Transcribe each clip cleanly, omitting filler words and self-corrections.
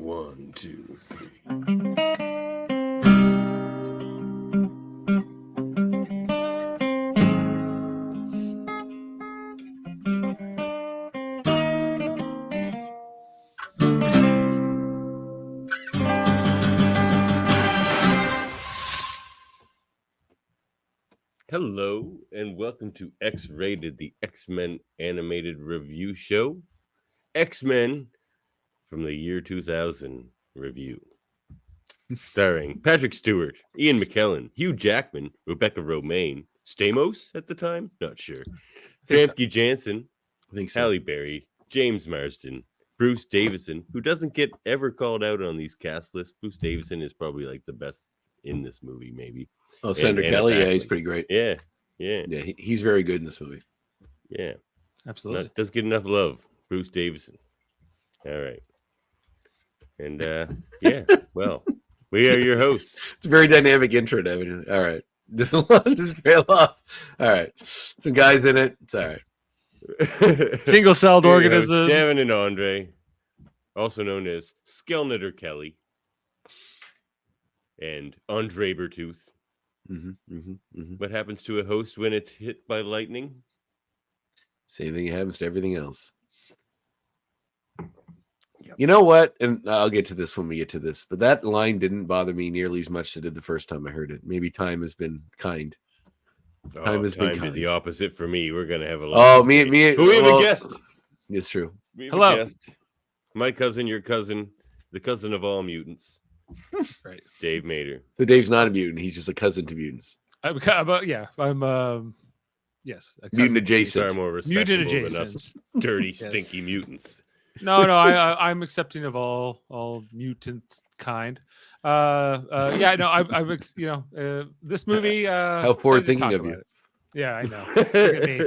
1, 2, 3. Hello, and welcome to X-Rated, the X-Men animated review show. X-Men from the year 2000 review. Starring Patrick Stewart, Ian McKellen, Hugh Jackman, Rebecca Romaine, Stamos at the time? Not sure. Famke Janssen, Halle Berry, James Marsden, Bruce Davison, who doesn't get ever called out on these cast lists. Bruce Davison is probably like the best in this movie, maybe. Oh, Senator Kelly, yeah, he's pretty great. Yeah. He's very good in this movie. Yeah, absolutely. Doesn't get enough love, Bruce Davison. All right, and well, we are your hosts. It's a very dynamic intro, David. All right, just trail off. All right, some guys in it. It's all right. Single-celled organisms. Davan and André, also known as Skelhorn Kelly, and André Bertooth. What happens to a host when it's hit by lightning? Same thing happens to everything else. Yep. You know what? And I'll get to this when we get to this, but that line didn't bother me nearly as much as it did the first time I heard it. Maybe time has been kind. Time has been kind. The opposite for me. We're gonna have a lot. Oh, me. But we have a guest. It's true. Hello, guest. My cousin, your cousin, the cousin of all mutants. Right, Dave Mater. So Dave's not a mutant; he's just a cousin to mutants. I'm yes, mutant adjacent. More mutant adjacent. Dirty, stinky mutants. No, I'm accepting of all mutant kind. This movie. How forward thinking of you. Yeah, I know.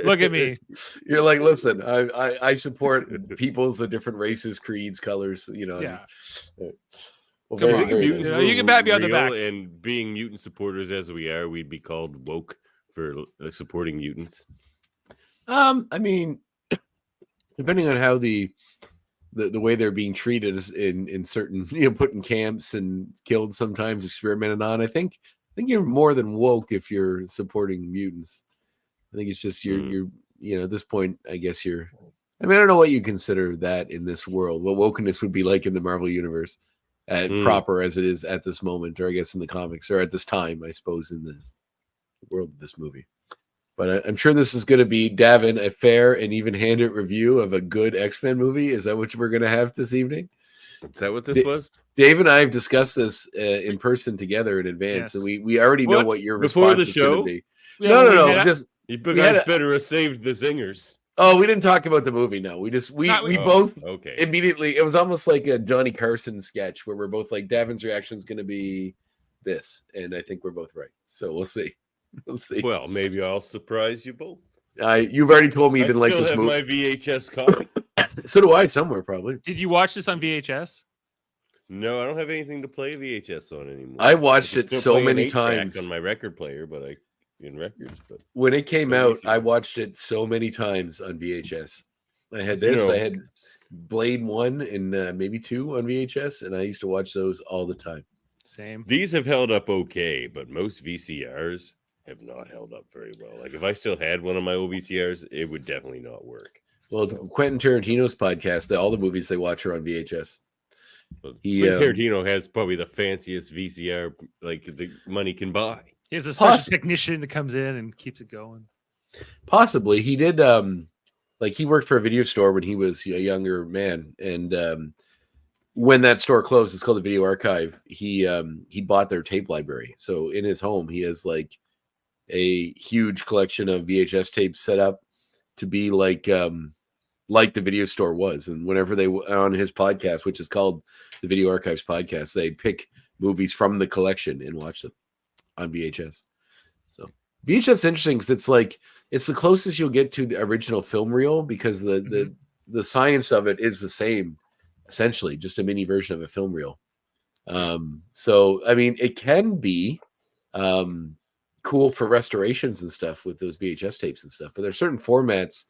Look at me. You're like, listen, I support peoples of different races, creeds, colors. You know. Yeah. Well, come on, you can pat me on the back. And being mutant supporters as we are, we'd be called woke for supporting mutants. I mean, depending on how the way they're being treated is in certain, put in camps and killed, sometimes experimented on. I think you're more than woke if you're supporting mutants. I think it's just you're at this point, I guess I don't know what you consider that in this world, what wokeness would be like in the Marvel universe, proper as it is at this moment, or I guess in the comics, or at this time, I suppose, in the world of this movie. But I'm sure this is going to be, Davan, a fair and even-handed review of a good X-Men movie. Is that what we're going to have this evening? Is that what this was? Dave and I have discussed this in person together in advance, and we already know what your response is going to be. No. Just you guys better have saved the zingers. Oh, we didn't talk about the movie. No, we both immediately. It was almost like a Johnny Carson sketch where we're both like, Davan's reaction is going to be this, and I think we're both right. So we'll see. We'll see. Well, maybe I'll surprise you both. You've already told me you didn't like this movie. I still have my VHS copy. So do I, somewhere probably. Did you watch this on VHS? No, I don't have anything to play VHS on anymore. I watched it so many times on my record player, but in records. But when it came out, I watched it so many times on VHS. I had this. I had Blade 1 and maybe 2 on VHS, and I used to watch those all the time. Same. These have held up okay, but most VCRs have not held up very well. Like if I still had one of my old VCRs, it would definitely not work. Well, Quentin Tarantino's podcast, all the movies they watch are on VHS. Tarantino has probably the fanciest VCR like the money can buy. He has a special technician that comes in and keeps it going. Possibly. He did he worked for a video store when he was a younger man, and when that store closed, it's called the Video Archive. He bought their tape library. So in his home, he has like a huge collection of VHS tapes set up to be like the video store was. And whenever they on his podcast, which is called the Video Archives podcast, they pick movies from the collection and watch them on VHS. So VHS is interesting because it's the closest you'll get to the original film reel, because the science of it is the same, essentially, just a mini version of a film reel. So I mean, it can be cool for restorations and stuff with those VHS tapes and stuff, but there's certain formats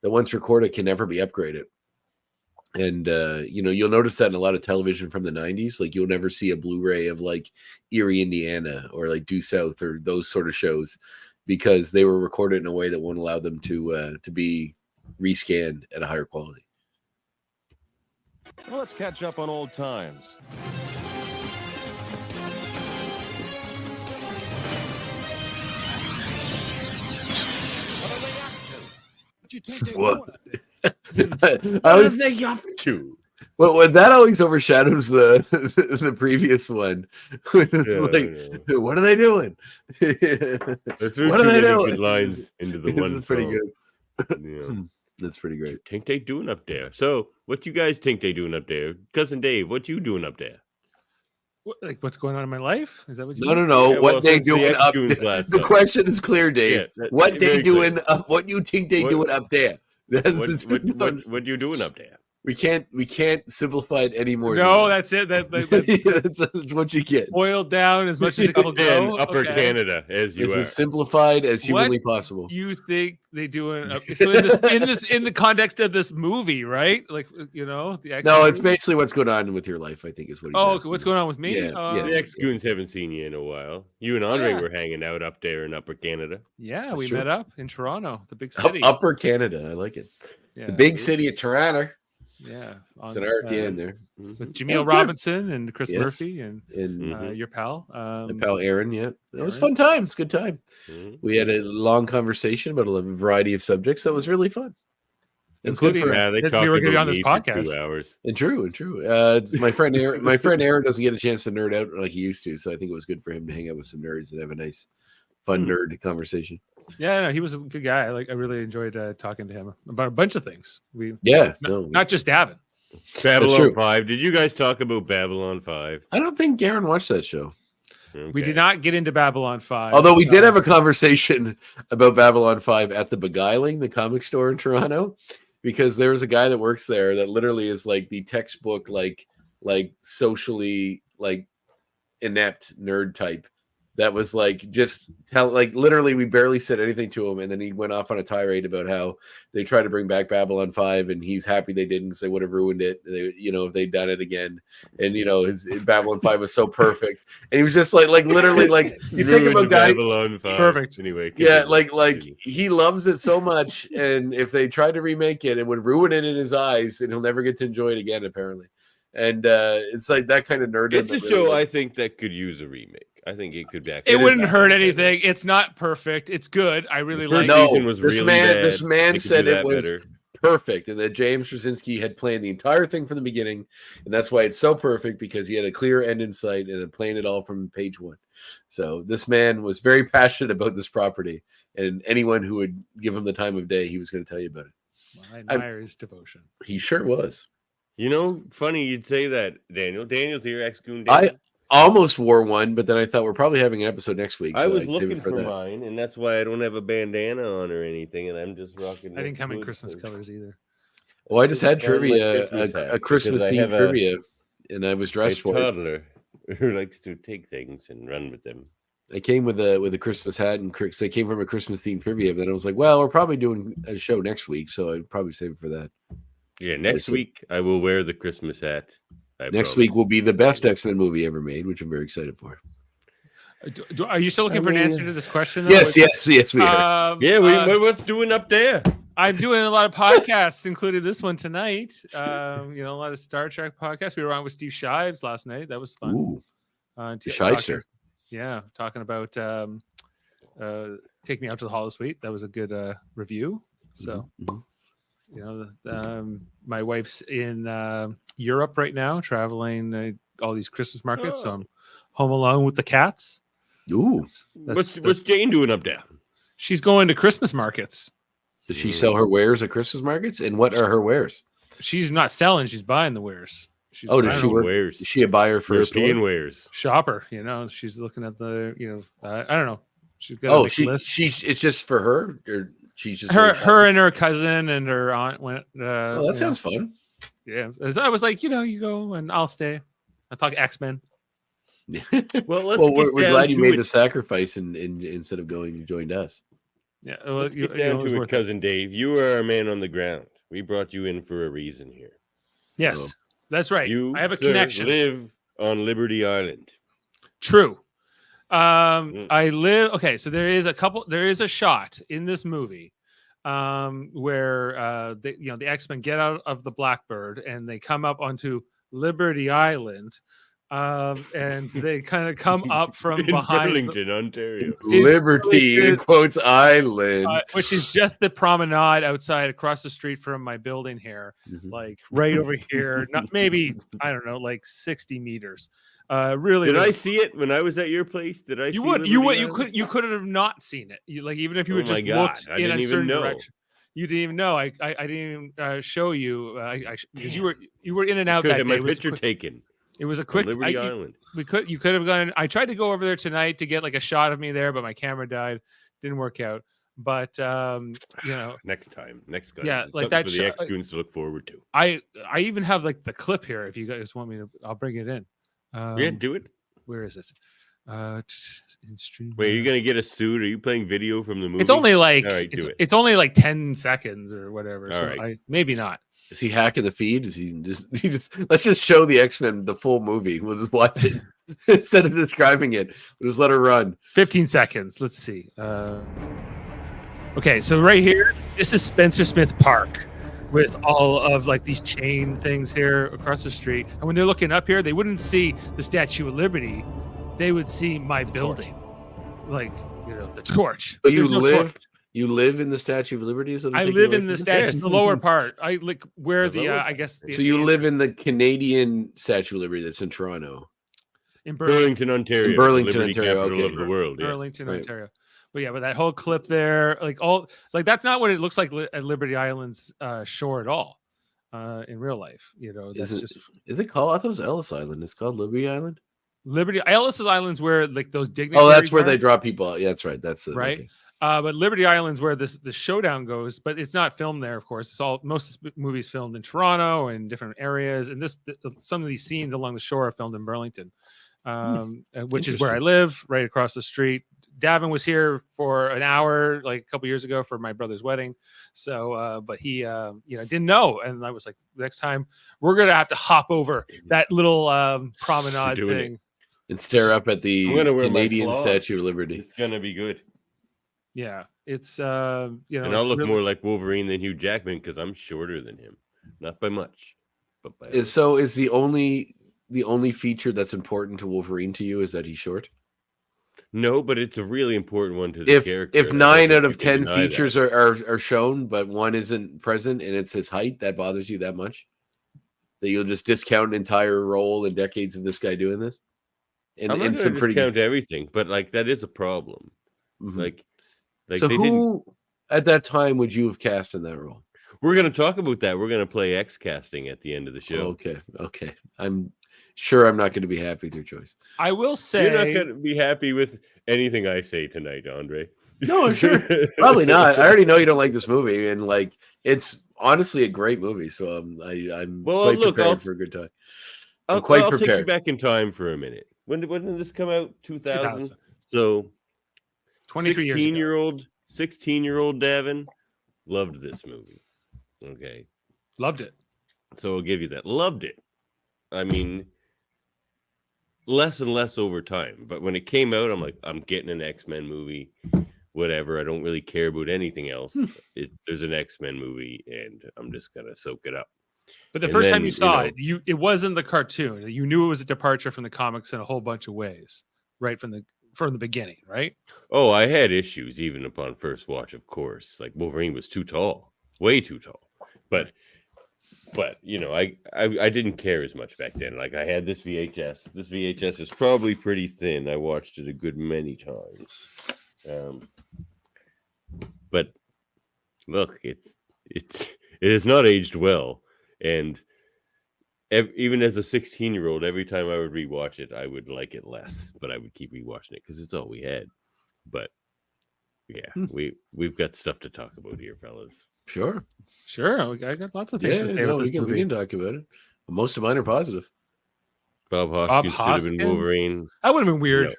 that once recorded can never be upgraded. And you'll notice that in a lot of television from the 90s. Like, you'll never see a Blu-ray of like Erie, Indiana, or like Due South, or those sort of shows, because they were recorded in a way that won't allow them to be rescanned at a higher quality. Well, let's catch up on old times. What are they up to? What you think they're doing? I was they up to? Well, that always overshadows the previous one. It's Yeah, what are they doing? I threw What too are they many doing? good lines into the This one. is pretty song. good. Yeah. That's pretty great. Think they doing up there? So, what you guys think they doing up there? Cousin Dave, what you doing up there? Like, what's going on in my life? Is that what you No, mean? no, no. Yeah, What well, they since the doing up? X-Goons last The time. question is clear, Dave. Yeah, What they very doing clear. up? What you think they What- doing up there? What you doing up there? We can't simplify it anymore. No, that's it. That's what you get. Boiled down as much as it will And go. Upper Okay. Canada, as you It's are. as simplified as humanly What possible. You think they doing so in the context of this movie, right? Like, the X. No, it's basically what's going on with your life, I think, is what. Oh, so what's going on with me? Yeah, Uh, yes. The X-Goons haven't seen you in a while. You and Andre Yeah. were hanging out up there in Upper Canada. Yeah, That's we true. met up in Toronto, the big city. Upper Canada, I like it. Yeah, The big city of Toronto. Yeah, It's an R at the end there. Mhm. with That Jaemeel was good. Robinson and Chris Yes. Murphy and And Mhm. your pal. my pal Aaron, yeah. It was Aaron. fun time. It's a good time. Mhm. We had a long conversation about a variety of subjects. That was really fun. It's good Including for Yeah, they that talked we were gonna be about on this me for podcast. 2 hours. and true. It's my friend Aaron. My friend Aaron doesn't get a chance to nerd out like he used to, so I think it was good for him to hang out with some nerds and have a nice, fun nerd conversation. Yeah, no, he was a good guy. I really enjoyed talking to him about a bunch of things. Yeah, Not just Davan. Babylon true. 5. Did you guys talk about Babylon 5? I don't think Aaron watched that show. We Okay. did not get into Babylon 5. Although we did have a conversation about Babylon 5 at the Beguiling, the comic store in Toronto, because there was a guy that works there that literally is like the textbook, like socially like inept nerd type. That was like literally we barely said anything to him, and then he went off on a tirade about how they tried to bring back Babylon 5 and he's happy they didn't because they would have ruined it, if they'd done it again. And his Babylon 5 was so perfect. And he was just like literally like you think Ruined about guys. Babylon 5. Perfect. Anyway. Yeah, continue. like he loves it so much, and if they tried to remake it, it would ruin it in his eyes, and he'll never get to enjoy it again, apparently. And it's like that kind of nerd. It's a show I think that could use a remake. I think it could back. It wouldn't hurt anything. It's not perfect. It's good. I really The first like it. season was this really man, bad. This man They could said do it that was better. perfect, and that James Straczynski had planned the entire thing from the beginning, and that's why it's so perfect, because he had a clear end in sight and had planned it all from page one. So this man was very passionate about this property, and anyone who would give him the time of day, he was going to tell you about it. Well, I admire his devotion. He sure was. Funny you'd say that, Daniel. Daniel's here, ex-goon. I almost wore one, but then I thought we're probably having an episode next week. I so was saved looking it for that. mine, and that's why I don't have a bandana on or anything, and I'm just rocking. I didn't come in wood Christmas thing. colors either. Well, I just had On my trivia, Christmas hat, a Christmas because I themed have a- trivia, and I was A dressed for it. toddler who likes to take things and run with them. I came with a Christmas hat, and I came from a Christmas themed trivia. But then I was like, well, we're probably doing a show next week, so I'd probably save it for that. Yeah, next Listen. week I will wear the Christmas hat. Next week will be the best X-Men movie ever made, which I'm very excited for. Are you still looking for an answer to this question? though? Yes, we are. Yeah, what's doing up there? I'm doing a lot of podcasts, including this one tonight. A lot of Star Trek podcasts. We were on with Steve Shives last night. That was fun. Ooh, The Shyster. Yeah, talking about Take Me Out to the Hollow Suite. That was a good review. So, Mhm. my wife's in Europe right now, traveling all these Christmas markets. So I'm home alone with the cats. Ooh. What's Jane doing up there? She's going to Christmas markets. Does she sell her wares at Christmas markets? And what are her wares? She's not selling; she's buying the wares. She's Oh, does buying she them. work? Wares. Is she a buyer for a European store? wares. Shopper? She's looking at the. I don't know. She's got Oh, a list. she's it's just for her, or she's just her going her and her cousin and her aunt went. Oh, that sounds fun. Yeah, I was like, you go and I'll stay. I'll talk X-Men. Well, let's Well, get we're down glad you to made it. the sacrifice and instead of going, you joined us. Yeah, Let's get down to it, cousin Dave. You are our man on the ground. We brought you in for a reason here. Yes, that's right. You I have a sir, connection. live on Liberty Island. True. Mm. I live. Okay, so there is a shot in this movie where the X-Men get out of the Blackbird and they come up onto Liberty Island, and they kind of come up from In behind Burlington, Ontario. Liberty in Burlington, quotes Island. which is just the promenade outside across the street from my building here, Mhm. like right over here. Not maybe, I don't know, like 60 meters. Really, Did I really see it when I was at your place? Did I you see would Liberty you Island? could have not seen it. You, like, even if you Oh had my just God, looked I in didn't a even certain know. direction. You didn't even know. I didn't even show you because you were in and I out could that have day. my picture taken It was a on quick. Liberty Island. You could have gone. I tried to go over there tonight to get like a shot of me there, but my camera died. Didn't work out. But Next time. Next guy. Yeah, like Something that for the X-Goons to look forward to. I even have like the clip here. If you guys want me to, I'll bring it in. Yeah, do it. Where is it? In stream. Wait, are you gonna get a suit? Are you playing video from the movie? It's only like All right, do it. it's only like 10 seconds or whatever. All So right. maybe not. Is he hacking the feed? Is he just let's just show the X-Men the full movie. We'll just watch it instead of describing it. We'll just let her run. 15 seconds. Let's see. Okay, so right here, this is Spencer Smith Park with all of like these chain things here across the street. And when they're looking up here, they wouldn't see the Statue of Liberty. They would see my building. Like, the torch. So you There's no live torch. you live in the Statue of Liberty? Is what I'm I taking live away in from the this? statue, Yes. the lower part. I like where The the lower I guess. So you live in the Canadian Statue of Liberty that's in Toronto. in Burlington, Burlington, Ontario. In Burlington, the Liberty Ontario, capital okay. of the world. Yes. Burlington, Right. Ontario. But yeah, but that whole clip there, like that's not what it looks like at Liberty Island's shore at all. In real life, that's Is it, just is it called? I thought it was Ellis Island. It's called Liberty Island. Liberty. Ellis Island's where like those dignitaries. Oh, that's where they are, draw people out. Yeah, that's right. That's it. right. Okay. But Liberty Island's where the showdown goes, but it's not filmed there. Of course, it's all most of the movies filmed in Toronto and different areas, and some of these scenes along the shore are filmed in Burlington, which is where I Interesting. live, right across the street. Davan was here for an hour, like a couple years ago, for my brother's wedding. So, but he, didn't know, and I was like, next time we're gonna have to hop over that little promenade Doing it. thing. And stare up at the I'm gonna wear my Canadian claws. Statue of Liberty. It's gonna be good. Yeah, it's And I'll look really- more like Wolverine than Hugh Jackman because I'm shorter than him. Not by much, but by a Is the only feature that's important to Wolverine to you is that he's short? no, but it's a really important one to the If character. if and I 9 don't think out you of can 10 deny that. features are shown, but one isn't present, and it's his height, that bothers you that much that you'll just discount an entire role and decades of this guy doing this. And, I'm not and going some to pretty discount everything, but like that is a problem. Mhm. Like so they didn't. who at that time would you have cast in that role? We're going to talk about that. We're going to play X casting at the end of the show. Okay. I'm sure I'm not going to be happy with your choice. I will say, You're not going to be happy with anything I say tonight, Andre. No, I'm sure. Probably not. I already know you don't like this movie, and like it's honestly a great movie. So I'm Well, quite look, prepared I'll- for a good time. I'll quite take you prepared. back in time for a minute. When did this come out? 2000. 2000. So 23 years ago. 16-year-old Davan loved this movie. Okay. Loved it. So I'll give you that. Loved it. I mean, less and less over time. But when it came out, I'm like, I'm getting an X-Men movie. Whatever. I don't really care about anything else. There's an X-Men movie, and I'm just gonna soak it up. But the And first time then, you saw you it, it wasn't the cartoon. You knew it was a departure from the comics in a whole bunch of ways, right from the beginning, right? Oh, I had issues even upon first watch, of course. Like Wolverine was too tall, way too tall. But I didn't care as much back then. Like I had this VHS. This VHS is probably pretty thin. I watched it a good many times. But look, it has not aged well. And even as a 16-year-old, every time I would rewatch it, I would like it less, but I would keep rewatching it because it's all we had. But yeah, we've got stuff to talk about here, fellas. Sure. Sure, I got lots of things Yeah, to say no, about we this can movie. talk about it. Most of mine are positive. Bob Hoskins should have been Hoskins? Wolverine. That would have been weird. No.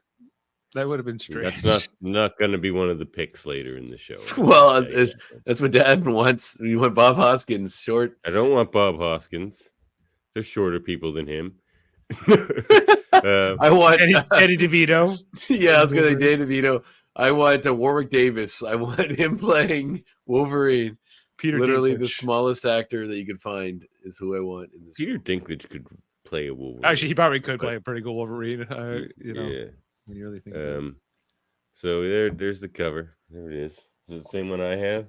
That would have been strange. That's not going to be one of the picks later in the show. Well, Yeah. that's what Dad wants. You want Bob Hoskins short. I don't want Bob Hoskins. They're shorter people than him. I want Eddie DeVito. yeah, I was gonna say Wolverine. Dave DeVito. I want Warwick Davis. I want him playing Wolverine. Peter Literally, the Dinklage. smallest actor that you could find is who I want in this. Peter Dinklage could play a Wolverine. Actually, he probably could but- play a pretty good Wolverine. You know, Yeah. when you really think. about it. So there's the cover. There it is. Is it the same one I have?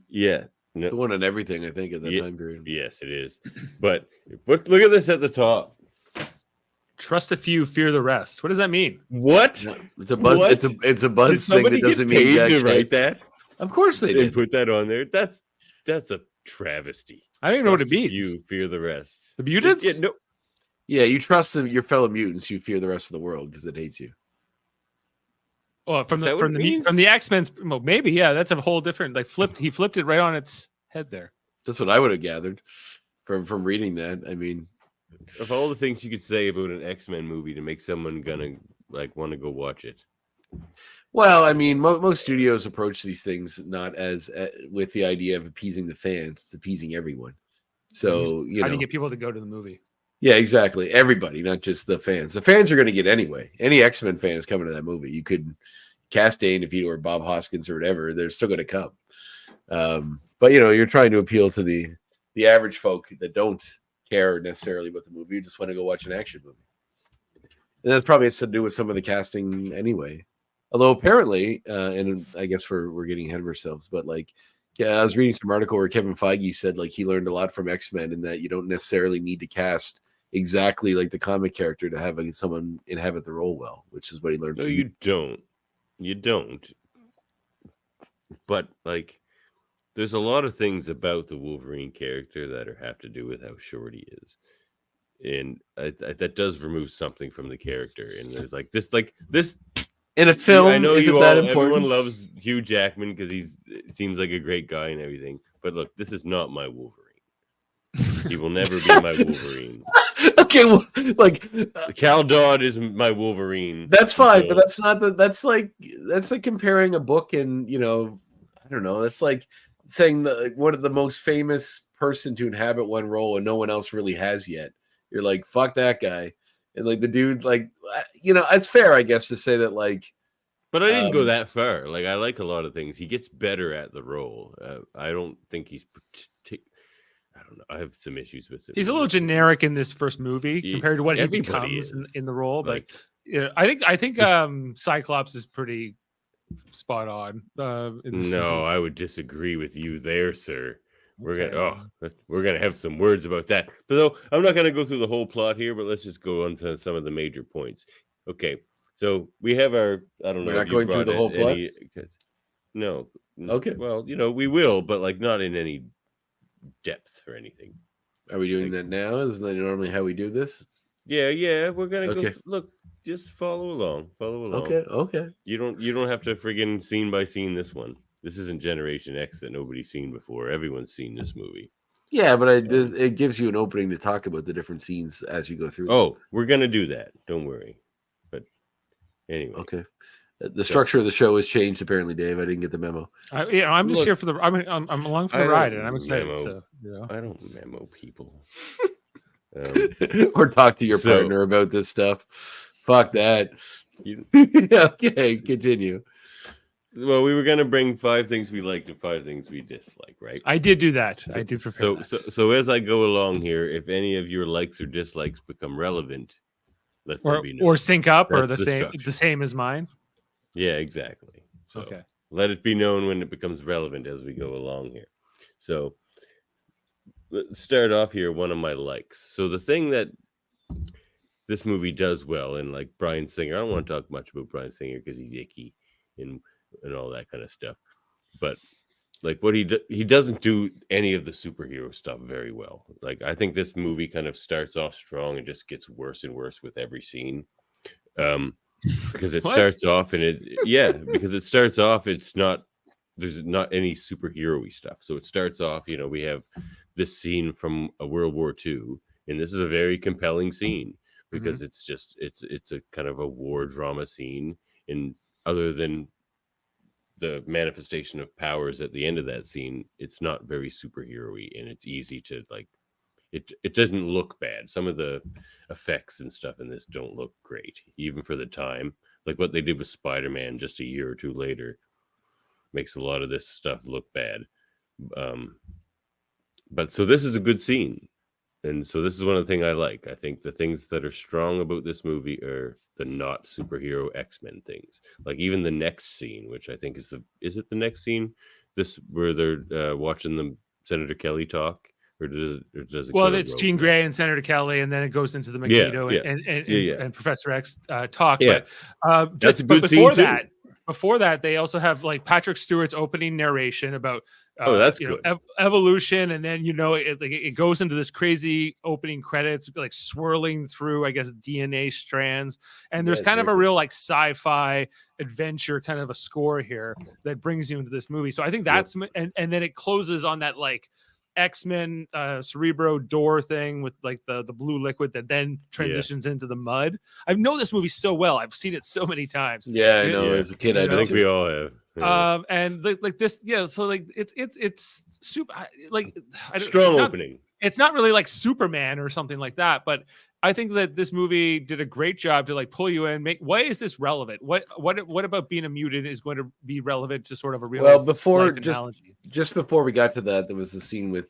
Yeah. The No. one on everything, I think, at that Yeah. time period. Yes, it is. But look at this at the top. Trust a few, fear the rest. What does that mean? What? No, it's a buzz. What? It's a Did buzz thing somebody that get doesn't mean paid jack to shit. write that Of course they and did. put that on there? That's a travesty. I don't even know what it Trust a means. few, fear the rest. The mutants? Yeah, no. Yeah, you trust your fellow mutants. You fear the rest of the world because it hates you. Oh, from Is that the what from it the means? from the X-Men's. Well, maybe yeah. That's a whole different. Like he flipped it right on its head there. That's what I would have gathered from reading that. I mean, Of all the things you could say about an X-Men movie to make someone gonna like want to go watch it. well, I mean, most studios approach these things not as with the idea of appeasing the fans; it's appeasing everyone. So you How know, do you get people to go to the movie? yeah, exactly. Everybody, not just the fans. The fans are going to get anyway. Any X-Men fan is coming to that movie. You could cast Dane if you or Bob Hoskins or whatever; they're still going to come. But you know, you're trying to appeal to the average folk that don't care necessarily about the movie. You just want to go watch an action movie, and that's probably has to do with some of the casting anyway. Although apparently, and I guess we're getting ahead of ourselves, but like, yeah, I was reading some article where Kevin Feige said like he learned a lot from X-Men, and that you don't necessarily need to cast exactly like the comic character to have someone inhabit the role well, which is what he learned. No, from you don't. You don't. But like, there's a lot of things about the Wolverine character that have to do with how short he is, and that does remove something from the character. And there's like this. in a film. I know isn't you that all. important? Everyone loves Hugh Jackman because he seems like a great guy and everything. But look, this is not my Wolverine. He will never be my Wolverine. Okay, well, like Cal Dodd is my Wolverine. that's fine, but until- that's not the. That's like comparing a book and I don't know. That's like saying one of the most famous person to inhabit one role and no one else really has yet. You're like, fuck that guy, and like the dude, like it's fair, I guess, to say that like. But I didn't go that far. Like I like a lot of things. He gets better at the role. I don't think he's. I don't know. I have some issues with it. He's a little generic in this first movie He- compared to what he everybody becomes is. in the role. But Like, I think Cyclops is pretty spot on. In this no, movie. I would disagree with you there, sir. We're Okay. we're gonna have some words about that. But though I'm not gonna go through the whole plot here, but let's just go on to some of the major points. Okay, so we have our. I don't know. We're not if you going through brought the whole plot? No. Okay. Well, we will, but like not in any depth or anything. Are we doing Like- that now? Isn't that normally how we do this? Yeah. We're gonna Okay. go. Look, just follow along. Follow along. Okay. You don't have to friggin' scene by scene this one. This isn't Generation X that nobody's seen before. Everyone's seen this movie. Yeah, but it gives you an opening to talk about the different scenes as you go through. Oh, we're gonna do that. Don't worry. But anyway, Okay. The structure of the show has changed apparently, Dave. I didn't get the memo. I'm just Look, here for the. I'm along for I the don't ride, and I'm excited. memo. So I don't memo people. Or talk to your So- partner about this stuff. Fuck that. You- Okay, continue. Well, we were gonna bring 5 things we liked and 5 things we dislike, right? I did do that. I did prepare. So as I go along here, if any of your likes or dislikes become relevant, let them be known. or sync up or That's the the same structure. the same as mine. Yeah, exactly. So Okay. let it be known when it becomes relevant as we go along here. So let's start off here. One of my likes. So the thing that this movie does well, and like Bryan Singer, I don't want to talk much about Bryan Singer because he's icky and all that kind of stuff. But like what he doesn't do any of the superhero stuff very well. Like I think this movie kind of starts off strong and just gets worse and worse with every scene. Because it What? starts off and because it starts off, there's not any superhero-y stuff. So it starts off, we have this scene from a World War II, and this is a very compelling scene because it's a kind of a war drama scene, and other than the manifestation of powers at the end of that scene, it's not very superhero-y, and it's easy to like it doesn't look bad. Some of the effects and stuff in this don't look great, even for the time. Like what they did with Spider-Man just a year or two later makes a lot of this stuff look bad. But so this is a good scene. And so this is one of the things I like. I think the things that are strong about this movie are the not superhero X-Men things. Like even the next scene, which I think is it the next scene? This where they're watching the Senator Kelly talk, or does it? Well, go to it's Rogue Jean now? Grey and Senator Kelly, and then it goes into the Magneto Yeah, and Professor X talk. Yeah. But That's a but good scene, too. before that, they also have like Patrick Stewart's opening narration about that's you know, good. evolution, and then it goes into this crazy opening credits, like swirling through, I guess, DNA strands, and there's Yeah, kind of a very real like sci-fi adventure kind of a score here that brings you into this movie. So I think that's and then it closes on that like X-Men Cerebro door thing with like the blue liquid that then transitions into the mud. I know this movie so well. I've seen it so many times. Yeah, I know. Yeah. As a kid, You I know? I did think we too. all have. Yeah. And like this, yeah. So like it's super like Strong opening. It's not really like Superman or something like that, but I think that this movie did a great job to like pull you in. Why is this relevant? What about being a mutant is going to be relevant to sort of a real Well, before life analogy? just before we got to that, there was the scene with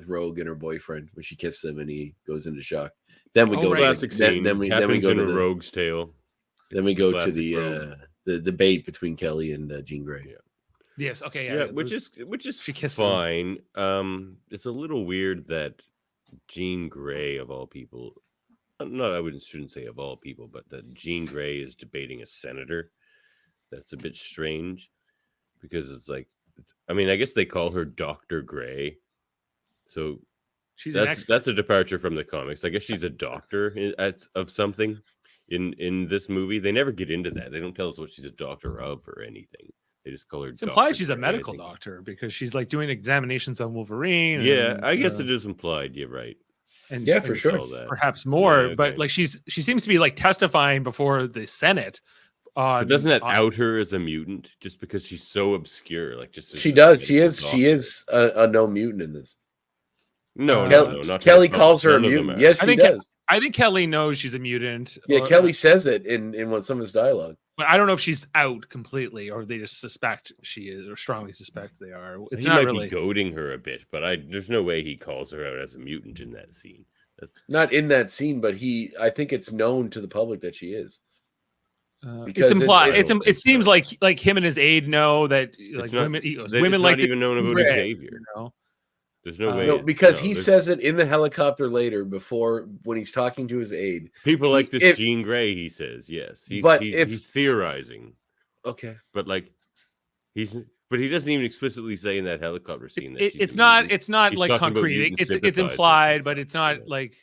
Rogue and her boyfriend where she kissed him and he goes into shock. Then we Oh, go right. to Classic scene. then we happens go in to a the Rogue's Tale. then we go to Classic Rogue. the debate between Kelly and Jean Grey. Yeah. Yes. Okay. Yeah, which is she kisses him. fine. It's a little weird that Jean Grey of all people, shouldn't say of all people, but that Jean Grey is debating a senator. That's a bit strange because it's like, I mean, I guess they call her Dr. Grey, so She's an expert. that's a departure from the comics. I guess she's a doctor of something in this movie. They never get into that. They don't tell us what she's a doctor of or anything. They just call her. It's implied Dr. she's a Grey, medical I think. doctor because she's like doing examinations on Wolverine. Yeah, and, I guess it is implied. You're right. and Yeah, for and sure. All that. perhaps more. Yeah, But okay. like she seems to be like testifying before the Senate. But doesn't that out her as a mutant just because she's so obscure? Like just She does. She medical is a no mutant in this. No, Kelly- not to Kelly the calls her a public. None of them mutant. are. Yes, I she think- does. I think Kelly knows she's a mutant. Yeah, Kelly says it in some of his dialogue. But I don't know if she's out completely or they just suspect she is or strongly suspect they are. It's He not might really. be goading her a bit, but there's no way he calls her out as a mutant in that scene. Not in that scene, but I think it's known to the public that she is. It's Because implied. it- It seems like him and his aide know that like It's not- women. It's Women not like even known about Grey, Xavier. you know? There's no way. No, because no, he there's- says it in the helicopter later before when he's talking to his aide. people like this if- Jean Grey. He says yes. But He's theorizing, Okay. but like but he doesn't even explicitly say in that helicopter scene that she's It's a not. mutant. It's not He's like talking about concrete. mutant It's sympathizers implied, and but stuff. it's not Yeah. like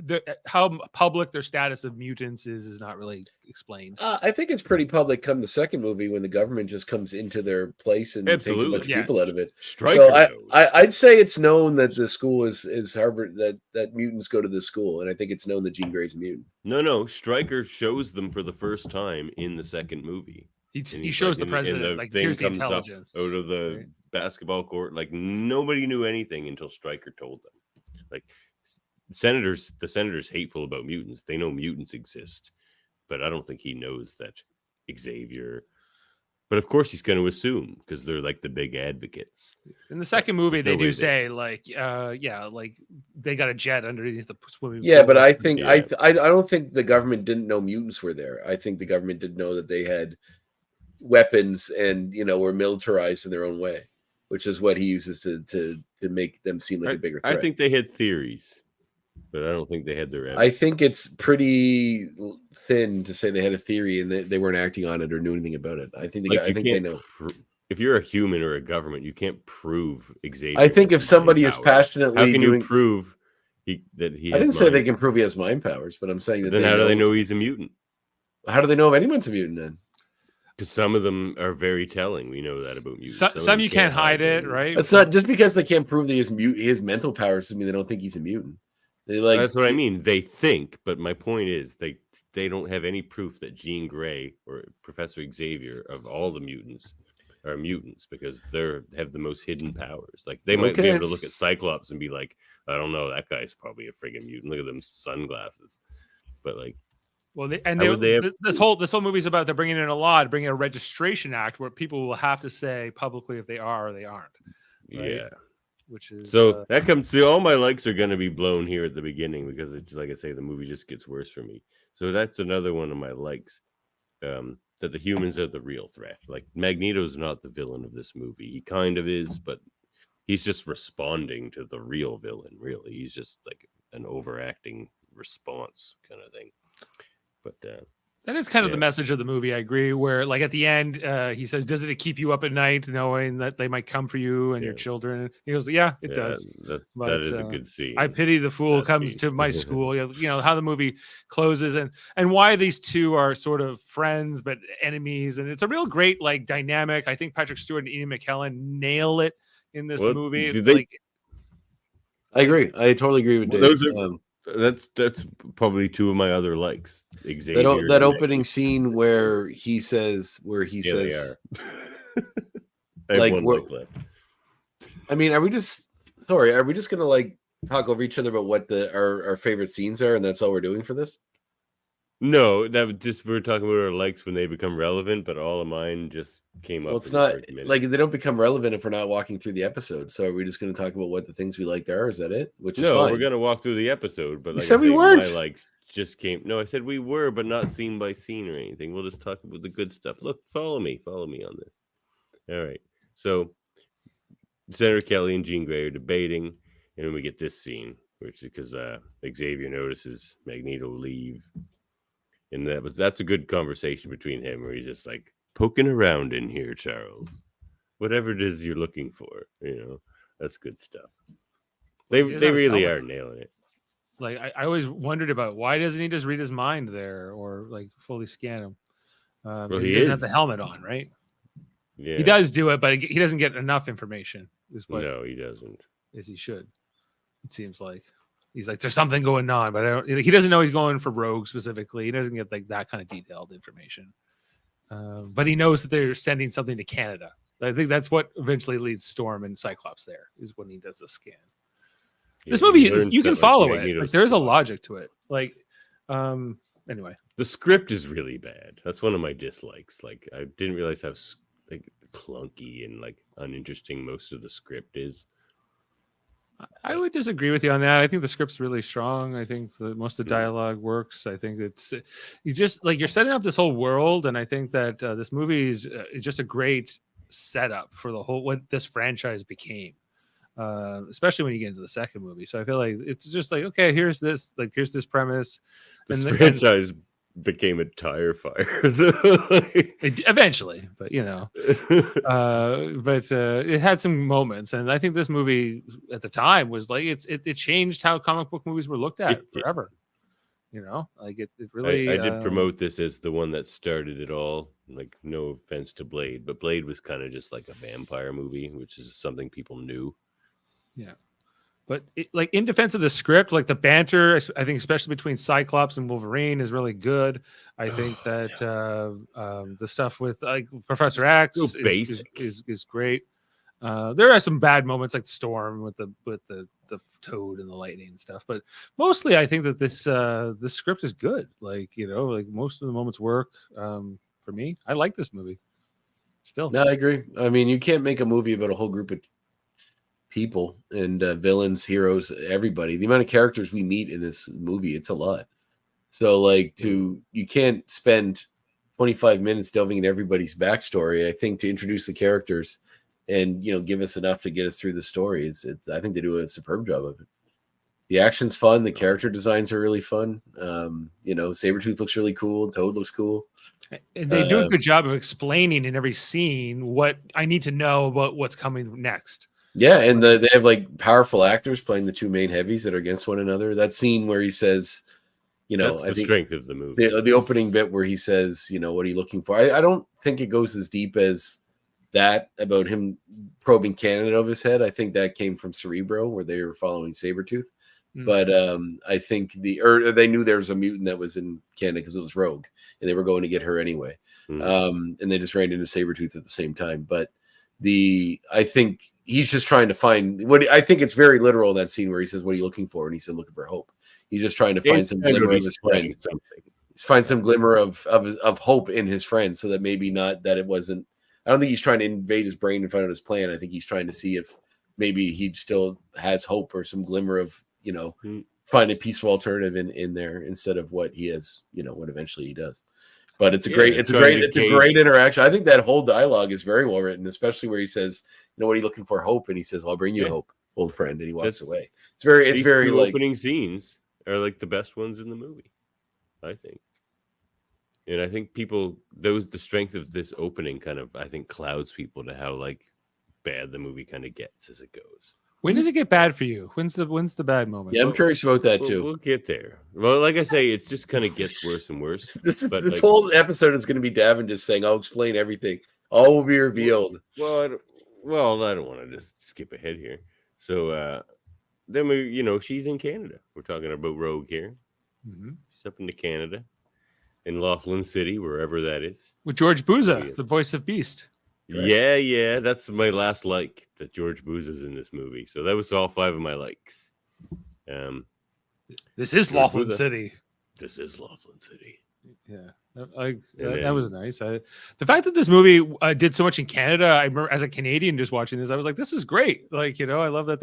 But- how public their status of mutants is not really explained. I think it's pretty public come the second movie when the government just comes into their place and takes a Absolutely. bunch of people Yes. out of it. Stryker So knows. I'd say it's known that the school is Harvard, that mutants go to this school, and I think it's known that Jean Grey's a mutant. No. Stryker shows them for the first time in the second movie. He And he's shows like, the and president like thing here's the comes up intelligence out of the right? basketball court. Like nobody knew anything until Stryker told them. Like the senator's hateful about mutants. They know mutants exist, but I don't think he knows that Xavier. But of course, he's going to assume because they're like the big advocates. In the second movie, There's no they way do they- say like, like they got a jet underneath the swimming Yeah, pool. but I think Yeah. I don't think the government didn't know mutants were there. I think the government did know that they had weapons and were militarized in their own way, which is what he uses to make them seem like a bigger threat. I think they had theories, but I don't think they had their I evidence. think it's pretty thin to say they had a theory and they weren't acting on it or knew anything about it. I think Like, I you think they can't know. if you're a human or a government, you can't prove Xavier. I think if has somebody mind is powers. passionately how can doing, you prove that he? I has didn't say they mind- can prove he has mind powers, but I'm saying that Then how do they know he's a mutant? How do they know if anyone's a mutant then? Because some of them are very telling. We know that about mutants. of Some them you can't hide it, them. right? It's not just because they can't prove that he has mental powers doesn't mean they don't think he's a mutant. They like That's what I mean. They think, but my point is they don't have any proof that Jean Grey or Professor Xavier of all the mutants are mutants because they have the most hidden powers. Like they might be Okay. able to look at Cyclops and be like, I don't know, that guy's probably a friggin' mutant. Look at them sunglasses. But like, Well, how would they have? this whole movie's about they're bringing in bringing a registration act where people will have to say publicly if they are or they aren't. Right? Yeah. Which is So that comes to all my likes are going to be blown here at the beginning because it's like I say, the movie just gets worse for me. So that's another one of my likes. That the humans are the real threat. Like Magneto's not the villain of this movie. He kind of is, but he's just responding to the real villain. Really, he's just like an overacting response kind of thing. But that is kind of yeah. the message of the movie. I agree. Where like at the end, he says, "Doesn't it keep you up at night knowing that they might come for you and your children?" He goes, "Yeah, it does." That is a good scene. I pity the fool who comes to my school. You know how the movie closes and why these two are sort of friends but enemies, and it's a real great like dynamic. I think Patrick Stewart and Ian McKellen nail it in this movie. I agree. I totally agree with Dave. Those are, that's probably two of my other likes. Xavier That opening scene where he says I like have one like left. I mean, are we just gonna like talk over each other about what our favorite scenes are, and that's all we're doing for this? No, that was just we're talking about our likes when they become relevant, but all of mine just came up. Well, it's not like they don't become relevant if we're not walking through the episode. So are we just going to talk about what the things we liked are? Is that it? Which is fine. We're going to walk through the episode, but like said we weren't. My likes just came. No, I said we were, but not scene by scene or anything. We'll just talk about the good stuff. Look, follow me on this. All right. So Senator Kelly and Jean Grey are debating, and then we get this scene, which is because Xavier notices Magneto leave. And that's a good conversation between him where he's just like poking around in here, Charles. Whatever it is you're looking for, that's good stuff. They really are nailing it. Like I always wondered about why doesn't he just read his mind there or like fully scan him? Well, he doesn't have the helmet on, right? Yeah, he does do it, but he doesn't get enough information. No, he doesn't. As he should. It seems like. He's like, there's something going on, but he doesn't know he's going for Rogue specifically. He doesn't get like that kind of detailed information. But he knows that they're sending something to Canada. I think that's what eventually leads Storm and Cyclops there is when he does the scan. This movie, you can follow it. Like, there's a logic to it. Like, anyway. The script is really bad. That's one of my dislikes. Like, I didn't realize how like clunky and like uninteresting most of the script is. I would disagree with you on that. I think the script's really strong. I think most of the dialogue works. I think you're setting up this whole world, and I think that this movie is just a great setup for the whole what this franchise became, especially when you get into the second movie. So I feel like it's just like, okay, here's this premise. This franchise became a tire fire eventually, but it had some moments, and I think this movie at the time was like it changed how comic book movies were looked at forever. Like it really. I did promote this as the one that started it all. Like, no offense to Blade, but Blade was kind of just like a vampire movie, which is something people knew. Yeah. But like in defense of the script, like the banter, I think especially between Cyclops and Wolverine is really good. I think that the stuff with like Professor X is great. There are some bad moments like Storm with the Toad and the lightning and stuff, but mostly I think that this script is good. Like like most of the moments work for me. I like this movie. Still, no, I agree. I mean, you can't make a movie about a whole group of people and villains, heroes, everybody. The amount of characters we meet in this movie, it's a lot. So like you can't spend 25 minutes delving into everybody's backstory. I think to introduce the characters and give us enough to get us through the story I think they do a superb job of it. The action's fun, the character designs are really fun. Sabretooth looks really cool, Toad looks cool. And they do a good job of explaining in every scene what I need to know about what's coming next. Yeah, and they have like powerful actors playing the two main heavies that are against one another. That scene where he says, that's the strength of the movie. The opening bit where he says, what are you looking for? I don't think it goes as deep as that about him probing Canada over his head. I think that came from Cerebro where they were following Sabretooth. Mm-hmm. But I think they knew there was a mutant that was in Canada because it was Rogue and they were going to get her anyway. And they just ran into Sabretooth at the same time. But I think he's just trying to find I think it's very literal in that scene where he says, "What are you looking for?" And he said, "Looking for hope." He's just trying to find some glimmer of his friend. Find some glimmer of hope in his friend, so that maybe not that it wasn't. I don't think he's trying to invade his brain and find out his plan. I think he's trying to see if maybe he still has hope or some glimmer of, find a peaceful alternative in there instead of what he has, what eventually he does. But it's a great interaction. I think that whole dialogue is very well written, especially where he says, "What are you looking for? Hope." And he says, "Well, I'll bring you hope, old friend." And he walks away. It's very like opening scenes are like the best ones in the movie, I think. And I think the strength of this opening kind of, I think, clouds people to how like bad the movie kind of gets as it goes. When does it get bad for you? When's the bad moment? Yeah, I'm curious about that too. We'll get there. Well, like I say, it just kind of gets worse and worse. This whole episode is going to be Davan just saying, "I'll explain everything. All will be revealed." I don't want to just skip ahead here. So then she's in Canada. We're talking about Rogue here. Mm-hmm. She's up into Canada, in Laughlin City, wherever that is. With George Buza, the voice of Beast. Correct? Yeah. That's my last like, that George Buza's in this movie. So that was all 5 of my likes. This is Laughlin City. This is Laughlin City. Yeah. That was nice. The fact that this movie did so much in Canada, I remember as a Canadian just watching this, I was like, "This is great!" Like, I love that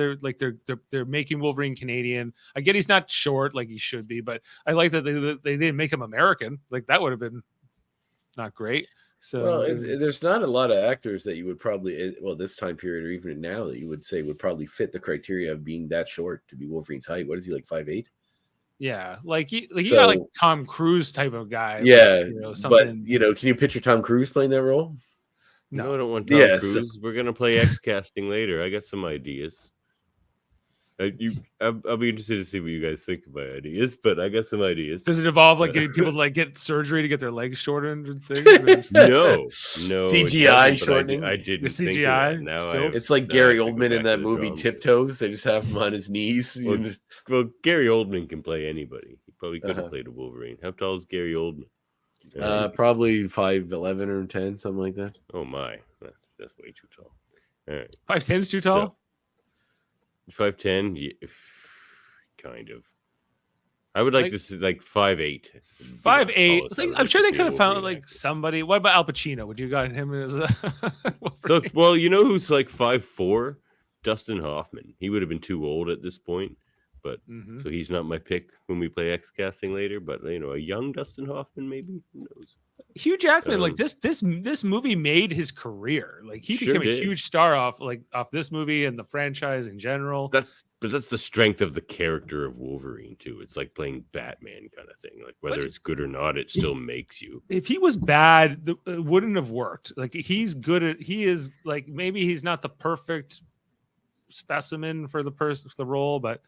they're making Wolverine Canadian. I get he's not short like he should be, but I like that they didn't make him American. Like that would have been not great. So there's not a lot of actors that you would probably, this time period or even now, that you would say would probably fit the criteria of being that short to be Wolverine's height. What is he, like 5'8"? Yeah, he got like Tom Cruise type of guy. Yeah, something. But can you picture Tom Cruise playing that role? No, I don't want Tom Cruise. We're gonna play X casting later. I got some ideas. I'll be interested to see what you guys think of my ideas, but I got some ideas. Does it involve like getting people to get surgery to get their legs shortened and things? No CGI shortening. I didn't the CGI. Think of that. Now it's like Gary Oldman in that movie Tiptoes. They just have him on his knees. Well, Gary Oldman can play anybody. He probably could have played a Wolverine. How tall is Gary Oldman? Probably 5'11" or 10, something like that. Oh my, that's way too tall. All right, 5'10's too tall. 5'10", yeah, kind of. I would like to see like 5'8". 5'8". I'm sure they could have found like somebody. What about Al Pacino? Would you have gotten him as a? Well, who's like 5'4"? Dustin Hoffman. He would have been too old at this point, but so he's not my pick when we play X casting later. But a young Dustin Hoffman, maybe. Who knows? Hugh Jackman, like this movie made his career. Like he became a huge star off this movie and the franchise in general. But that's the strength of the character of Wolverine too. It's like playing Batman kind of thing. Like whether it's good or not, it still makes you. If he was bad, it wouldn't have worked. Like he is like, maybe he's not the perfect specimen for the role, but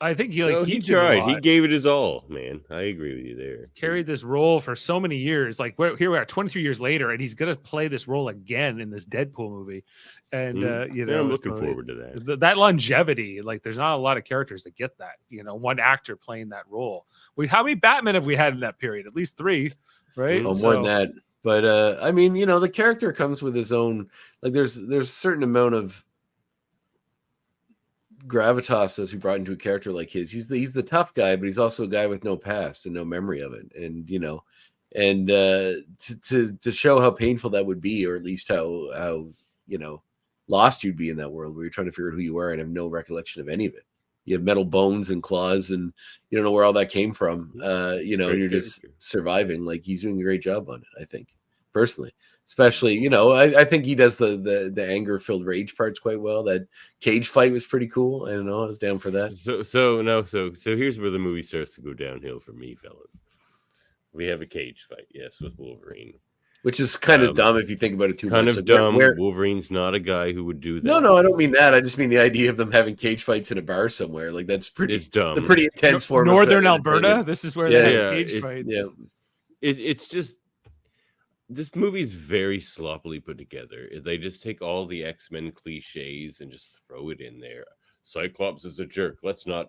I think he tried. He gave it his all, man. I agree with you there. He's carried this role for so many years. Like here we are 23 years later, and he's gonna play this role again in this Deadpool movie. And I'm looking forward to that. That longevity, like there's not a lot of characters that get that, one actor playing that role. How many Batman have we had in that period? At least 3, right? Oh, more than that. But I mean, the character comes with his own, like there's a certain amount of gravitas as we brought into a character like his. He's the tough guy, but he's also a guy with no past and no memory of it. And to show how painful that would be, or at least how lost you'd be in that world where you're trying to figure out who you are and have no recollection of any of it. You have metal bones and claws, and you don't know where all that came from. And you're just surviving. Like he's doing a great job on it, I think, personally. Especially, I think he does the anger-filled rage parts quite well. That cage fight was pretty cool. I don't know. I was down for that. So here's where the movie starts to go downhill for me, fellas. We have a cage fight, yes, with Wolverine. Which is kind of dumb if you think about it too much. Kind of dumb. Wolverine's not a guy who would do that. No, I don't mean that. I just mean the idea of them having cage fights in a bar somewhere. Like that's pretty dumb. The pretty intense form. Northern Alberta. This is where they have cage fights. Yeah. It's just. This movie's very sloppily put together. They just take all the X-Men cliches and just throw it in there. Cyclops is a jerk. Let's not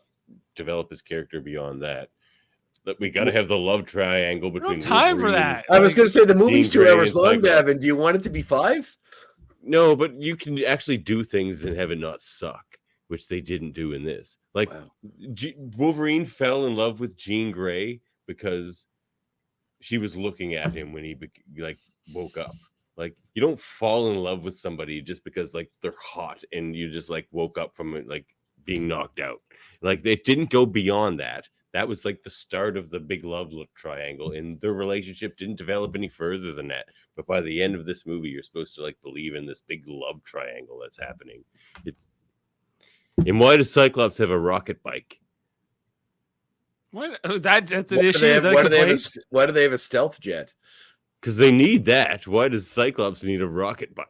develop his character beyond that. that we got to have the love triangle We between don't have time for Wolverine that. I was going to say the movie's Jean 2 Grey hours and long, Cyclops. Davan. Do you want it to be 5? No, but you can actually do things and have it not suck, which they didn't do in this. Like Wow. Wolverine fell in love with Jean Grey because she was looking at him when he like woke up. Like you don't fall in love with somebody just because like they're hot and you just like woke up from it like being knocked out. Like they didn't go beyond that. That was like the start of the big love triangle, and their relationship didn't develop any further than that. But by the end of this movie, you're supposed to like believe in this big love triangle that's happening. It's and why does Cyclops have a rocket bike? What? That's an issue. Is that a complaint? Why do they have a stealth jet? Because they need that. Why does Cyclops need a rocket bike?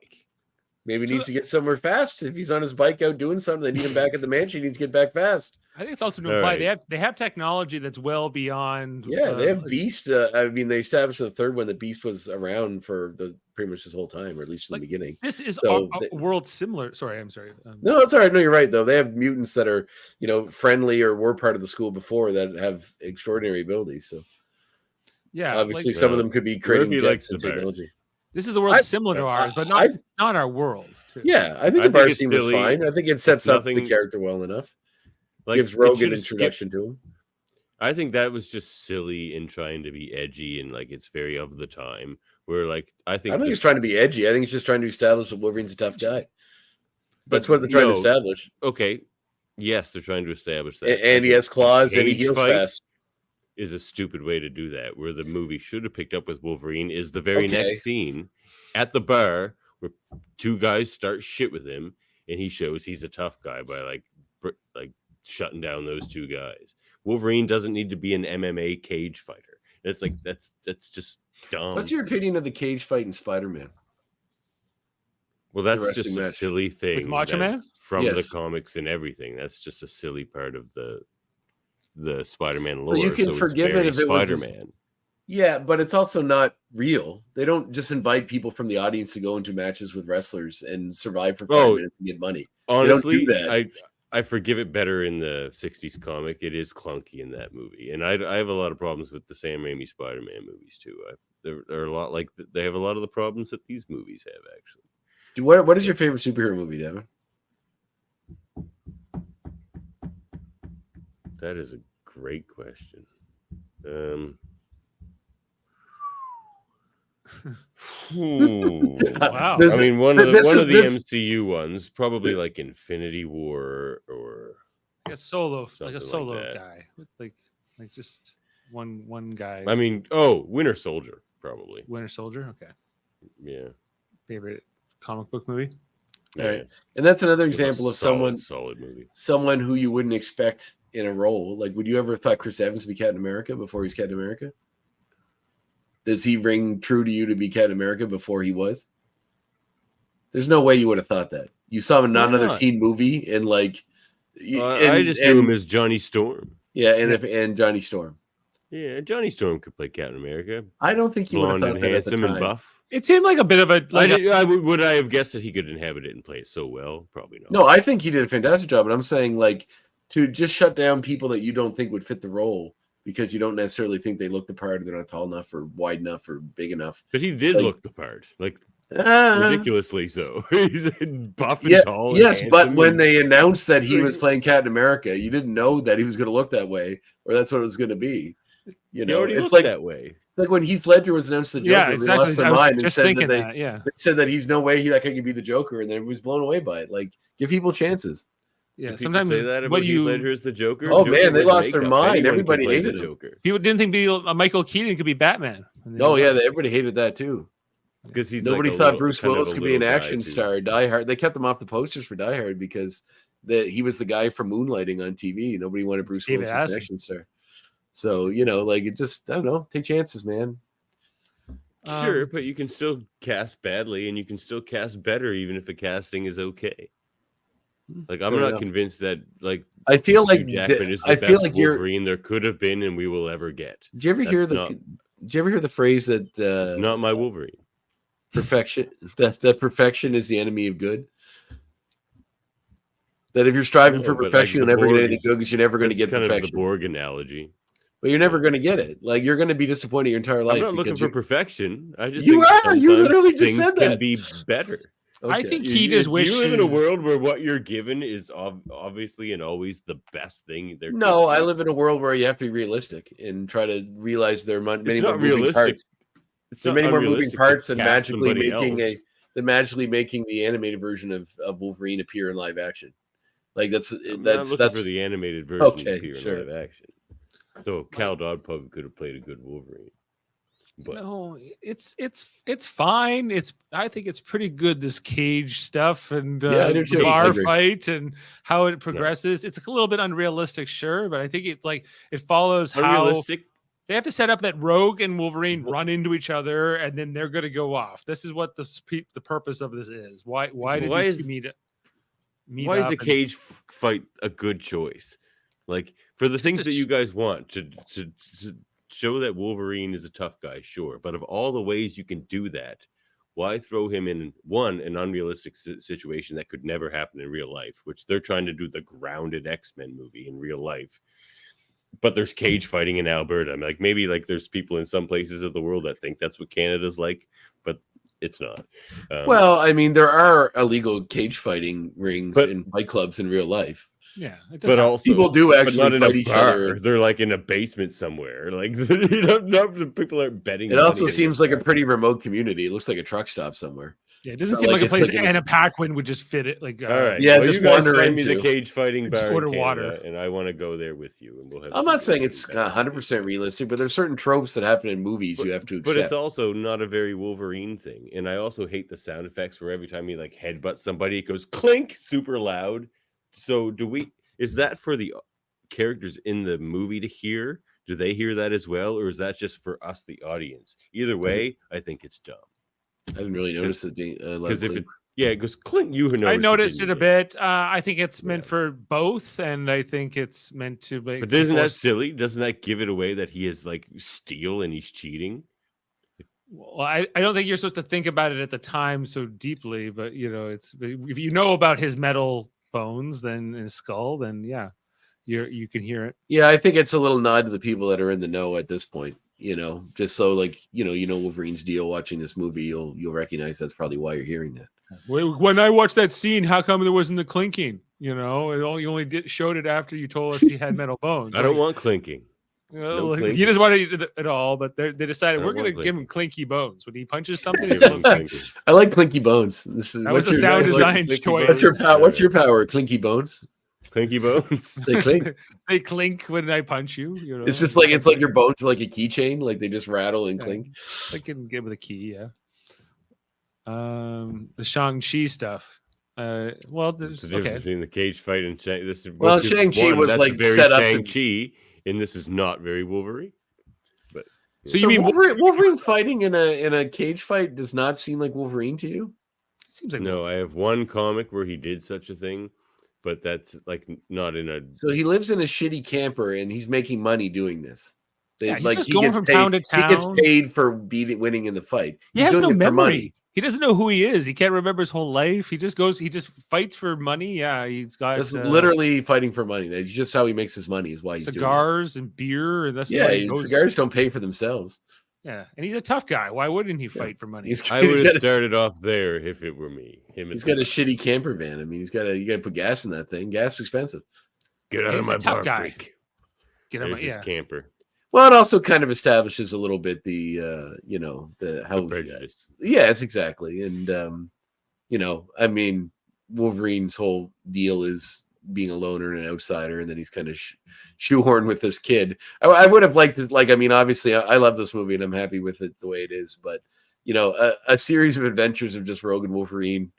Maybe he needs to get somewhere fast. If he's on his bike out doing something, they need him back at the mansion. He needs to get back fast. I think it's also to All imply right. they have technology that's well beyond. Yeah, they have Beast. I mean, they established the third one that Beast was around for pretty much this whole time, or at least in the beginning. This is So a world similar. Sorry, I'm sorry. No, it's all right. No, you're right, though. They have mutants that are, friendly or were part of the school before that have extraordinary abilities. So yeah, obviously like, some of them could be creating Murphy likes jets and the Bears. technology. this is a world similar to ours, but not our world. Too. Yeah, I think I the bar think it's scene was silly. fine. I think it sets up the nothing- character well enough. Like Gives it Rogue an should've introduction to him. I think that was just silly and trying to be edgy and like it's very of the time. Where like I I think don't think the- he's trying to be edgy. I think he's just trying to establish that Wolverine's a tough guy. That's But what they're trying to no, establish. okay, yes, they're trying to establish that. And he has claws and he Cage heals fight fast. is a stupid way to do that. Where the movie should have picked up with Wolverine is the very Okay. next scene at the bar where two guys start shit with him, and he shows he's a tough guy by like shutting down those two guys. Wolverine doesn't need to be an MMA cage fighter. It's like that's just dumb. What's your opinion of the cage fight in Spider-Man? Well, that's wrestling just a match? silly thing Macho Man? that's from the Yes. comics and everything. That's just a silly part of the Spider-Man lore. So you can it's forgive it very if it was a- Spider-Man. Yeah, but it's also not real. They don't just invite people from the audience to go into matches with wrestlers and survive for 5 minutes and get money. Honestly, do that. I forgive it better in the 60s comic. It is clunky in that movie. And I have a lot of problems with the Sam Raimi Spider-Man movies too. They're a lot like they have a lot of the problems that these movies have actually. What is your favorite superhero movie, Davan? That is a great question. Wow. I mean, one of the This- MCU ones, probably like Infinity War or Like a solo Something like solo that. guy, like just one guy. I mean, Winter Soldier, probably. Winter Soldier. Okay, Yeah. favorite comic book movie. All right. And that's another It's a example of solid movie. someone who you wouldn't expect in a role. Like, would you ever have thought Chris Evans would be Captain America before he's Captain America? Does he ring true to you to be Captain America before he was? There's no way you would have thought that. You saw him in Why another not? teen movie and like, I just knew him as Johnny Storm. yeah, and Johnny Storm. Yeah, Johnny Storm could play Captain America. I don't think you would have Blonde thought and that at the handsome and time. buff. It seemed like a bit of a Would I have guessed that he could inhabit it and play it so well? Probably not. No, I think he did a fantastic job. But I'm saying, like, to just shut down people that you don't think would fit the role because you don't necessarily think they look the part, or they're not tall enough, or wide enough, or big enough. But he did Like- look the part, like Ah. ridiculously so. He's buff and Yeah, tall. And yes, but handsome when and- they announced that he was playing Captain America, you didn't know that he was going to look that way, or that's what it was going to be. You he know, already it's looked like that way. it's like when Heath Ledger was announced the Joker. yeah, They exactly. lost their I was mind and just said thinking that that. Yeah, they said that he's no way that guy could be the Joker, and then everybody was blown away by it. Like, give people chances. yeah. People Sometimes say that about what Heath you Ledger as the Joker. Oh, Joker man, they with lost their makeup. mind. Anyone can Everybody play hated the him. Joker people didn't think Michael Keaton could be Batman. Oh yeah, everybody hated that too. because he's Nobody like a thought little- Bruce kind of Willis a could be an little guy, action too. star. Die Hard. They kept him off the posters for Die Hard because he was the guy from Moonlighting on TV. Nobody wanted Bruce David Willis as an Addison. action star. So like it just I don't know. Take chances, man. Sure, but you can still cast badly, and you can still cast better, even if the casting is okay. Like I'm Fair not enough. convinced that like I feel like Hugh Jackman is the I best feel like you're. Wolverine there could have been, and we will ever get. Did you ever hear That's Did you ever hear the phrase that Not my Wolverine. perfection that perfection is the enemy of good? That if you're striving No, for but, like, perfection, you'll the never get Borg anything is- good because you're never going to That's get kind of the perfection. Borg analogy. but you're never going to get it. Like you're going to be disappointed your entire life. I'm not looking because for you- perfection. I just You think are. You sometimes literally just things said can that. be better. I Okay. think he just wishes. You live in a world where what you're given is obviously and always the best thing. No, I live in a world where you have to be realistic and try to realize there are many It's more not moving realistic. parts. It's There are not many more moving unrealistic to parts than cast magically somebody making the animated version of Wolverine appear in live action. Like I'm not looking for the animated version to appear in live action. So Cal Dodpub could have played a good Wolverine. But No, it's fine. I think it's pretty good, this cage stuff and Yeah, I do the too. I bar agree. fight and how it progresses. It's a little bit unrealistic, sure, but I think it's like it follows how unrealistic. they have to set up that Rogue and Wolverine run into each other and then they're going to go off. This is what the purpose of this is. Why did these two meet Why is up a cage fight a good choice? Like for the things that you guys want to show that Wolverine is a tough guy, sure. But of all the ways you can do that, why throw him in an unrealistic situation that could never happen in real life, which they're trying to do the grounded X-Men movie in real life. But there's cage fighting in Alberta. I'm like, maybe like there's people in some places of the world that think that's what Canada's like, but it's not. Well, I mean, there are illegal cage fighting rings and fight clubs in real life. Yeah, it but also people do actually not in fight a each bar. other. They're like in a basement somewhere. Like not people are betting. It also seems like a pretty remote community. It looks like a truck stop somewhere. Yeah, it doesn't seem like a place Anna Paquin would just fit it. Like, all right, yeah, well, just you guys wander find me into the cage fighting bar order in Canada, water, and I want to go there with you. And we'll have. I'm not saying it's 100% realistic, but there's certain tropes that happen in movies you have to accept. But it's also not a very Wolverine thing, and I also hate the sound effects where every time you like headbutt somebody, it goes clink super loud. So is that for the characters in the movie to hear? Do they hear that as well, or is that just for us, the audience? Either way, I think it's dumb. I didn't really notice it being because it goes clink. I noticed it a bit. I think it's meant for both, and I think it's meant to. But isn't that silly? Doesn't that give it away that he is like steel and he's cheating? Well, I don't think you're supposed to think about it at the time so deeply, but it's if you know about his metal bones, then his skull, then yeah, you can hear it. Yeah, I think it's a little nod to the people that are in the know at this point. Just so like Wolverine's deal. Watching this movie, you'll recognize that's probably why you're hearing that. When I watched that scene, how come there wasn't the clinking? You only showed it after you told us he had metal bones. I don't want clinking. Clinking. He doesn't want it at all, but they decided we're going to give him clinky bones. When he punches something, it's I like clinky bones. That was a sound design choice. What's your power? Clinky bones. Clinky bones. They clink. They clink when I punch you. It's just like your bones are like a keychain. Like they just rattle and clink. I can give it a key. Yeah. The Shang-Chi stuff. Well, there's the difference between the cage fight and Shang-Chi was like very set up Shang-Chi, and this is not very Wolverine. But so you mean Wolverine fighting in a cage fight does not seem like Wolverine to you? It seems like no. I have one comic where he did such a thing, but that's like not in a. So he lives in a shitty camper and he's making money doing this. He's just going from town to town. He gets paid for winning in the fight. He has no memory. He doesn't know who he is. He can't remember his whole life. He just fights for money. Yeah, he's got. That's literally fighting for money. That's just how he makes his money. Is why he's cigars and beer. And that's cigars don't pay for themselves. Yeah, and he's a tough guy. Why wouldn't he fight for money? I would have started off there if it were me. He's got a shitty camper van. I mean, you got to put gas in that thing. Gas is expensive. Get out of my tough bar, guy. freak. Get his camper. Well, it also kind of establishes a little bit the prejudice. Yes, exactly. And I mean, Wolverine's whole deal is being a loner and an outsider, and then he's kind of shoehorned with this kid. I would have liked this. Like, I mean, obviously, I love this movie and I'm happy with it the way it is. But a series of adventures of just Rogue and Wolverine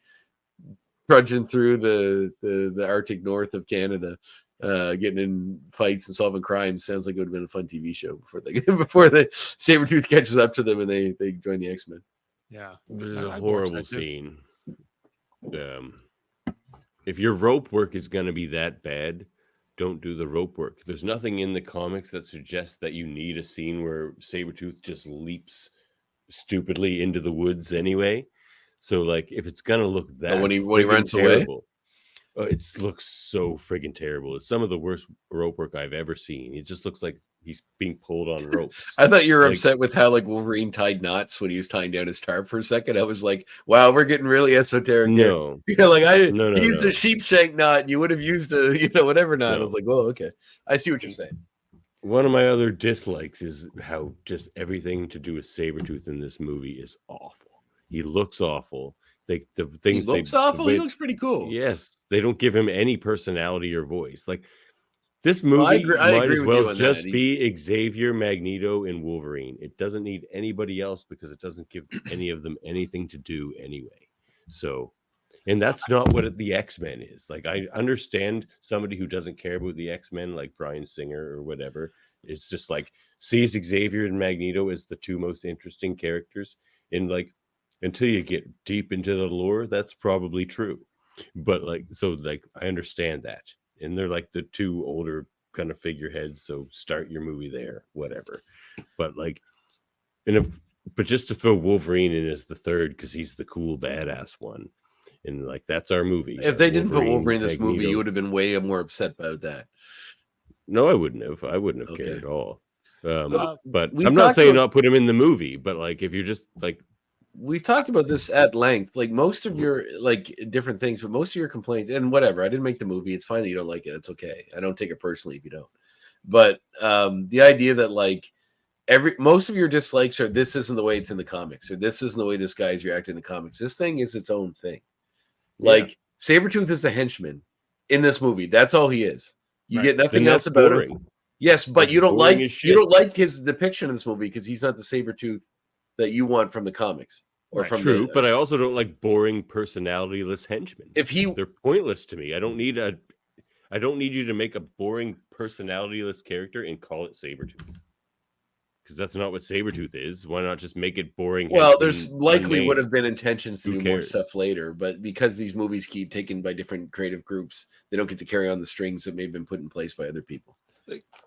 trudging through the Arctic North of Canada. Getting in fights and solving crimes sounds like it would have been a fun TV show before the Sabretooth catches up to them and they join the X-Men. Yeah, this is a horrible scene. If your rope work is going to be that bad, don't do the rope work. There's nothing in the comics that suggests that you need a scene where Sabretooth just leaps stupidly into the woods anyway. So like, if it's going to look that when he runs terrible, it looks so friggin' terrible. It's some of the worst rope work I've ever seen. It just looks like he's being pulled on ropes. I thought you were Like- upset with how like Wolverine tied knots when he was tying down his tarp for a second. I was like, wow, we're getting really esoteric here. No, Yeah, like No, he used no. a sheep shank knot, and you would have used a whatever knot. I No. was like, oh, okay. I see what you're saying. One of my other dislikes is how just everything to do with Sabretooth in this movie is awful. He looks awful. The He things looks awful. He looks pretty cool. Yes, they don't give him any personality or voice. Like this movie Well, I agree might with as you well on just that. be Xavier, Magneto, and Wolverine. It doesn't need anybody else because it doesn't give any of them anything to do anyway. So, and that's not what the X-Men is. Like I understand somebody who doesn't care about the X-Men, like Bryan Singer or whatever, is just like sees Xavier and Magneto as the two most interesting characters. And like until you get deep into the lore, that's probably true. But like, so like I understand that. And they're like the two older kind of figureheads. So start your movie there, whatever. But like, but just to throw Wolverine in as the third because he's the cool badass one, and like that's our movie. If they didn't put Wolverine in this movie, Magneto. you would have been way more upset about that. No, I wouldn't have. I wouldn't have cared Okay. at all. But we've I'm not talked saying about- not put him in the movie. But like, if you're just like, We've talked about this at length, like most of your like different things, but most of your complaints and whatever. I didn't make the movie. It's fine that you don't like it. It's okay. I don't take it personally if you don't. But the idea that like most of your dislikes are this isn't the way it's in the comics, or this isn't the way this guy's reacting in the comics. This thing is its own thing. Like Sabretooth is the henchman in this movie. That's all he is. You get nothing else about him. Yes, but That's you don't boring like as shit. his depiction in this movie because he's not the Sabretooth that you want from the comics or Right. from True, the, but I also don't like boring, personalityless henchmen. if he They're pointless to me. I don't need you to make a boring, personalityless character and call it Sabretooth. Because that's not what Sabretooth is. Why not just make it boring? well, there's henchman, likely unnamed? would have been intentions to Who do more cares? stuff later, but because these movies keep taken by different creative groups, they don't get to carry on the strings that may have been put in place by other people.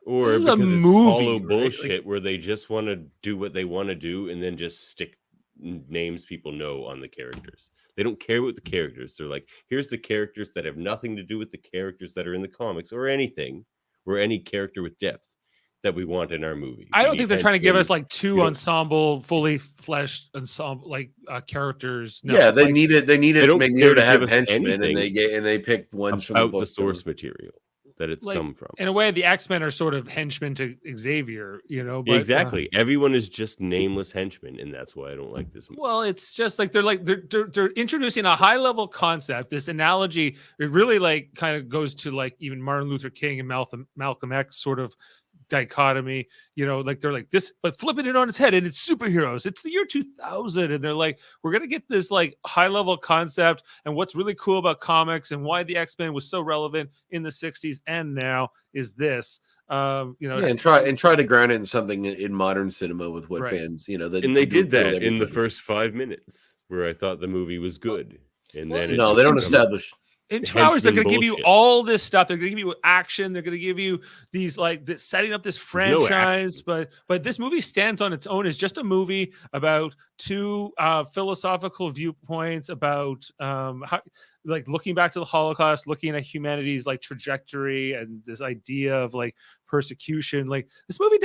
Or This is a because it's movie, hollow right? bullshit Like- where they just want to do what they want to do and then just stick names people know on the characters. They don't care about the characters. They're like, here's the characters that have nothing to do with the characters that are in the comics or anything, or any character with depth that we want in our movie. I don't Be think they're trying to give us henchmen. like two you know- ensemble, fully fleshed ensemble like characters. No, yeah, they like, needed don't Magneto care to to have give us henchmen, anything and they picked ones from about the the book. source material that it's Like, come from. in a way, the X-Men are sort of henchmen to Xavier, you know. But, Exactly. Everyone is just nameless henchmen, and that's why I don't like this movie. Well, it's just like they're introducing a high level concept. This analogy, it really like kind of goes to like even Martin Luther King and Malcolm X sort of dichotomy, you know, like they're like this, but flipping it on its head, and it's superheroes. It's the year 2000, and they're like, we're gonna get this like high level concept, and what's really cool about comics and why the X-Men was so relevant in the 60s and now is this, you know, Yeah, and try to ground it in something in modern cinema with what Right. fans, you know, that And they do did appeal that to in the everybody. first 5 minutes where I thought the movie was good. And Well, then it No, they don't becomes- establish. in 2 hours they're henchman going to give you bullshit. all this stuff. They're going to give you action. They're going to give you these like this, setting up this There's no franchise. But this movie stands on its own as just a movie about two philosophical viewpoints about how, like looking back to the Holocaust, looking at humanity's like trajectory and this idea of like persecution. Like this movie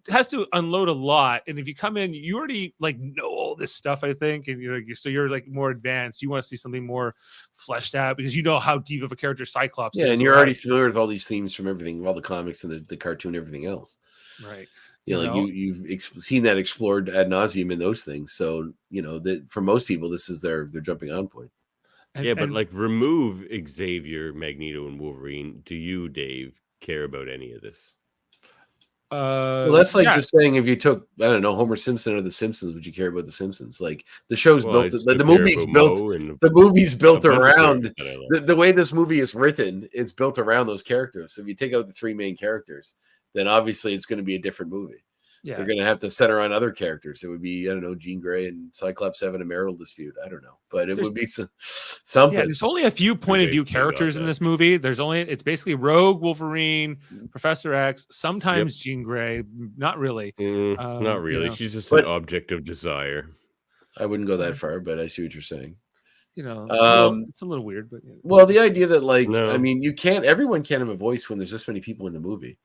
has to unload a lot, and if you come in, you already like know all this stuff, I think, and you're like more advanced. You want to see something more fleshed out because you know how deep of a character Cyclops Yeah, is. and or you're how- already familiar with all these themes from everything, all the comics and the cartoon, everything else. right. You know, like you've seen that explored ad nauseum in those things. So you know that for most people, this is their jumping on point. Yeah, but like remove Xavier, Magneto, and Wolverine. Do you, Dave, care about any of this? Well, that's like just saying if you took, I don't know, Homer Simpson or The Simpsons, would you care about The Simpsons? Like the show's Well, built, I still the care movie's about built, Mo and the movie's built a bunch of around characters that I like. the way this movie is written. It's built around those characters. So if you take out the three main characters, then obviously it's going to be a different movie. yeah. They're going to have to center on other characters. It would be, I don't know, Jean Grey and Cyclops having a marital dispute. I don't know, but it would be something. Yeah, there's only a few point of view ways to go about characters in that. this movie. It's basically Rogue, Wolverine, Professor X, sometimes Jean Grey, not really. Not you really. know. She's just But- an object of desire. I wouldn't go that far, but I see what you're saying. You know, Um, it's a little weird, but Well, the idea that like, No. I mean, everyone can't have a voice when there's this many people in the movie.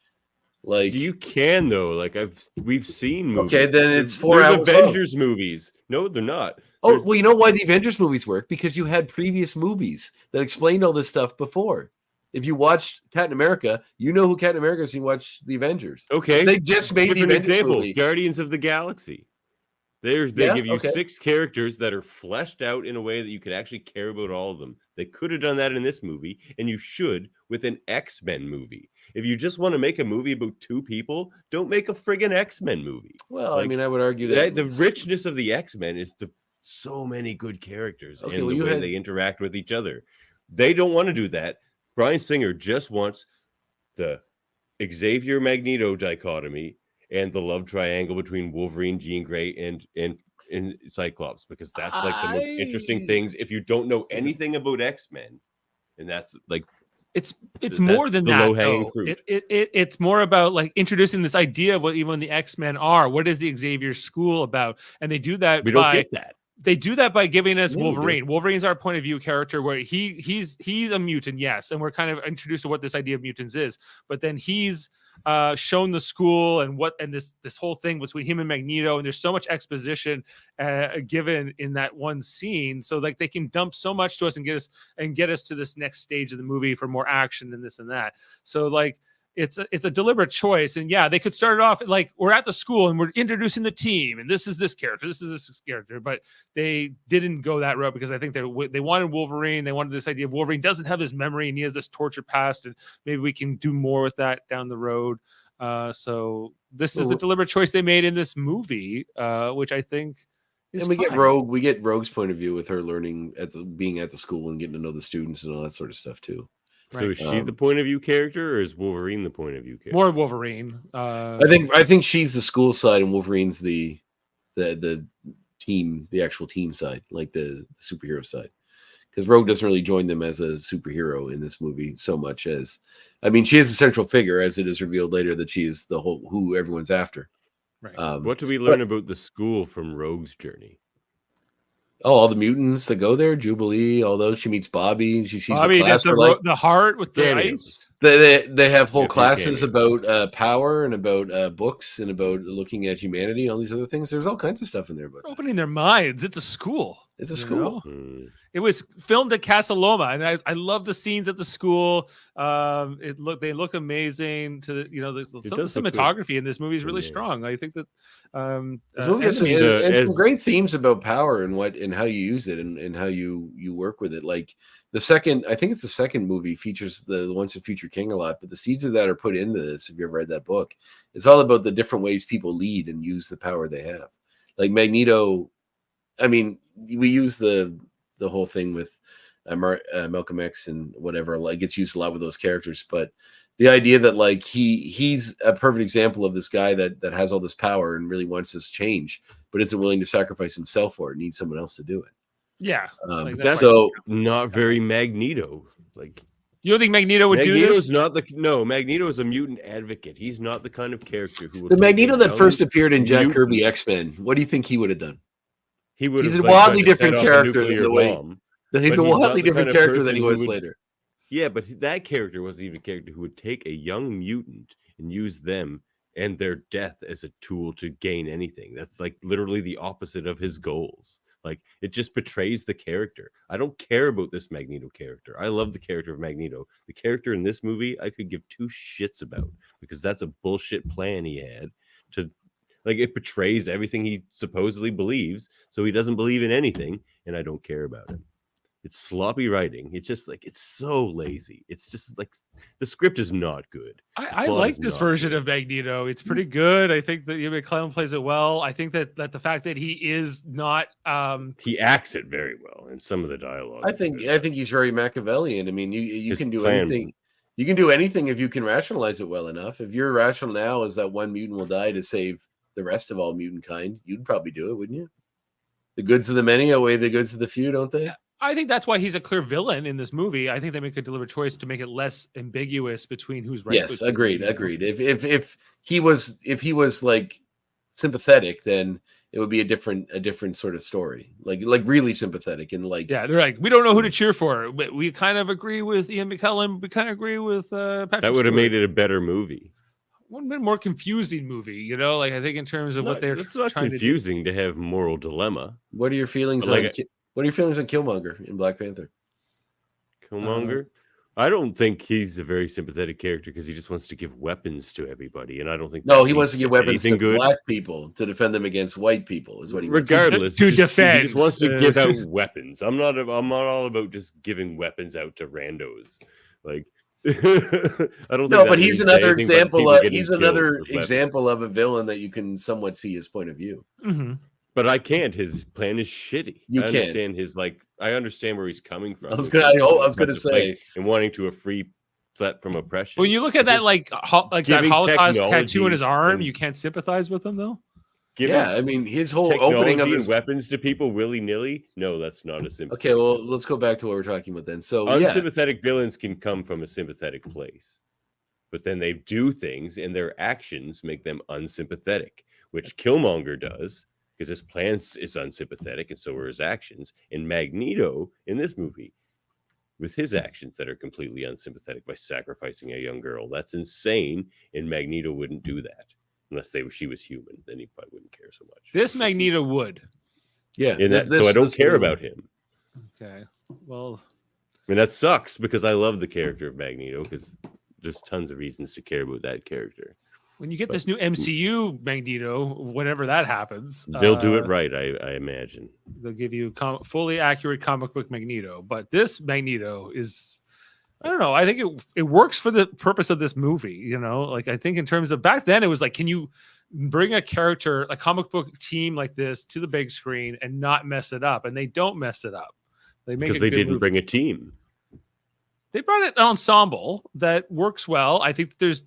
Like, You can though. Like we've seen movies. okay, then it's 4 There's hours long. Avengers movies. No, they're not. Oh, well, you know why the Avengers movies work? Because you had previous movies that explained all this stuff before. If you watched Captain America, you know who Captain America is. You watch the Avengers. Okay, They just made the different Avengers example. movie. Guardians of the Galaxy. They Yeah, give you okay. 6 characters that are fleshed out in a way that you could actually care about all of them. They could have done that in this movie, and you should with an X-Men movie. If you just want to make a movie about 2 people, don't make a friggin' X-Men movie. Well, Like, I mean, I would argue that the richness of the X-Men is so many good characters Okay, and well, the you way had- they interact with each other. They don't want to do that. Bryan Singer just wants the Xavier Magneto dichotomy and the love triangle between Wolverine, Jean Grey, and Cyclops, because that's like the most interesting things. If you don't know anything about X-Men, and that's like It's that's more than the that. low-hanging Though. fruit. It's more about like introducing this idea of what even the X-Men are. What is the Xavier School about? And they do that we don't by get that. they do that by giving us Yeah, we do. Wolverine. Wolverine's our point of view character, where he's a mutant, yes, and we're kind of introduced to what this idea of mutants is. But then he's shown the school and this whole thing between him and Magneto, and there's so much exposition given in that one scene. So like they can dump so much to us and get us to this next stage of the movie for more action and this and that. So like it's a deliberate choice. And yeah, they could start it off like we're at the school and we're introducing the team, and this is this character, this is this character, but they didn't go that route because I think they wanted Wolverine. They wanted this idea of Wolverine doesn't have this memory and he has this tortured past, and maybe we can do more with that down the road. So this is the deliberate choice they made in this movie, which I think is And we get fine. Rogue. We get Rogue's point of view with her learning being at the school and getting to know the students and all that sort of stuff too. So is she Um, the point of view character, or is Wolverine the point of view character? More Wolverine. I think she's the school side and Wolverine's the team, the actual team side, like the superhero side. Because Rogue doesn't really join them as a superhero in this movie so much as, I mean, she is a central figure, as it is revealed later that she is the whole who everyone's after. Right. What do we learn about the school from Rogue's journey? Oh, all the mutants that go there, Jubilee, all those. She meets Bobby. She sees Bobby what gets class we're like. the heart with the Cameo. ice. They have whole Yeah, few classes cameos. about power and about books and about looking at humanity and all these other things. There's all kinds of stuff in there, but Opening their minds. It's a school. it's a you school. know? Hmm. It was filmed at Casa Loma, and I love the scenes at the school. They look amazing. Some of the does look good. cinematography in this movie is really Yeah. strong. I think that This movie has some, and and some as- great themes about power and how you use it and how you work with it. Like I think it's the second movie features the ones that feature King a lot, but the seeds of that are put into this. If you ever read that book, it's all about the different ways people lead and use the power they have. Like Magneto, I mean, we use the whole thing with Malcolm X and whatever, like gets used a lot with those characters, but the idea that like he's a perfect example of this guy that has all this power and really wants this change, but isn't willing to sacrifice himself for it, needs someone else to do it. yeah. Like, That's so not very Magneto. Like You don't think Magneto would do Magneto's this? not Magneto is a mutant advocate. He's not the kind of character who will the take Magneto a that young first appeared in Jack mutant- Kirby X-Men, what do you think he would have done? He would He's have a like, wildly tried to set different off a character than nuclear the way- bomb. He's But a he's not wildly the different kind of character than person he who was would- later. Yeah, but that character wasn't even a character who would take a young mutant and use them and their death as a tool to gain anything. That's like literally the opposite of his goals. Like it just betrays the character. I don't care about this Magneto character. I love the character of Magneto. The character in this movie, I could give 2 shits about because that's a bullshit plan he had to, like, it betrays everything he supposedly believes. So he doesn't believe in anything, and I don't care about him. It's sloppy writing. It's just like it's so lazy. It's just like the script is not good. I plot like is this not version good. of Magneto. It's pretty good. I think that Ian McClellan plays it well. I think that the fact that he is not He acts it very well in some of the dialogue. I think he's very Machiavellian. I mean, you His can do plan- anything. You can do anything if you can rationalize it well enough. If your rationale is that one mutant will die to save the rest of all mutant kind, you'd probably do it, wouldn't you? The goods of the many outweigh the goods of the few, don't they? Yeah. I think that's why he's a clear villain in this movie. I think they make a deliberate choice to make it less ambiguous between who's right. Yes, agreed. If he was like sympathetic, then it would be a different sort of story. Like really sympathetic and like Yeah, they're like, we don't know who to cheer for. We kind of agree with Ian McKellen. We kind of agree with Patrick that would have Stewart. made it a better movie. one bit more confusing movie, you know, like I think in terms of what they're It's not trying confusing to have moral dilemma. What are your feelings Like on what are your feelings on Killmonger in Black Panther? Killmonger. I don't think he's a very sympathetic character because he just wants to give weapons to everybody, and I don't think. No, he wants to give weapons to anything good. black people to defend them against white people. Is what he wants. Regardless, To he defend. just wants to give out weapons. I'm not all about just giving weapons out to randos. Like, I don't. No, think but that he's means another anything but example. people getting He's killed another with weapons. example of a villain that you can somewhat see his point of view. Mhm. But I can't. His plan is shitty. You I can't. understand his I understand where he's coming from. I was which gonna is say, and wanting to a free threat from oppression. When you look at that, like that giving Holocaust tattoo technology in his arm, and- you can't sympathize with him though. Giving yeah, I mean, his whole technology opening of and his. weapons to people willy nilly. No, that's not a sympathetic. Okay, well, let's go back to what we're talking about then. So, yeah, Unsympathetic villains can come from a sympathetic place, but then they do things and their actions make them unsympathetic, which Killmonger does because his plan is unsympathetic and so are his actions. And Magneto in this movie, with his actions that are completely unsympathetic by sacrificing a young girl, that's insane. And Magneto wouldn't do that unless she was human. Then he probably wouldn't care so much. This Magneto would. yeah. And so I don't care about him. Okay. Well, I mean, that sucks because I love the character of Magneto because there's tons of reasons to care about that character. when you get this new MCU Magneto, whenever that happens, They'll do it right, I imagine. they'll give you fully accurate comic book Magneto. But this Magneto is, I don't know. I think it works for the purpose of this movie. You know, like I think in terms of back then, it was like, can you bring a character, a comic book team like this to the big screen and not mess it up? And they don't mess it up. They make Because they didn't bring a team. They brought an ensemble that works well. I think there's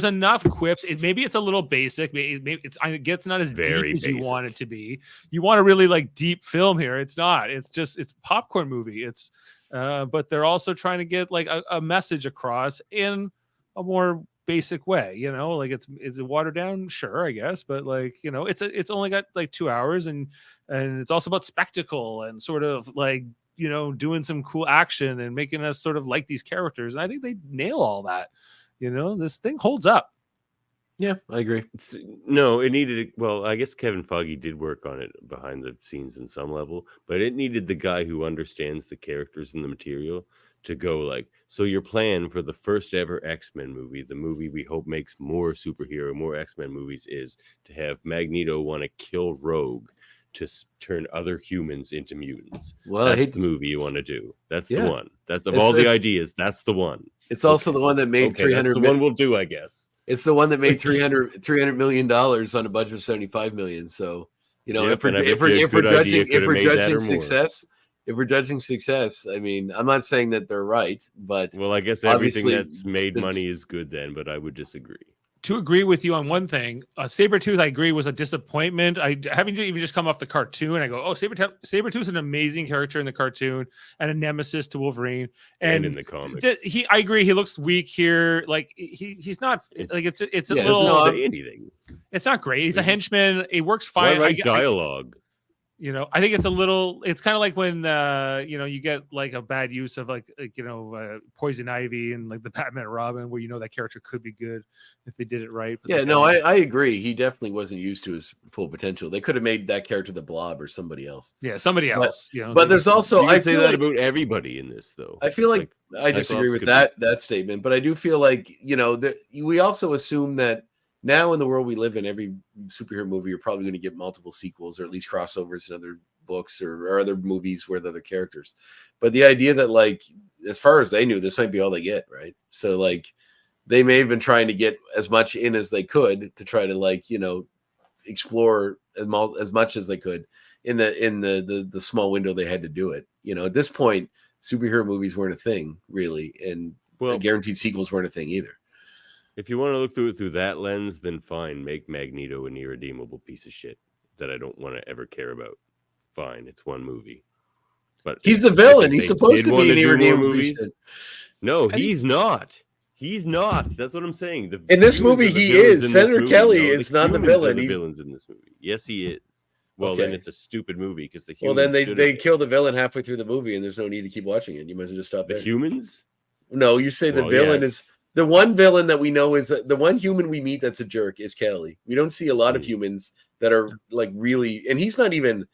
enough quips. Maybe it's a little basic. Maybe it's not as Very deep as basic. you want it to be. You want a really like deep film here. It's not. It's just it's a popcorn movie. It's but they're also trying to get like a message across in a more basic way. You know, like is it watered down? Sure, I guess, but like you know, it's only got like 2 hours and it's also about spectacle and sort of like, you know, doing some cool action and making us sort of like these characters. And I think they nail all that. You know, this thing holds up. Yeah, I agree. No, it needed. Well, I guess Kevin Feige did work on it behind the scenes in some level, but it needed the guy who understands the characters and the material to go like, so your plan for the first ever X-Men movie, the movie we hope makes more superhero, more X-Men movies, is to have Magneto want to kill Rogue to turn other humans into mutants. Well, that's the movie you want to do. That's Yeah. the one. That's of all the ideas. That's the one. It's also the one that made Okay, 300 that's the one we'll do, I guess. It's the one that made $300 million on a budget of 75 million. So, you know, Yep, and I if bet you a we're good idea judging could have made that or more. success, if we're judging success, I mean, I'm not saying that they're right, but Well, I guess everything obviously, that's made that's- money is good then, but I would disagree. To agree with you on one thing, Sabretooth, I agree, was a disappointment. I haven't even just come off the cartoon. I go, oh, Sabretooth's an amazing character in the cartoon and a nemesis to Wolverine. And in the comics. I agree. He looks weak here. Like he's not like it's a Yeah, little. Doesn't say anything. It's not great. He's a henchman. It works Why fine. write dialogue? You know, I think it's a little. It's kind of like when you know, you get like a bad use of like you know, Poison Ivy and like the Batman and Robin, where you know that character could be good if they did it right. But yeah, no, I agree. He definitely wasn't used to his full potential. They could have made that character the Blob or somebody else. yeah, somebody else. You know, But there's also You I can say feel that like, about everybody in this, though. I feel like I disagree Cyclops with could that statement, but I do feel like, you know, that we also assume that now in the world we live in, every superhero movie you're probably going to get multiple sequels or at least crossovers in other books or other movies with other characters. But the idea that, like, as far as they knew, this might be all they get, right? So like they may have been trying to get as much in as they could to try to, like, you know, explore as much as they could in the small window they had to do it. You know, at this point, superhero movies weren't a thing really, and guaranteed sequels weren't a thing either. If you want to look through it through that lens, then fine, make Magneto an irredeemable piece of shit that I don't want to ever care about. Fine, it's one movie. But he's the villain. He's supposed to be an irredeemable movies. No, he's not. He's not. That's what I'm saying. In this movie, he is. Senator Kelly is not the villain. The villains in this movie. Yes, he is. Well, then it's a stupid movie because the humans. Well, then they kill the villain halfway through the movie, and there's no need to keep watching it. You might as well just stop there. The humans? No, you say the villain is the one villain that we know is the one human we meet that's a jerk is Kelly. We don't see a lot of humans that are like really, and he's not even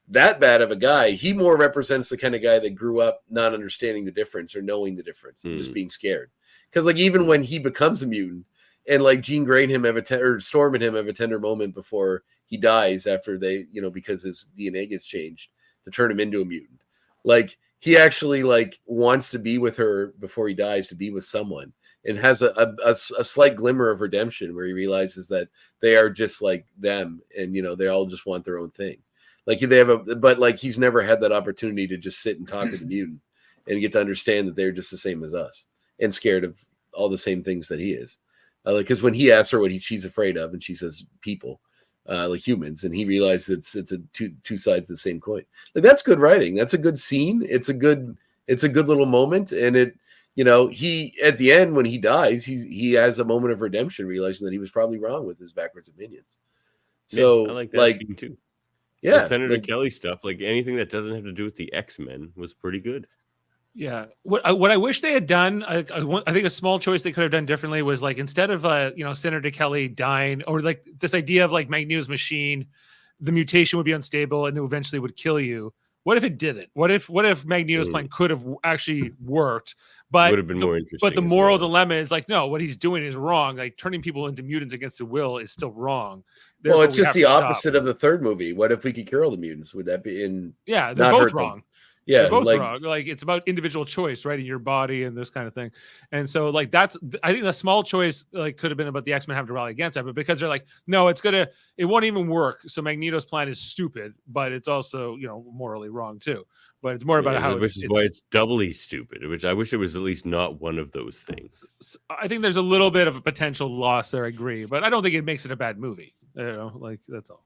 that bad of a guy. He more represents the kind of guy that grew up not understanding the difference or knowing the difference and just being scared. Because like even when he becomes a mutant and like Jean Grey and him have or Storm and him have a tender moment before he dies after they, because his DNA gets changed to turn him into a mutant. Like he actually like wants to be with her before he dies, to be with someone, and has a slight glimmer of redemption where he realizes that they are just like them, and they all just want their own thing. Like they have but like he's never had that opportunity to just sit and talk with the mutant and get to understand that they're just the same as us and scared of all the same things that he is. Because when he asks her what she's afraid of, and she says people, like humans, and he realizes it's a two sides of the same coin. Like that's good writing. That's a good scene. It's a good little moment, and it. He at the end when he dies, he has a moment of redemption, realizing that he was probably wrong with his backwards opinions. So I like that scene too. Yeah, the Senator Kelly stuff, like anything that doesn't have to do with the X-Men, was pretty good. Yeah, what I wish they had done, I think a small choice they could have done differently was like instead of Senator Kelly dying, or like this idea of like Magneto's machine, the mutation would be unstable and it eventually would kill you. What if it didn't? What if Magneto's plan could have actually worked? But would have been more interesting. But the moral dilemma is like, no, what he's doing is wrong. Like turning people into mutants against their will is still wrong. Therefore, well, it's just the opposite of the third movie. What if we could cure all the mutants? Would that be in? Yeah, they're both wrong. Yeah, they're both wrong. Like it's about individual choice, right, in your body and this kind of thing. And so, like I think the small choice like could have been about the X-Men having to rally against that, but because they're like, no, it won't even work. So Magneto's plan is stupid, but it's also morally wrong too. But it's more about how which is why it's doubly stupid. Which I wish it was at least not one of those things. I think there's a little bit of a potential loss there. I agree, but I don't think it makes it a bad movie. Like that's all.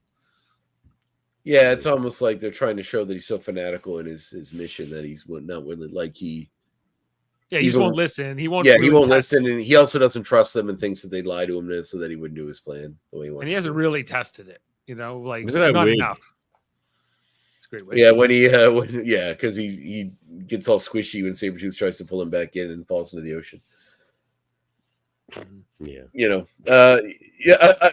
Yeah, it's almost like they're trying to show that he's so fanatical in his mission that he's not willing. Like he just won't listen. He won't. Yeah, he won't listen, and he also doesn't trust them and thinks that they'd lie to him so that he wouldn't do his plan the way he wants. And he hasn't really tested it. Like not enough. It's a great way. Yeah, because he gets all squishy when Sabretooth tries to pull him back in and falls into the ocean. Yeah.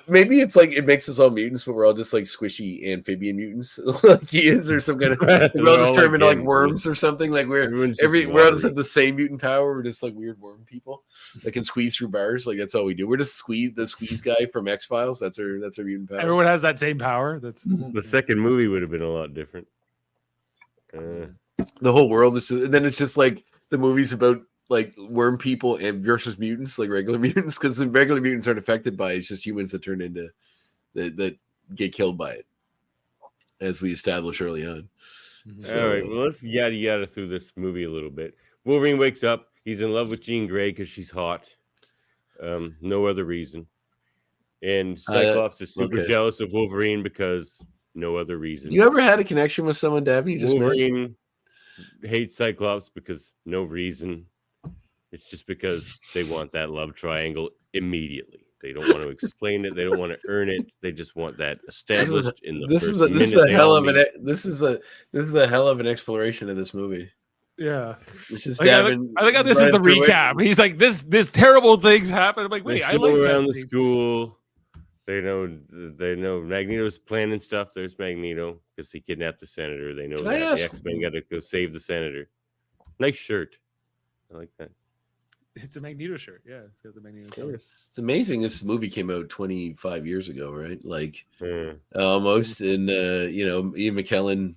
Maybe it's like it makes us all mutants, but we're all just like squishy amphibian mutants, like he is, or some kind of. We're all just turned into like worms or something. Like we're all just have the same mutant power. We're just like weird worm people that can squeeze through bars. Like that's all we do. We're just the squeeze guy from X-Files. That's our mutant power. Everyone has that same power. That's the second movie would have been a lot different. The whole world is, and then it's just like the movie's about like worm people and versus mutants, like regular mutants, because the regular mutants aren't affected by it. It's just humans that turn into that get killed by it, as we established early on. All right, well, let's yada yada through this movie a little bit. Wolverine wakes up. He's in love with Jean Grey because she's hot. No other reason. And Cyclops is super jealous of Wolverine because no other reason. You ever had a connection with someone, Davan? You just Wolverine hates Cyclops because no reason. It's just because they want that love triangle immediately. They don't want to explain it. They don't want to earn it. They just want that established in the this first is minute. This is the hell of an exploration of this movie. Yeah, which is I think this is the recap. He's like, this terrible things happen. I'm like, wait, I like around the school. They know Magneto's planning stuff. There's Magneto because he kidnapped the senator. They know that the X-Men got to go save the senator. Nice shirt. I like that. It's a Magneto shirt. Yeah, it's got the Magneto colors. It's amazing. This movie came out 25 years ago, right? Like almost. And Ian McKellen,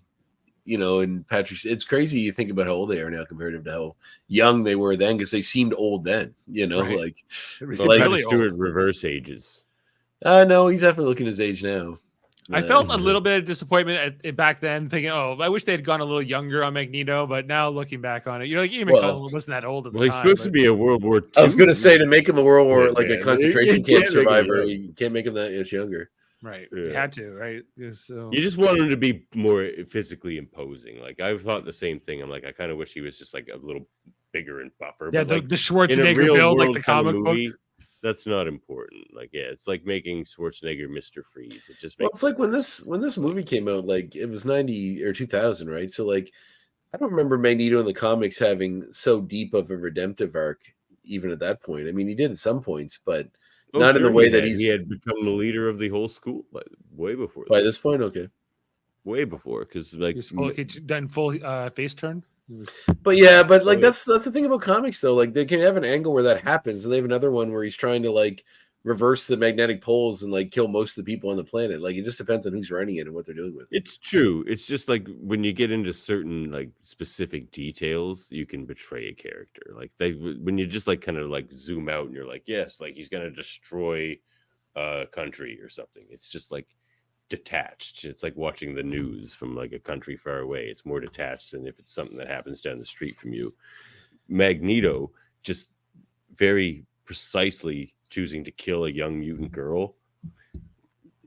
and Patrick. It's crazy. You think about how old they are now compared to how young they were then, because they seemed old then. Right. Patrick Stewart reverse ages. No, he's definitely looking his age now. I felt a little bit of disappointment back then, thinking, "Oh, I wish they had gone a little younger on Magneto." But now looking back on it, like Ian McKellen wasn't that old at the time. He's supposed to be a World War II. I was going to say, to make him a World War, like a concentration camp survivor, you can't make him that much younger. Right, you had to, right? So you just want him to be more physically imposing. Like I thought the same thing. I'm like, I kind of wish he was just like a little bigger and buffer. Yeah, but the Schwarzenegger build, like the comic book. That's not important. Like, it's like making Schwarzenegger Mr. Freeze. It just makes it's like when this movie came out, like it was 90 or 2000, right? So like I don't remember Magneto in the comics having so deep of a redemptive arc. even at that point. I mean, he did at some points, but Oh, not in the sure way he that had. He had become the leader of the whole school way before. by this point. Okay. Way before, because like He was full, he'd done full face turn. He was, But yeah, but like Oh, yeah. that's the thing about comics though. Like they can have an angle where that happens, and they have another one where he's trying to like reverse the magnetic poles and like kill most of the people on the planet. Like it just depends on who's running it and what they're doing with it. It's true. It's just like when you get into certain like specific details, you can betray a character. Like when you just like kind of like zoom out and you're like, yes, like he's gonna destroy a country or something. It's just like detached. It's like watching the news from like a country far away. It's more detached than if it's something that happens down the street from you. Magneto just very precisely choosing to kill a young mutant girl.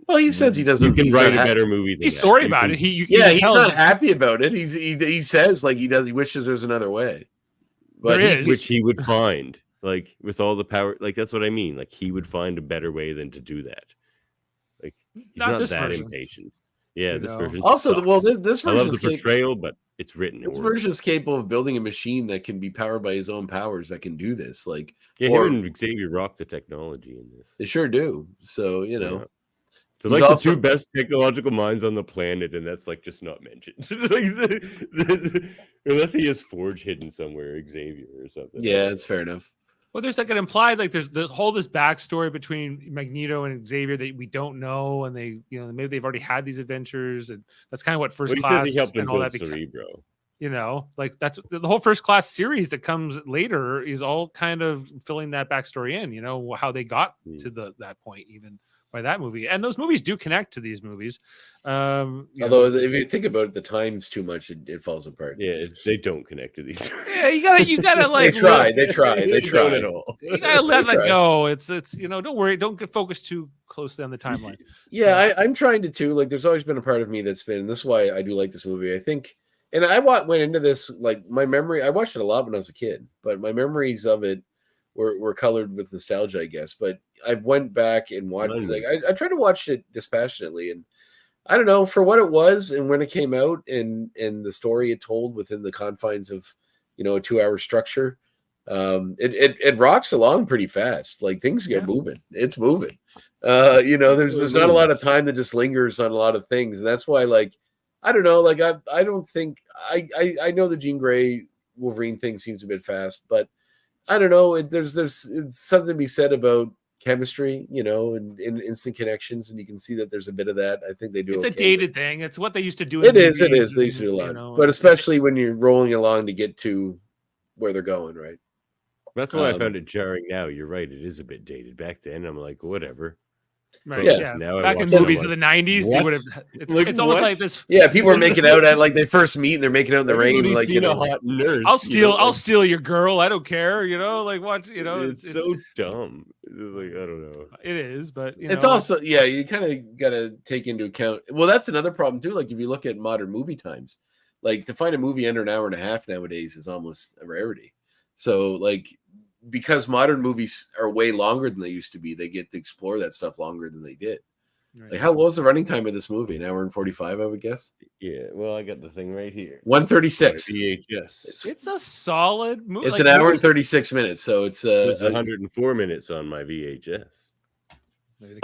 Well, he says he doesn't. You can he's write not a better movie. Than he's that. sorry You about can- it. He Yeah, he's tells- not happy about it. He says like he wishes there's another way. But There is. which he would find, like with all the power. Like that's what I mean. Like he would find a better way than to do that. Like he's Not not this that version. impatient. Yeah, You this know. version. Also, well, sucks. this I love version the is capable. portrayal, but it's written. This horribly. version is capable of building a machine that can be powered by his own powers that can do this. Like Yeah, or- him and Xavier rock the technology in this. they sure do. So you know. Yeah. They're He's like also- the two best technological minds on the planet, and that's like just not mentioned. Like, unless he has Forge hidden somewhere, Xavier or something. Yeah, it's fair enough. Well, there's like an implied like there's this backstory between Magneto and Xavier that we don't know, and they maybe they've already had these adventures, and that's kind of what First Well, he Class says he helped him and all build that. Cerebro. Like that's the whole First Class series that comes later is all kind of filling that backstory in. How they got to that point even by that movie, and those movies do connect to these movies. Although if you think about it, the times too much, it falls apart. Yeah, they don't connect to these. yeah, you gotta like They try. They don't at try. all. You gotta let They that try. go. It's don't worry, don't get focused too closely on the timeline. Yeah, I'm trying to too. Like, there's always been a part of me that's been. This is why I do like this movie. I think, and I went into this like my memory. I watched it a lot when I was a kid, but my memories of it were colored with nostalgia, I guess. But I went back and watched. Like, I tried to watch it dispassionately, and I don't know for what it was and when it came out, and the story it told within the confines of a 2-hour structure. It rocks along pretty fast. Like things get moving. It's moving. There's not a lot of time that just lingers on a lot of things, and that's why like I don't know. Like I don't think I know the Jean Grey Wolverine thing seems a bit fast, but I don't know. There's something to be said about chemistry, and instant connections, and you can see that there's a bit of that. I think they do. It's a okay dated thing. It's what they used to do. It is. movies They used to do a and, lot, but especially when you're rolling along to get to where they're going, right? That's why I found it jarring. Now you're right; it is a bit dated. Back then, I'm like, whatever. right, Yeah. Now I back in watch it, I'm movies like, of the '90s, they what? would have. It's Like, almost what? like this. Yeah, people are making out at like they first meet and they're making out in the rain. Everybody's Like seen a hot nurse. I'll steal your girl. I don't care. Like watch. It's so dumb. It's like I don't know. It is, but it's also you kind of got to take into account. Well, that's another problem too. Like if you look at modern movie times, like to find a movie under an hour and a half nowadays is almost a rarity. So like because modern movies are way longer than they used to be, they get to explore that stuff longer than they did. Right. Like how long was the running time of this movie? An hour and 45, I would guess. Yeah, well, I got the thing right here. 136. VHS. It's a solid movie. It's an hour and 36 minutes. So it's There's 104 minutes on my VHS.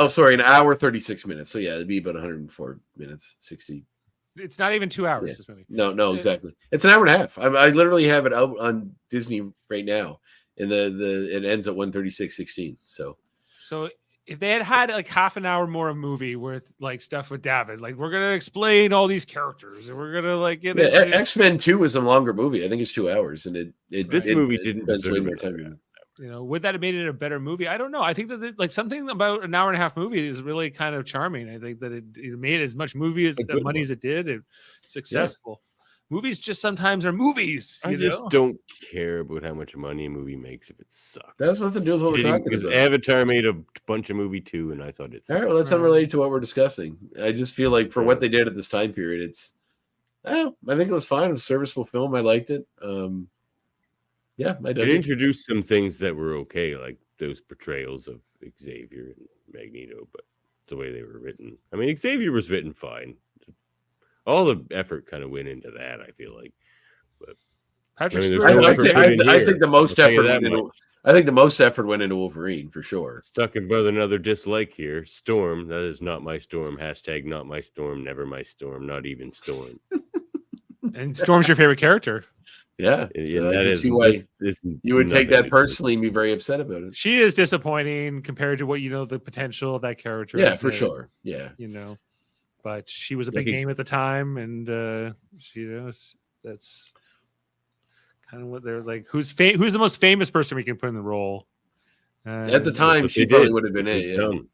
sorry, an hour 36 minutes. So yeah, it'd be about 104 minutes, 60. It's not even 2 hours. Yeah. This movie. No, exactly. It's an hour and a half. I literally have it out on Disney right now, and it ends at 136:16. So If they had like half an hour more of movie with like stuff with David, like we're gonna explain all these characters and we're gonna like get it. X-Men 2 is a longer movie. I think it's 2 hours, and This movie didn't spends way deserve more another time. Would that have made it a better movie? I don't know. I think that like something about an hour and a half movie is really kind of charming. I think that it made as much movie as good money as it did. It's successful. Movies just sometimes are movies. I just don't care about how much money a movie makes if it sucks. That's nothing to do with what we're talking Because about. Avatar made a bunch of movie too, and I thought it's All right, well, that's unrelated to what we're discussing. I just feel like for what they did at this time period, I think it was fine. It was a serviceable film. I liked it. Yeah, I did. It introduced some things that were okay, like those portrayals of Xavier and Magneto, but the way they were written. I mean, Xavier was written fine. All the effort kind of went into that, I feel like. But Patrick I mean, Stewart. there's no effort put in I here, think the most I'll tell you effort that went into, much. I think the most effort went into Wolverine for sure. Stuck about another dislike here. Storm. That is not my Storm. Hashtag not my Storm. Never my Storm. Not even Storm. And Storm's your favorite character. Yeah, And so I that can is see why this you would take nothing that personally and be very upset about it. She is disappointing compared to what the potential of that character. Yeah, for is, sure. Yeah, but she was a Like big name at the time, and she that's kind of what they're like. Who's the most famous person we can put in the role? at the And- time what she they probably did. would have been It's it. Yeah. done.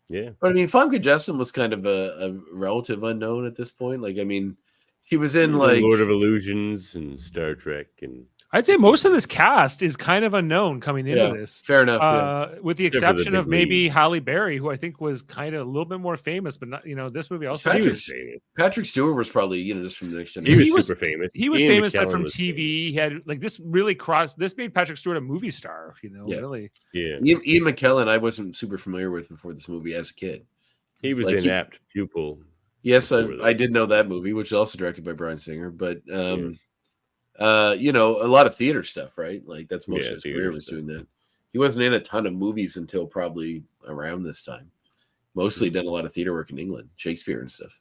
Yeah. But I mean, Famke Jessamine was kind of a relative unknown at this point. Like, I mean, she was in like Lord of Illusions and Star Trek and I'd say most of this cast is kind of unknown coming into Yeah, this. fair enough. Yeah. With the Except for the exception of big maybe lead. Halle Berry, who I think was kind of a little bit more famous, but not, this movie also. she Patrick- was famous. Patrick Stewart was probably just from the next He generation. was was- super famous. He was Ian famous, but McKellen from was TV. He had this really this made Patrick Stewart a movie star, Yeah. really. famous. Ian McKellen, I wasn't super familiar with before this movie as a kid. He was Like, an apt pupil. Yes, Before that. I did know that movie, which is also directed by Bryan Singer, but a lot of theater stuff, right? Like that's most Yeah, of his theater career was stuff. doing that. He wasn't in a ton of movies until probably around this time. Mostly done a lot of theater work in England, Shakespeare and stuff.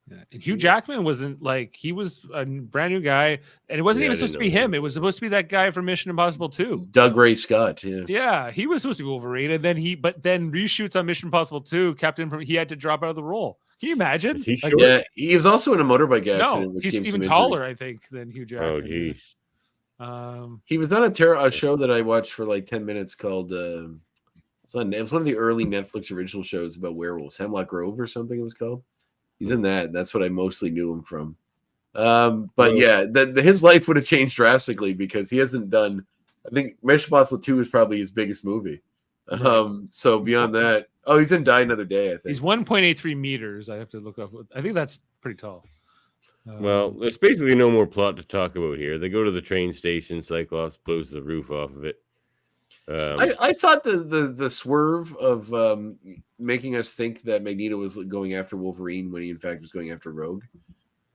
Yeah. And Hugh Jackman wasn't he was a brand new guy, and it wasn't Yeah, even I supposed to didn't be know him. It was supposed to be that guy from Mission Impossible 2. Doug Ray Scott, yeah. Yeah, he was supposed to be Wolverine, and then then reshoots on Mission Impossible 2 kept him he had to drop out of the role. Can you imagine? Is he Like, short? Yeah, he was also in a motorbike accident, no, which he's gave him even some taller, injuries. I think, than Hugh Oh, Jackman. geez. He was on a show that I watched for like 10 minutes called it was one of the early Netflix original shows about werewolves, Hemlock Grove or something it was called. He's in that. That's what I mostly knew him from. But yeah, his life would have changed drastically because he hasn't done. I think Mission Impossible 2 is probably his biggest movie. So beyond that, he's in Die Another Day. I think He's 1.83 meters. I have to look up. I think that's pretty tall. Well, there's basically no more plot to talk about here. They go to the train station. Cyclops blows the roof off of it. I thought the swerve of making us think that Magneto was going after Wolverine when he in fact was going after Rogue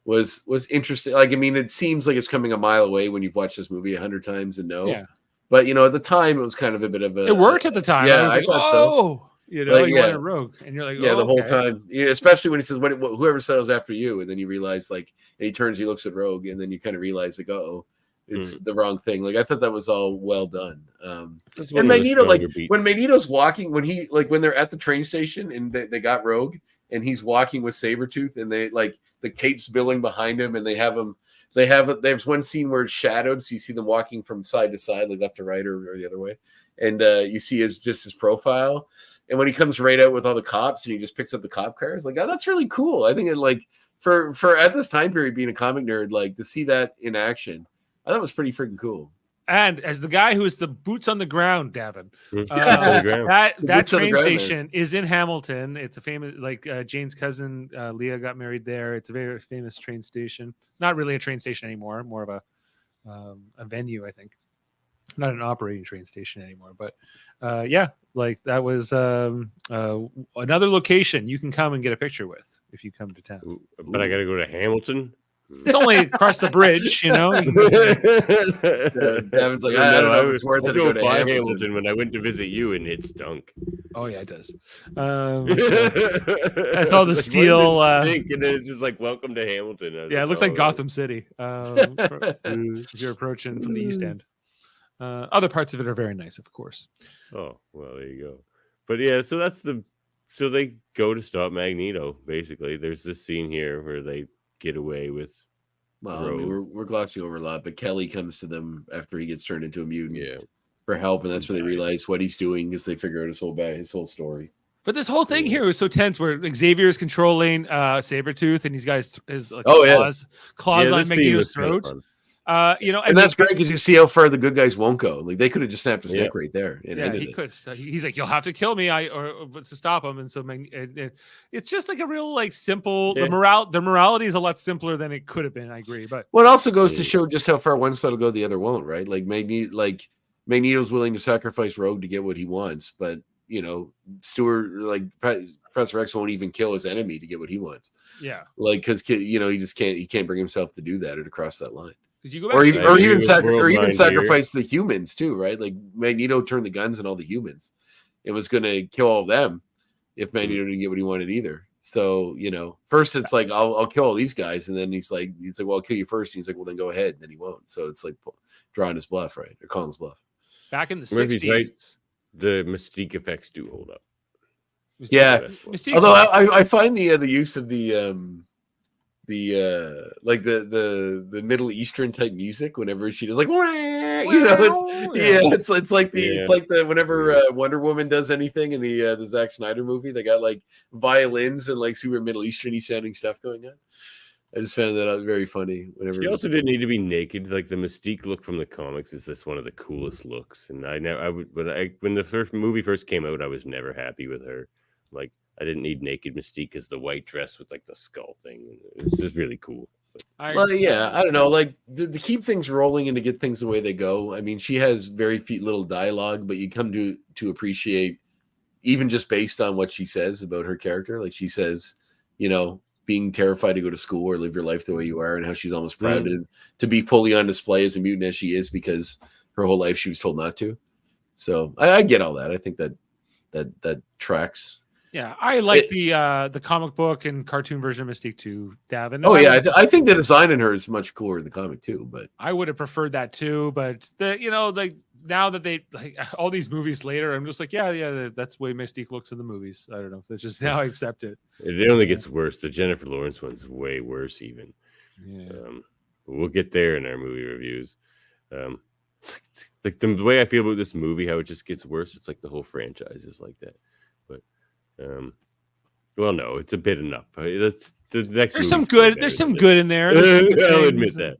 was interesting. Like, I mean, it seems like it's coming a mile away when you've watched this movie 100 times and know. Yeah. But at the time it was kind of a bit of a. It worked at the time. Yeah, I was I like, thought so. Like, you yeah. went a rogue, and you're like, the whole okay. time, especially when he says, "Whoever said it was after you," and then you realize, like, and he turns, he looks at Rogue, and then you kind of realize, like, it's the wrong thing. Like, I thought that was all well done. And Magneto, like, when Magneto's walking, when they're at the train station and they got Rogue, and he's walking with Sabretooth, and they like the cape's billowing behind him, and there's one scene where it's shadowed, so you see them walking from side to side, like left to right or the other way, and you see his profile. And when he comes right out with all the cops and he just picks up the cop cars, like, that's really cool. I think it, like, for at this time period, being a comic nerd, like, to see that in action, I thought it was pretty freaking cool. And as the guy who is the boots on the ground, Davan, The that boots on the train ground, man. station is in Hamilton. It's a famous, Jane's cousin Leah got married there. It's a very famous train station. Not really a train station anymore, more of a venue, I think. Not an operating train station anymore, but like that was another location you can come and get a picture with if you come to town. But I got to go to Hamilton. It's only across the bridge, you know. Davin's like, I don't know if it's worth it to go to Hamilton. when I went to visit you, and it stunk. Oh yeah, it does. That's all the steel. And then it's just like, welcome to Hamilton. Yeah, it looks like Gotham City. If you're approaching from the East End. Other parts of it are very nice, of course. Oh, well, there you go. But yeah, so they go to stop Magneto. Basically, there's this scene here where they get away with. Well, I mean, we're glossing over a lot, but Kelly comes to them after he gets turned into a mutant for help, and that's when they realize what he's doing because they figure out his whole story. But this whole thing here was so tense, where Xavier is controlling Sabretooth, and he's got his claws on Magneto's throat. And that's great because you see how far the good guys won't go. Like, they could have just snapped his neck right there. And he could. He's like, you'll have to kill me, or to stop him. And so it's just like a real, like, simple. The morality is a lot simpler than it could have been. I agree, but it also goes to show just how far one side will go, the other won't. Right? Like, Magneto's willing to sacrifice Rogue to get what he wants, but Stewart, like, Professor X, won't even kill his enemy to get what he wants. Yeah, like, because he just can't bring himself to do that or to cross that line. Because you go back Or to even, the or agree even, with sacri- World or even Mind sacrifice the humans too, right? Like Magneto turned the guns on all the humans. It was going to kill all of them if Magneto didn't get what he wanted either. So first it's like I'll kill all these guys, and then he's like, well, I'll kill you first. And he's like, well, then go ahead, and then he won't. So it's like drawing his bluff, right? Or calling his bluff. back in the Murphy's 60s. right. The Mystique effects do hold up. Yeah. Mystique's Although all- I find the use of the like the Middle Eastern type music whenever she does like it's like the whenever Wonder Woman does anything in the Zack Snyder movie, they got like violins and like super Middle Eastern-y sounding stuff going on. I just found that out very funny. Whenever She also didn't need to be naked. Like the Mystique look from the comics is just one of the coolest looks. And when the first movie first came out, I was never happy with her. Like I didn't need naked Mystique as the white dress with like the skull thing. It's just really cool. Well, yeah, I don't know. Like to keep things rolling and to get things the way they go. I mean, she has very little dialogue, but you come to appreciate even just based on what she says about her character. Like she says, being terrified to go to school or live your life the way you are, and how she's almost proud to be fully on display as a mutant as she is because her whole life she was told not to. So I get all that. I think that tracks. Yeah, I like the comic book and cartoon version of Mystique too, Davan. Oh yeah, I think the design in her is much cooler in the comic too. But I would have preferred that too. But like now that they like all these movies later, I'm just like, yeah, that's the way Mystique looks in the movies. I don't know. That's just now I accept it. It only gets worse. The Jennifer Lawrence one's way worse even. Yeah. We'll get there in our movie reviews. Like the way I feel about this movie, how it just gets worse. It's like the whole franchise is like that. But well, no, it's a bit enough. That's the next. There's some good. There's some good in there. I'll admit that.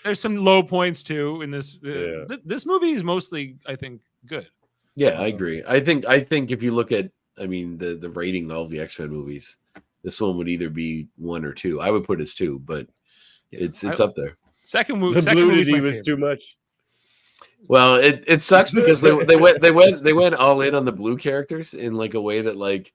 There's some low points too in this. Yeah. This movie is mostly, I think, good. yeah, I agree. I think if you look at, I mean, the rating of all the X-Men movies, this one would either be 1 or 2. I would put it as 2, but it's up there. Second movie. The nudity was too much. Well, it sucks because they went all in on the blue characters in like a way that like,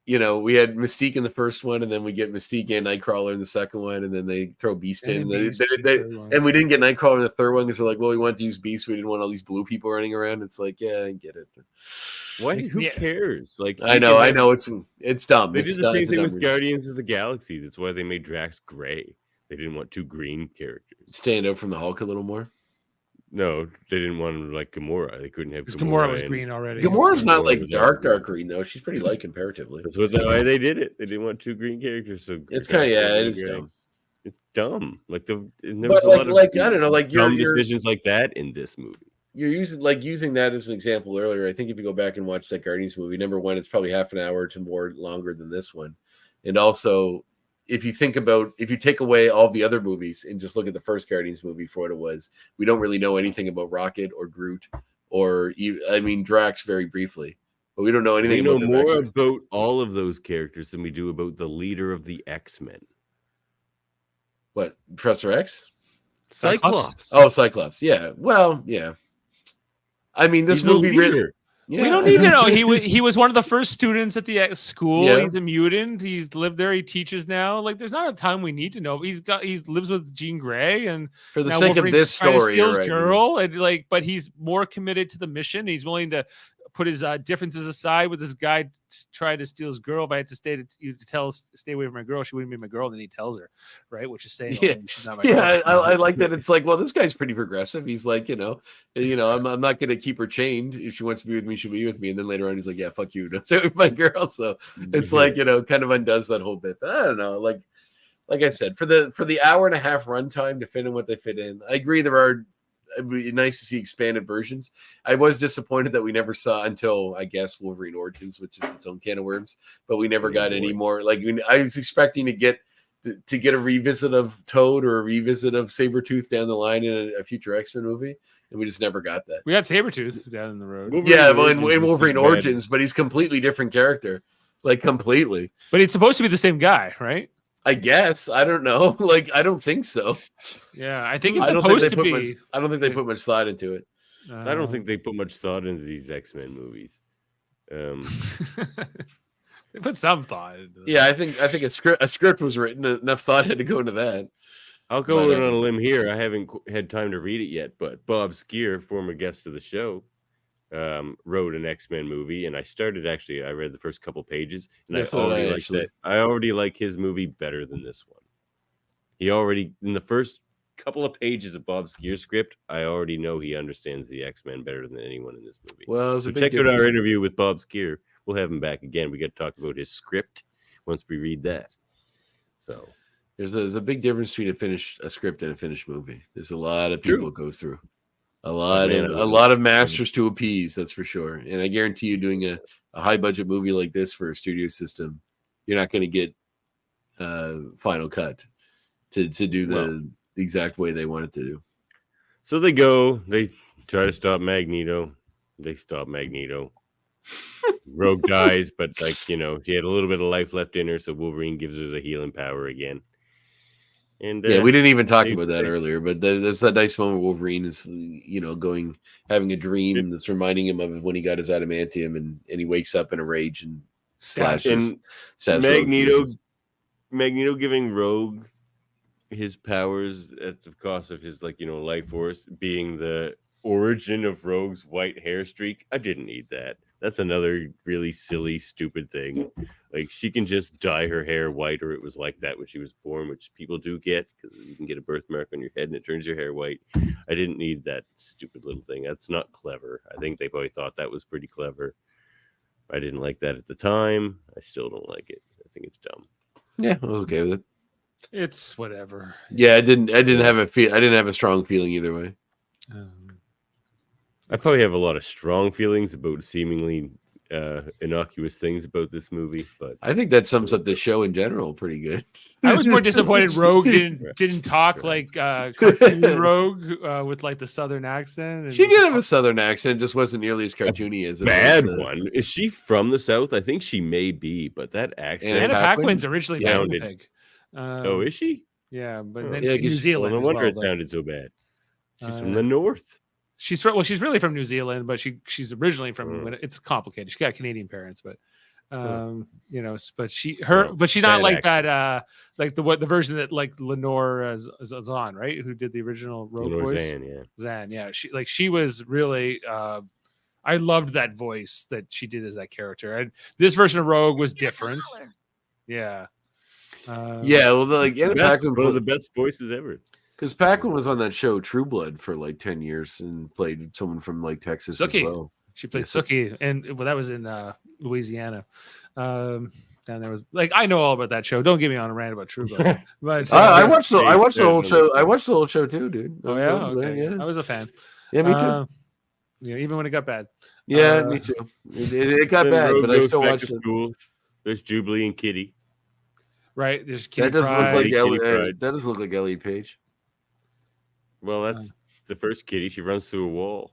we had Mystique in the first one, and then we get Mystique and Nightcrawler in the second one, and then they throw Beast in. And we didn't get Nightcrawler in the third one because they're like, well, we wanted to use Beast. We didn't want all these blue people running around. It's like, yeah, I get it. Why? Who cares? Like, I know, it's dumb. They It's did the dumb. same It's a thing dumb with reason. Guardians of the Galaxy. That's why they made Drax gray. They didn't want 2 green characters. Stand out from the Hulk a little more. No, they didn't want like Gamora. They couldn't have Because Gamora was and- green already. Gamora's not like was dark green. green though. She's pretty light comparatively. That's why they did it. They didn't want 2 green characters. So It's kind of it is gray. dumb. It's dumb. Like there But was a lot of I don't know, like dumb you're decisions like that in this movie. you're using that as an example earlier. I think if you go back and watch that Guardians movie, number one, it's probably half an hour to more longer than this one. And also, if you take away all the other movies and just look at the first Guardians movie for what it was, we don't really know anything about Rocket or Groot Drax very briefly, but we don't know anything We know about them more actually. about all of those characters than we do about the leader of the X-Men. What, Professor X? Cyclops. Oh, Cyclops. Yeah. Well, yeah. I mean, this He's the movie really. leader. Yeah. We don't need to know. He was one of the first students at the school. Yeah. He's a mutant. He's lived there. He teaches now. Like, there's not a time we need to know. He lives with Jean Grey, and For the now sake of Wolverine's this trying to story, steal you're his right. girl, and but he's more committed to the mission. He's willing to put his differences aside with this guy trying to steal his girl. If I had to stay away from my girl, she wouldn't be my girl. And then he tells her, right, which is saying, Yeah. she's not my Yeah, girl. I like that. It's like, well, this guy's pretty progressive. He's like, I'm not going to keep her chained. If she wants to be with me, she'll be with me. And then later on, he's like, yeah, fuck you, don't stay with my girl. So it's like, kind of undoes that whole bit. But I don't know, like I said, for the hour and a half runtime to fit in what they fit in, I agree. It'd be nice to see expanded versions. I was disappointed that we never saw until, I guess, Wolverine Origins, which is its own can of worms, but we never got any more. Like, I was expecting to get a revisit of Toad or a revisit of Sabretooth down the line in a future X-Men movie, and we just never got that. We had Sabretooth down in the road. Yeah, well, in Origins is Wolverine just bad. Origins, but he's completely different character, like completely. But it's supposed to be the same guy, right? I guess. I don't know. Like, I don't think so. Yeah, I think it's I don't supposed think to they be. put much, I don't think they put much thought into it. I don't think they put much thought into these X-Men movies. they put some thought into it. Yeah, I think a script was written. Enough thought had to go into that. I'll go But, out on a limb here. I haven't had time to read it yet, but Bob Skier, former guest of the show, wrote an X-Men movie, and I read the first couple pages, and That's what I like actually. that. I already like his movie better than this one. He already, in the first couple of pages of Bob Skier's script, I already know he understands the X-Men better than anyone in this movie. Well, it was So a big check out difference. our interview with Bob Skier. We'll have him back again. We got to talk about his script once we read that. So There's a big difference between a script and a finished movie. There's a lot of True. people it goes through. A man, lot of masters to appease, that's for sure. And I guarantee you, doing a high budget movie like this for a studio system, you're not going to get Final Cut to do the exact way they want it to do. So they try to stop Magneto. They stop Magneto. Rogue dies, but she had a little bit of life left in her, so Wolverine gives her the healing power again. And yeah, we didn't even talk about that earlier, but there's that nice moment where Wolverine is, having a dream that's reminding him of when he got his adamantium, and he wakes up in a rage and stabs Magneto giving Rogue his powers at the cost of his life force, being the origin of Rogue's white hair streak. I didn't need that. That's another really silly, stupid thing. Like, she can just dye her hair white, or it was like that when she was born, which people do get, because you can get a birthmark on your head and it turns your hair white. I didn't need that stupid little thing. That's not clever. I think they probably thought that was pretty clever. I didn't like that at the time. I still don't like it. I think it's dumb. Yeah, I was okay with it. It's whatever. Yeah, I didn't have a strong feeling either way. I probably have a lot of strong feelings about seemingly innocuous things about this movie, but I think that sums up the show in general pretty good. I was more disappointed Rogue didn't talk like cartoon Rogue with like the southern accent. And She did have a southern accent, just wasn't nearly as cartoony as it bad was, one. Is she from the South? I think she may be, but that accent. Anna Paquin? Paquin's originally from Winnipeg. Oh, is she? Yeah, but Oh. then Yeah, New 'cause- Zealand. Well, no as wonder well, it sounded so bad. She's from uh, the North. she's really from New Zealand, but she's originally from. It's complicated. She's got Canadian parents, but but she's not like bad that. Like the version that like Lenore Zahn, right? Who did the original Rogue voice? Zan, yeah. She was really. I loved that voice that she did as that character, and this version of Rogue was different. Yeah. Yeah, well, Anna Paquin, one of the best voices ever. because Paquin was on that show True Blood for like 10 years and played someone from like Texas Sookie. as well. She played Sookie, and that was in Louisiana. And there was I know all about that show. Don't get me on a rant about True Blood, but I watched the whole show. I watched the whole show too, dude. Oh I yeah, was there, okay. yeah. I was a fan. Yeah, me too. Even when it got bad. Yeah, me too. It got Then bad, Rogue but I goes still back watched to it. school. There's Jubilee and Kitty. Right, there's Kitty That doesn't look Pryde. like Kitty Pryde. that doesn't look like Elliot Page. Well, that's the first Kitty. She runs through a wall.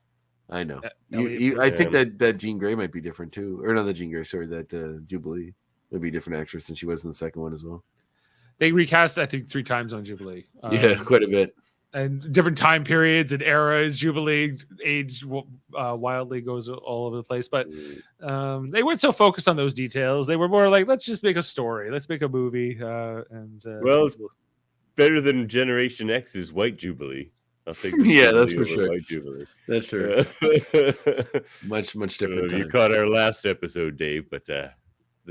I know. Elliot I think that Jean Grey might be different too, or not the Jean Grey. Sorry, that Jubilee would be a different actress than she was in the second one as well. They recast, I think, 3 times on Jubilee. Yeah, quite a bit. And different time periods and eras. Jubilee age wildly goes all over the place, but they weren't so focused on those details. They were more like, let's just make a story, let's make a movie. Well, it's better than Generation X's White Jubilee. I'll take Yeah, that's Jubilee for over sure. White Jubilee. That's true. Much different. You Time. caught our last episode, Dave, but the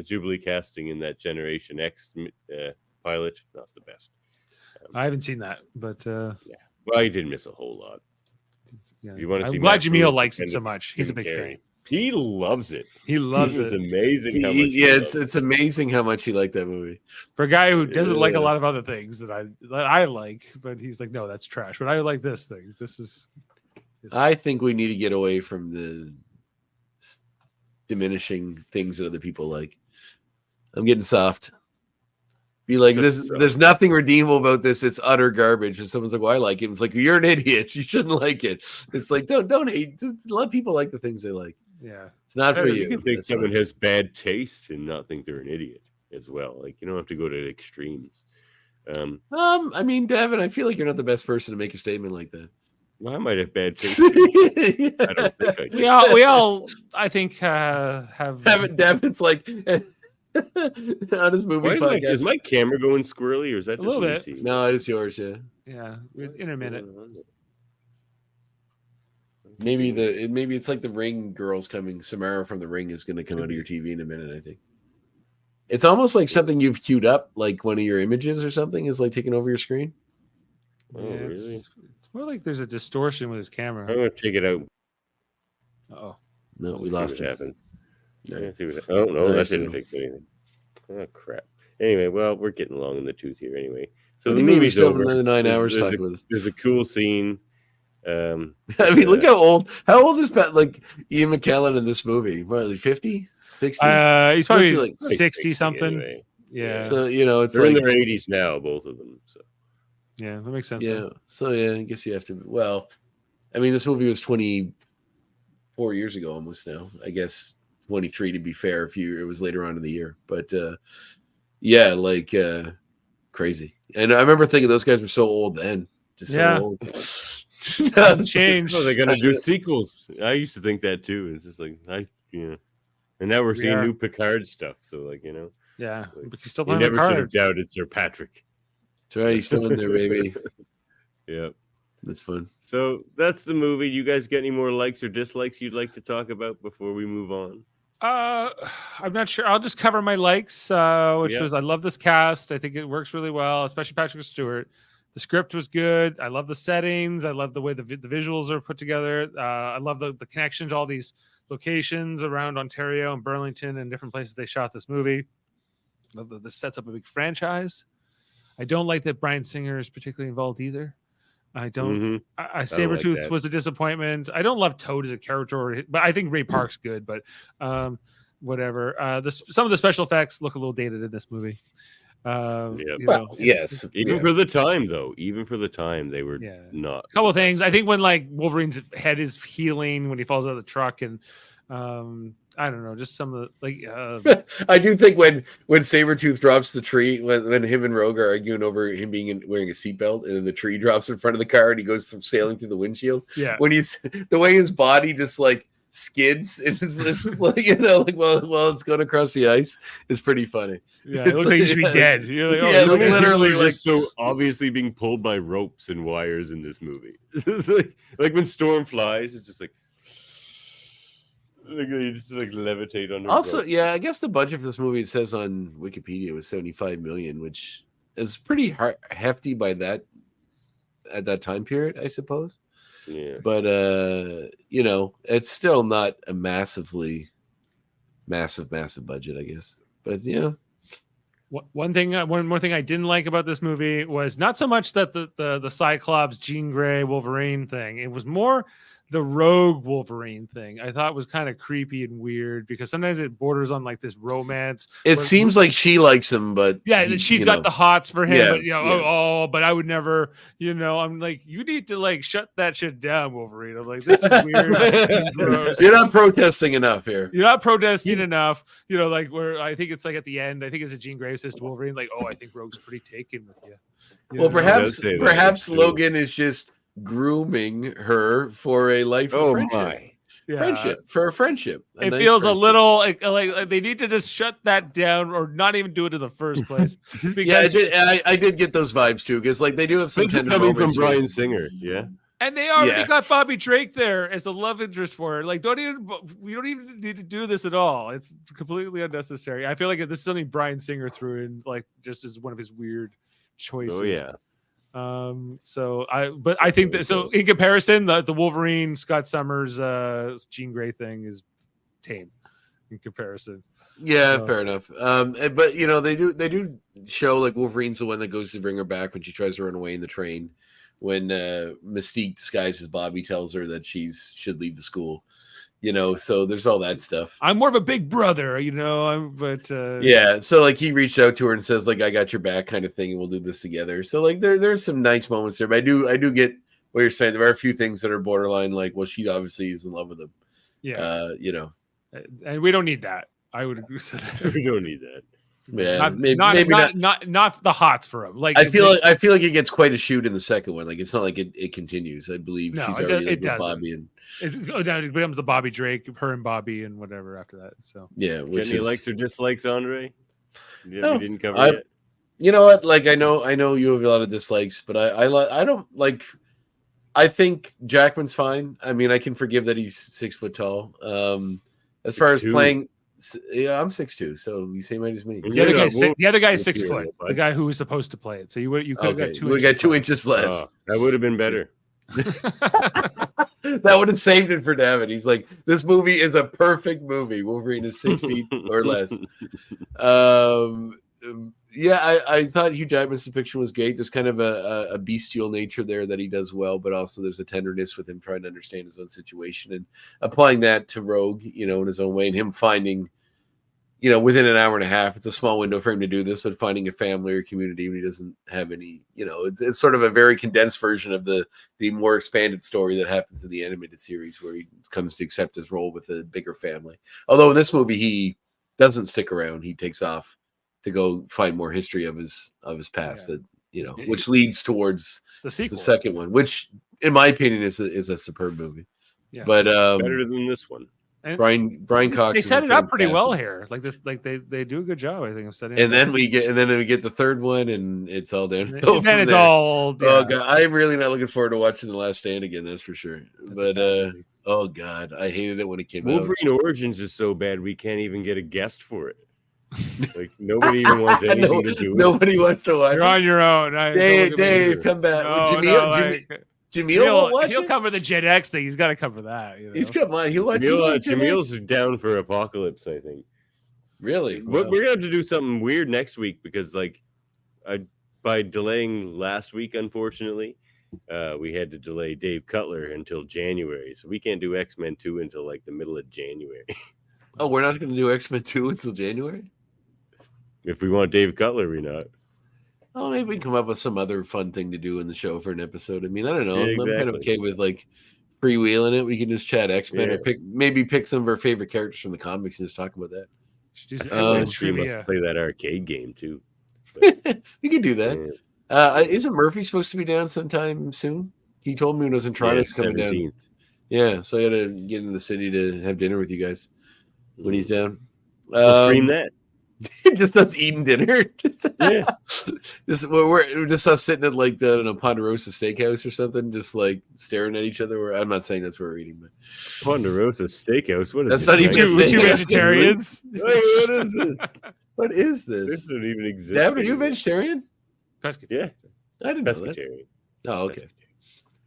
Jubilee casting in that Generation X pilot, not the best. I haven't seen that, but Well, I did miss a whole lot. yeah. You want to see? I'm glad Matt Jaemeel Booth likes it and so much. He's a big Carey. fan. He loves it. He loves It was it. amazing how much. It's amazing how much he liked that movie. For a guy who doesn't like a Yeah. lot of other things that I like, but he's like, no, that's trash. But I like this thing. This is. I think we need to get away from the diminishing things that other people like. I'm getting soft. Be like, there's nothing redeemable about this. It's utter garbage. And someone's like, well, I like it. It's like, you're an idiot. You shouldn't like it. It's like, don't hate. Just let people like the things they like. Yeah. It's not for You you. can think That's someone fine. has bad taste and not think they're an idiot as well. Like, you don't have to go to extremes. I mean, Davan, I feel like you're not the best person to make a statement like that. Well, I might have bad taste. I don't think I do. We all I think have Davin's like, on his movie Why podcast. is my camera going squirrely, or is that A just little me bit. seeing? No, it is yours. Yeah, Yeah, in a minute. maybe maybe it's like the Ring girls coming. Samara from the Ring is going to come out of your TV in a minute. I think it's almost like something you've queued up, like one of your images or something is like taking over your screen. Oh, Yeah, really? it's more like there's a distortion with his I'm camera. gonna take it out. Oh, No, we See lost what it. happened. No. Yeah, see what, oh no, No, that it's didn't still- fix anything. Oh crap. Anyway, well, we're getting long in the tooth here. Anyway, so What the do you mean we movie's still have over. another 9 hours there's talking with us? There's a cool scene. I mean, look how old is like Ian McKellen in this movie? What, like 50, 60? he's probably like 60 something. Anyway. Yeah, So it's They're in like their 80s now, both of them. So yeah, that makes sense. yeah. So yeah, I guess you have to. Well, I mean, this movie was 24 years ago almost now. I guess 23 to be fair. It was later on in the year, but yeah, like crazy. And I remember thinking those guys were so old then, just Yeah. so old. Change. they're gonna do sequels. I used to think that too. It's just like and now we're seeing Yeah. new Picard stuff. So like Yeah, but he's still you playing the never should have card. doubted Sir Patrick. That's right. He's still in there, baby. Yeah. That's fun. So that's the movie. You guys get any more likes or dislikes you'd like to talk about before we move on? I'm not sure. I'll just cover my likes, which Yeah. was I love this cast. I think it works really well, especially Patrick Stewart. The script was good. I love the settings. I love the way the visuals are put together. I love the connection to all these locations around Ontario and Burlington and different places they shot this movie. Love that this sets up a big franchise. I don't like that Bryan Singer is particularly involved either. I don't. Mhm. Sabretooth that. was a disappointment. I don't love Toad as a character, but I think Ray Park's good. But whatever. Some of the special effects look a little dated in this movie. Yep. You Well, know, yes. Even Yeah. for the time, though, they were Yeah. not. a couple of things. I think when like Wolverine's head is healing when he falls out of the truck, and I don't know, just some of the like. I do think when Sabretooth drops the tree, when him and Rogue are arguing over him wearing a seatbelt, and then the tree drops in front of the car and he goes sailing through the windshield. Yeah. When he's the way his body just like skids, it's just like like while it's going across the ice, is pretty funny. Yeah, it looks like he should be Yeah. dead. You're like, oh, Yeah, he's like, okay. literally, People are like- just so obviously being pulled by ropes and wires in this movie. It's like when Storm flies, it's just like you just like levitate under. Also, ropes. yeah, I guess the budget for this movie, it says on Wikipedia, was 75 million, which is pretty hefty by that at that time period, I suppose. Yeah. But it's still not a massive budget, I guess. But yeah, One more thing I didn't like about this movie was not so much that the Cyclops, Jean Grey, Wolverine thing. It was more the Rogue Wolverine thing. I thought was kind of creepy and weird because sometimes it borders on like this romance. it where- seems like she likes him, but Yeah, she's got the hots for him, Yeah, but yeah. but I would never, I'm like, you need to like shut that shit down, Wolverine. I'm like, this is weird. and gross. you're not protesting enough here. You're not protesting enough, like where I think it's like at the end, I think it's a Jean Grey says to Wolverine, like, oh, I think Rogue's pretty taken with you. Well, does perhaps say that, perhaps too. Logan is just grooming her for a life of Oh friendship. my. Yeah. Friendship for a friendship. A It nice feels a friendship. little like they need to just shut that down or not even do it in the first place. Yeah, Because I did get those vibes too, because like they do have some This is tender coming from moments where- Bryan Singer. Yeah. and they already Yeah. got Bobby Drake there as a love interest for her. Like, we don't even need to do this at all. It's completely unnecessary. I feel like this is something Bryan Singer threw in, like just as one of his weird choices. Oh yeah. But I think that so in comparison, the Wolverine Scott Summers Jean Grey thing is tame in comparison. Yeah, So- fair enough. But they do show like Wolverine's the one that goes to bring her back when she tries to run away in the train. When Mystique disguised as Bobby tells her that she should leave the school. So there's all that stuff. I'm more of a big brother, but Yeah, so like he reached out to her and says like I got your back kind of thing, and we'll do this together. So like there's some nice moments there, but I do get what you're saying. There are a few things that are borderline like, well, she obviously is in love with him. yeah, You know. and we don't need that. I would agree with that. We don't need that. Yeah, not, maybe not the hots for him. Like I feel like it gets quite a shoot in the second one. Like it's not like it continues. I believe No, she's it already does- it with doesn't. Bobby and it becomes the Bobby Drake, her and Bobby, and whatever after that. So yeah, Got which any is likes or dislikes, Andre? Yeah, Oh, we didn't cover I- yet. you know what? Like I know you have a lot of dislikes, but I don't like. I think Jackman's fine. I mean, I can forgive that he's 6 foot tall. As far as 6'2". playing, yeah, I'm 6'2", so you same height as me. Yeah, the other no, guy's we'll- the other guy's we'll 6 see foot. it, The guy who was supposed to play it. So you could have Okay, got 2 you would inches. got 2 less. inches less. Oh, that would have been better. That would have saved it for Davan. He's like, this movie is a perfect movie. Wolverine is 6 feet or less. Yeah, I thought Hugh Jackman's depiction was great. There's kind of a bestial nature there that he does well, but also there's a tenderness with him trying to understand his own situation and applying that to Rogue, in his own way, and him finding, within an hour and a half, it's a small window for him to do this, but finding a family or community when he doesn't have any, it's sort of a very condensed version of the more expanded story that happens in the animated series where he comes to accept his role with a bigger family. Although in this movie, he doesn't stick around. He takes off to go find more history of his past that, which leads towards The sequel. the second one, which in my opinion is a superb movie. Yeah. But Better than this one. And Brian Cox. they is set a it up pretty well fantastic- here. Like this, like they do a good job, I think, of setting. it And up. then we get the third one, and it's all down. And then it's all. Oh yeah. god, I'm really not looking forward to watching The Last Stand again. That's for sure. That's a But bad movie. oh god, I hated it when it came out. Wolverine Origins is so bad we can't even get a guest for it. Like nobody even wants anything to do with it. Nobody wants to watch You're it. on your own. Dave, come back. No, Jaemeel won't watch he'll it? cover the Gen X thing. He's got to cover that. He's come on. He'll watch Jameel's down for Apocalypse, I think. Really? We're Wow. gonna have to do something weird next week because, by delaying last week, unfortunately, we had to delay Dave Cutler until January, so we can't do X-Men 2 until like the middle of January. Oh, we're not going to do X-Men 2 until January? If we want Dave Cutler, we not. Oh, maybe we can come up with some other fun thing to do in the show for an episode. I mean, I don't know. Yeah, I'm kind of exactly. okay with like freewheeling it. We can just chat X-Men or Yeah. pick some of our favorite characters from the comics and just talk about that. Should do We some must trivia. play that arcade game too. We could do that. Yeah. Isn't Murphy supposed to be down sometime soon? He told me when I was in Toronto, he's coming down. 17th. Yeah, so I got to get in the city to have dinner with you guys when he's down. We'll stream that. Just us eating dinner. Yeah. We're just us sitting at like the Ponderosa Steakhouse or something, just like staring at each other. I'm not saying that's where we're eating, but Ponderosa Steakhouse. What is That's this? not even Two thing. vegetarians. Wait, what is this? what is This this? doesn't even exist. David, are you a anymore. vegetarian? Yeah, I didn't know that. pescatarian. Oh, okay.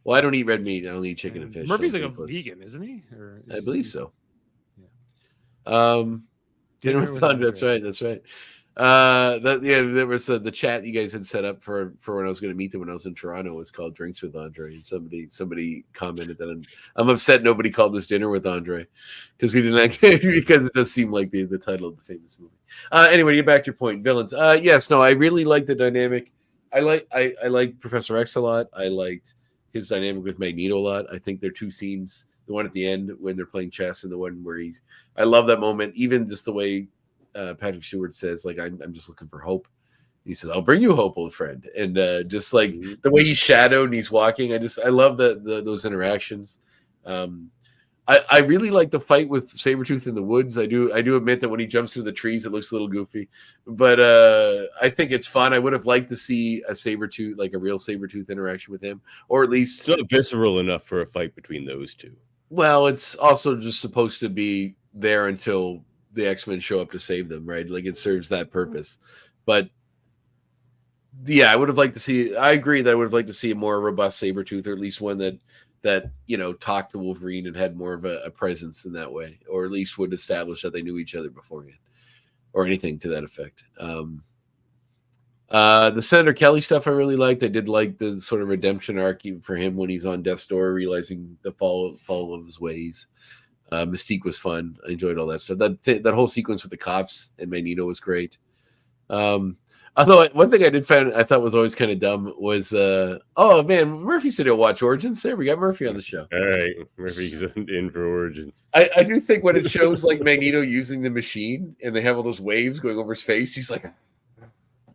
Well, I don't eat red meat. I only eat chicken and fish. Murphy's so like a I'm close. vegan, isn't he? Or I is believe he- so. Yeah. Dinner with Andre. That's right. That's right. There was the chat you guys had set up for when I was going to meet them when I was in Toronto. Was called Drinks with Andre, and somebody commented that I'm upset nobody called this Dinner with Andre because we didn't because it does seem like the title of the famous movie. Anyway, get back to your point. Villains. Yes, no, I really like the dynamic. I like Professor X a lot. I liked his dynamic with Magneto a lot. I think they're two scenes. The one at the end when they're playing chess, and the one where I love that moment. Even just the way Patrick Stewart says, like, I'm just looking for hope. He says, "I'll bring you hope, old friend." And just like the way he's shadowed and he's walking, I love those interactions. I really like the fight with Sabretooth in the woods. I do admit that when he jumps through the trees, it looks a little goofy, but I think it's fun. I would have liked to see a Sabretooth, like a real Sabretooth interaction with him, or at least It's not visceral enough for a fight between those two. well, it's also just supposed to be there until the X-Men show up to save them, right? Like it serves that purpose. But yeah, I would have liked to see. I agree that I would have liked to see a more robust Sabretooth, or at least one that talked to Wolverine and had more of a presence in that way, or at least would establish that they knew each other beforehand, or anything to that effect. The Senator Kelly stuff I really liked. I did like the sort of redemption arc for him when he's on death's door, realizing the fall of his ways. Mystique was fun. I enjoyed all that stuff. That whole sequence with the cops and Magneto was great. Although one thing I thought was always kind of dumb was, oh man, Murphy said he'll watch Origins. There, we got Murphy on the show. All right, Murphy's in for Origins. I do think when it shows like Magneto using the machine and they have all those waves going over his face, he's like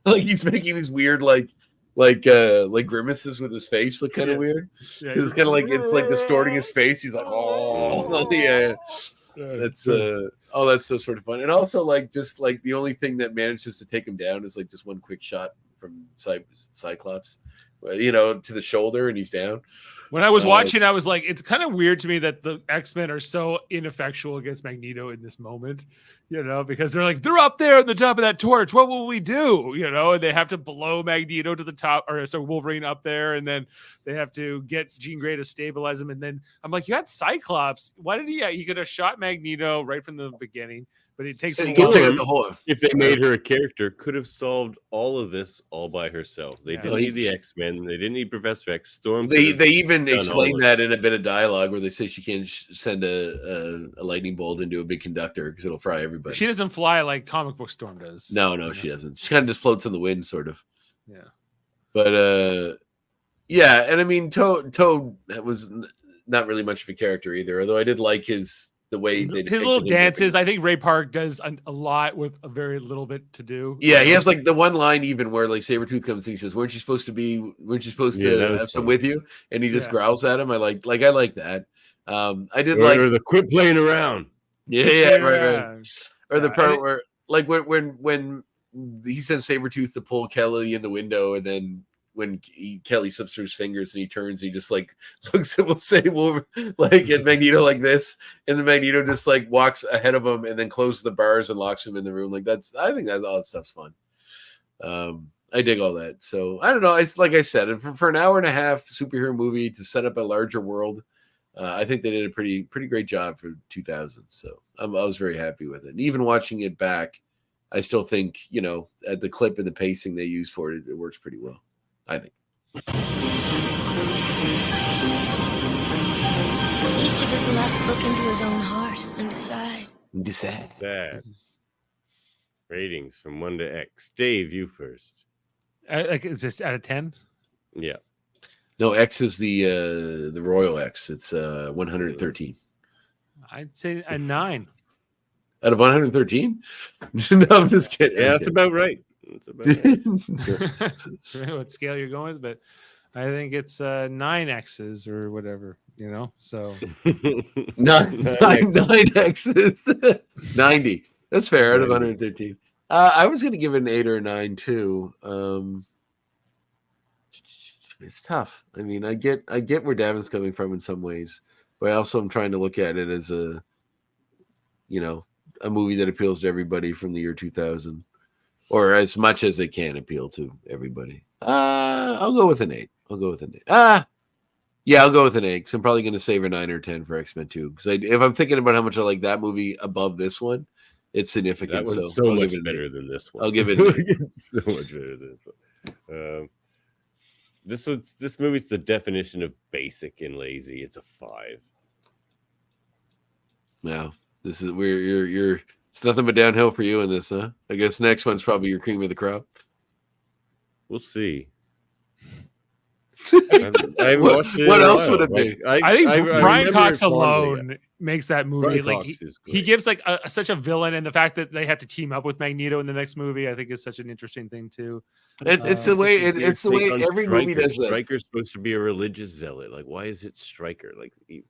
he's making these weird like grimaces with his face look kind of weird. Yeah, It's kind of like it's like distorting his face. He's like, oh yeah. That's that's so sort of fun. And also like just like the only thing that manages to take him down is like just one quick shot from Cyclops, to the shoulder and he's down. When I was watching, I was like, it's kind of weird to me that the X-Men are so ineffectual against Magneto in this moment, because they're like, they're up there at the top of that torch. What will we do? And they have to blow Magneto to the top, or so Wolverine up there, and then they have to get Jean Grey to stabilize him. And then I'm like, you had Cyclops. Why did he could have shot Magneto right from the beginning, but it takes a while. If they made her a character, could have solved all of this all by herself. They didn't need the X-Men. They didn't need Professor X. Storm. They even explain that in a bit of dialogue where they say she can't send a lightning bolt into a big conductor because it'll fry everybody. She doesn't fly like comic book Storm does. No, she doesn't. She kind of just floats in the wind, sort of. Yeah. But yeah, and I mean, Toad was not really much of a character either. Although I did like the way they his little dances. I think Ray Park does a lot with a very little bit to do. Yeah, he has like the one line even where like Sabretooth comes and he says, weren't you supposed to have some with you? And he just growls at him. I like that. I did or the quit playing around. Yeah, right. Or the part where like when he sends Sabretooth to pull Kelly in the window, and then when Kelly slips through his fingers and he turns, he just like looks at like at Magneto like this, and the Magneto just like walks ahead of him and then closes the bars and locks him in the room. Like I think all that stuff's fun. I dig all that. So I don't know. It's like I said, for an hour and a half superhero movie to set up a larger world, I think they did a pretty great job for 2000. So I was very happy with it. And even watching it back, I still think at the clip and the pacing they use for it, it works pretty well. I think. Each of us will have to look into his own heart and decide. Sad. Ratings from 1 to X. Dave, you first. Is this out of 10? Yeah. No, X is the Royal X. It's 113. I'd say a 9. Out of 113? No, I'm just kidding. Yeah, that's about right. What scale you're going with, but I think it's 9 X's or whatever, so 9 X's. 90. That's fair. Out of 113. I was going to give it an 8 or a 9 too. It's tough. I mean, I get where Davin's coming from in some ways, but I also am trying to look at it as a movie that appeals to everybody from the year 2000. Or as much as it can appeal to everybody. I'll go with an 8. I'll go with an 8. Yeah, I'll go with an 8 because I'm probably going to save a 9 or 10 for X-Men 2. Because if I'm thinking about how much I like that movie above this one, it's significant. That one's so much better than this one. I'll give it an 8. It's so much better than this one. This movie's the definition of basic and lazy. It's a 5. Now, this is where you're. It's nothing but downhill for you in this, huh? I guess next one's probably your cream of the crop. We'll see. I what else would it be? I think Brian Cox alone makes that movie. Brian like Cox he gives like such a villain, and the fact that they have to team up with Magneto in the next movie, I think is such an interesting thing too. It's the way every movie does that. Stryker's supposed to be a religious zealot. Like, why is it Stryker? Like, he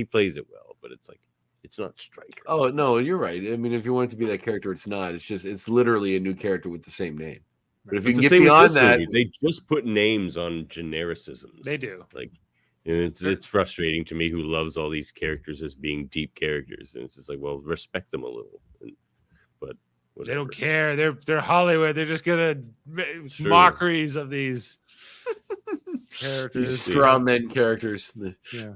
plays it well, but it's like. It's not Stryker. Oh no, you're right. I mean, if you want it to be that character, it's not. It's literally a new character with the same name. But if you can get beyond that, they just put names on genericisms. They do. Like, and it's frustrating to me who loves all these characters as being deep characters, and it's just like, well, respect them a little. But whatever. They don't care. They're Hollywood. They're just gonna mockeries of these characters. These straw men characters. Yeah.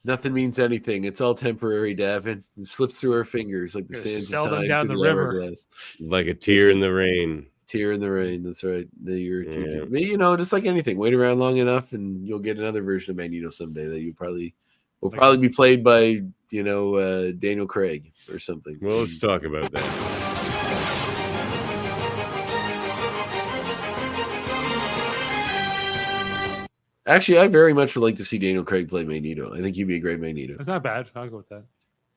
Nothing means anything. It's all temporary, Davan. It slips through our fingers like the sands sell of them time down through the river. hourglass. Like a tear in the rain. Tear in the rain. That's right. The year two. But, just like anything, wait around long enough, and you'll get another version of Magneto someday that will probably be played by Daniel Craig or something. Well, let's talk about that. Actually, I very much would like to see Daniel Craig play Magneto. I think he'd be a great Magneto. That's not bad. I'll go with that.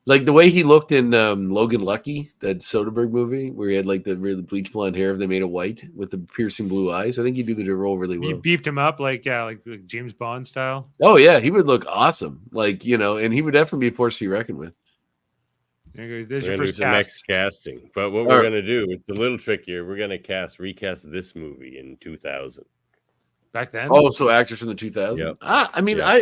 Like the way he looked in Logan Lucky, that Soderbergh movie, where he had like the really bleach blonde hair, they made it white with the piercing blue eyes. I think he'd do the role really well. You beefed him up like James Bond style. Oh yeah, he would look awesome. Like, you know, and he would definitely be a force to be reckoned with. There's We're your gonna do first some cast. next casting, but what we're gonna do, it's a little trickier. We're gonna recast this movie in 2000. Back then. Oh, so actors from the 2000s. Yep. I mean, Yeah.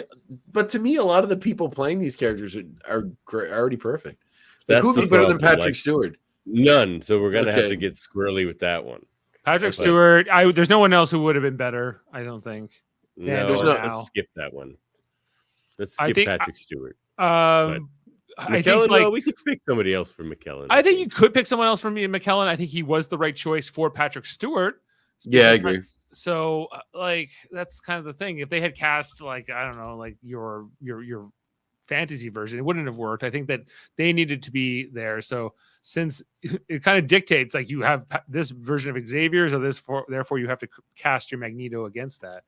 but to me, a lot of the people playing these characters are already perfect. Like, That's who would the be better than problem, Patrick like- Stewart? None. So we're gonna have Okay. to get squirrely with that one. Patrick Okay. Stewart. There's no one else who would have been better. I don't think. Yeah, No, there's no- let's skip that one. Let's I skip think- Patrick Stewart. I McKellen, think like no, we could pick somebody else for McKellen. I think you could pick someone else from Ian McKellen. I think he was the right choice for Patrick Stewart. Yeah, I agree. So like that's kind of the thing. If they had cast like I don't know, like your fantasy version, it wouldn't have worked. I think that they needed to be there. So since it kind of dictates like you have this version of Xavier, so therefore you have to cast your Magneto against that,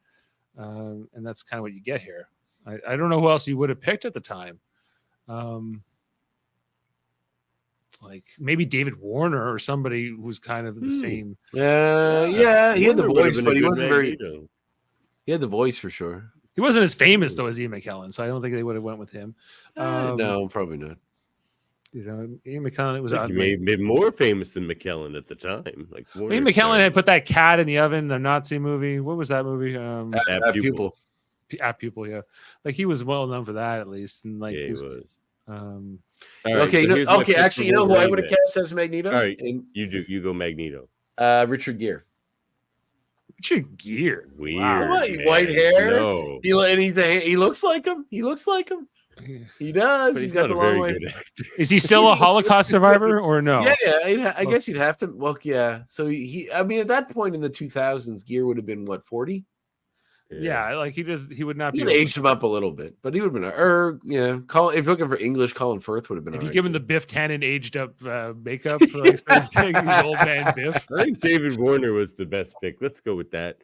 and that's kind of what you get here. I don't know who else you would have picked at the time. Like maybe David Warner or somebody who's kind of the same. Yeah, he had the Warner would have voice, been a but he good wasn't very. Magneto. He had the voice for sure. He wasn't as famous though as Ian McKellen, so I don't think they would have went with him. No, probably not. You know, Ian McKellen was I think he may have been more famous than McKellen at the time. Like Ian Warner McKellen started- had put that cat in the oven, the Nazi movie. What was that movie? At Pupil. At Pupil, yeah. Like he was well known for that at least, and like Yeah, he he was. was. Um, All right, Okay, so here's my okay. pick Actually, for you know who I Wolverine would have then. cast as Magneto? All right. And, You go Magneto. Richard Gere. Richard Gere. Weird. Wow. What, man. white hair? No. He looks like him. He looks like him. He does. But He's he's got not the a very long way. good actor. Is he still a Holocaust survivor or no? Yeah. I guess you'd have to. Well, yeah. So he. I mean, at that point in the 2000s, Gere would have been what 40. Yeah, like he would not He be. would have aged him up a little bit, but he would have been. If you're looking for English, Colin Firth would have been. If all you right, give him too. the Biff Tannen aged up makeup, for like he's old man Biff. I think David Warner was the best pick. Let's go with that.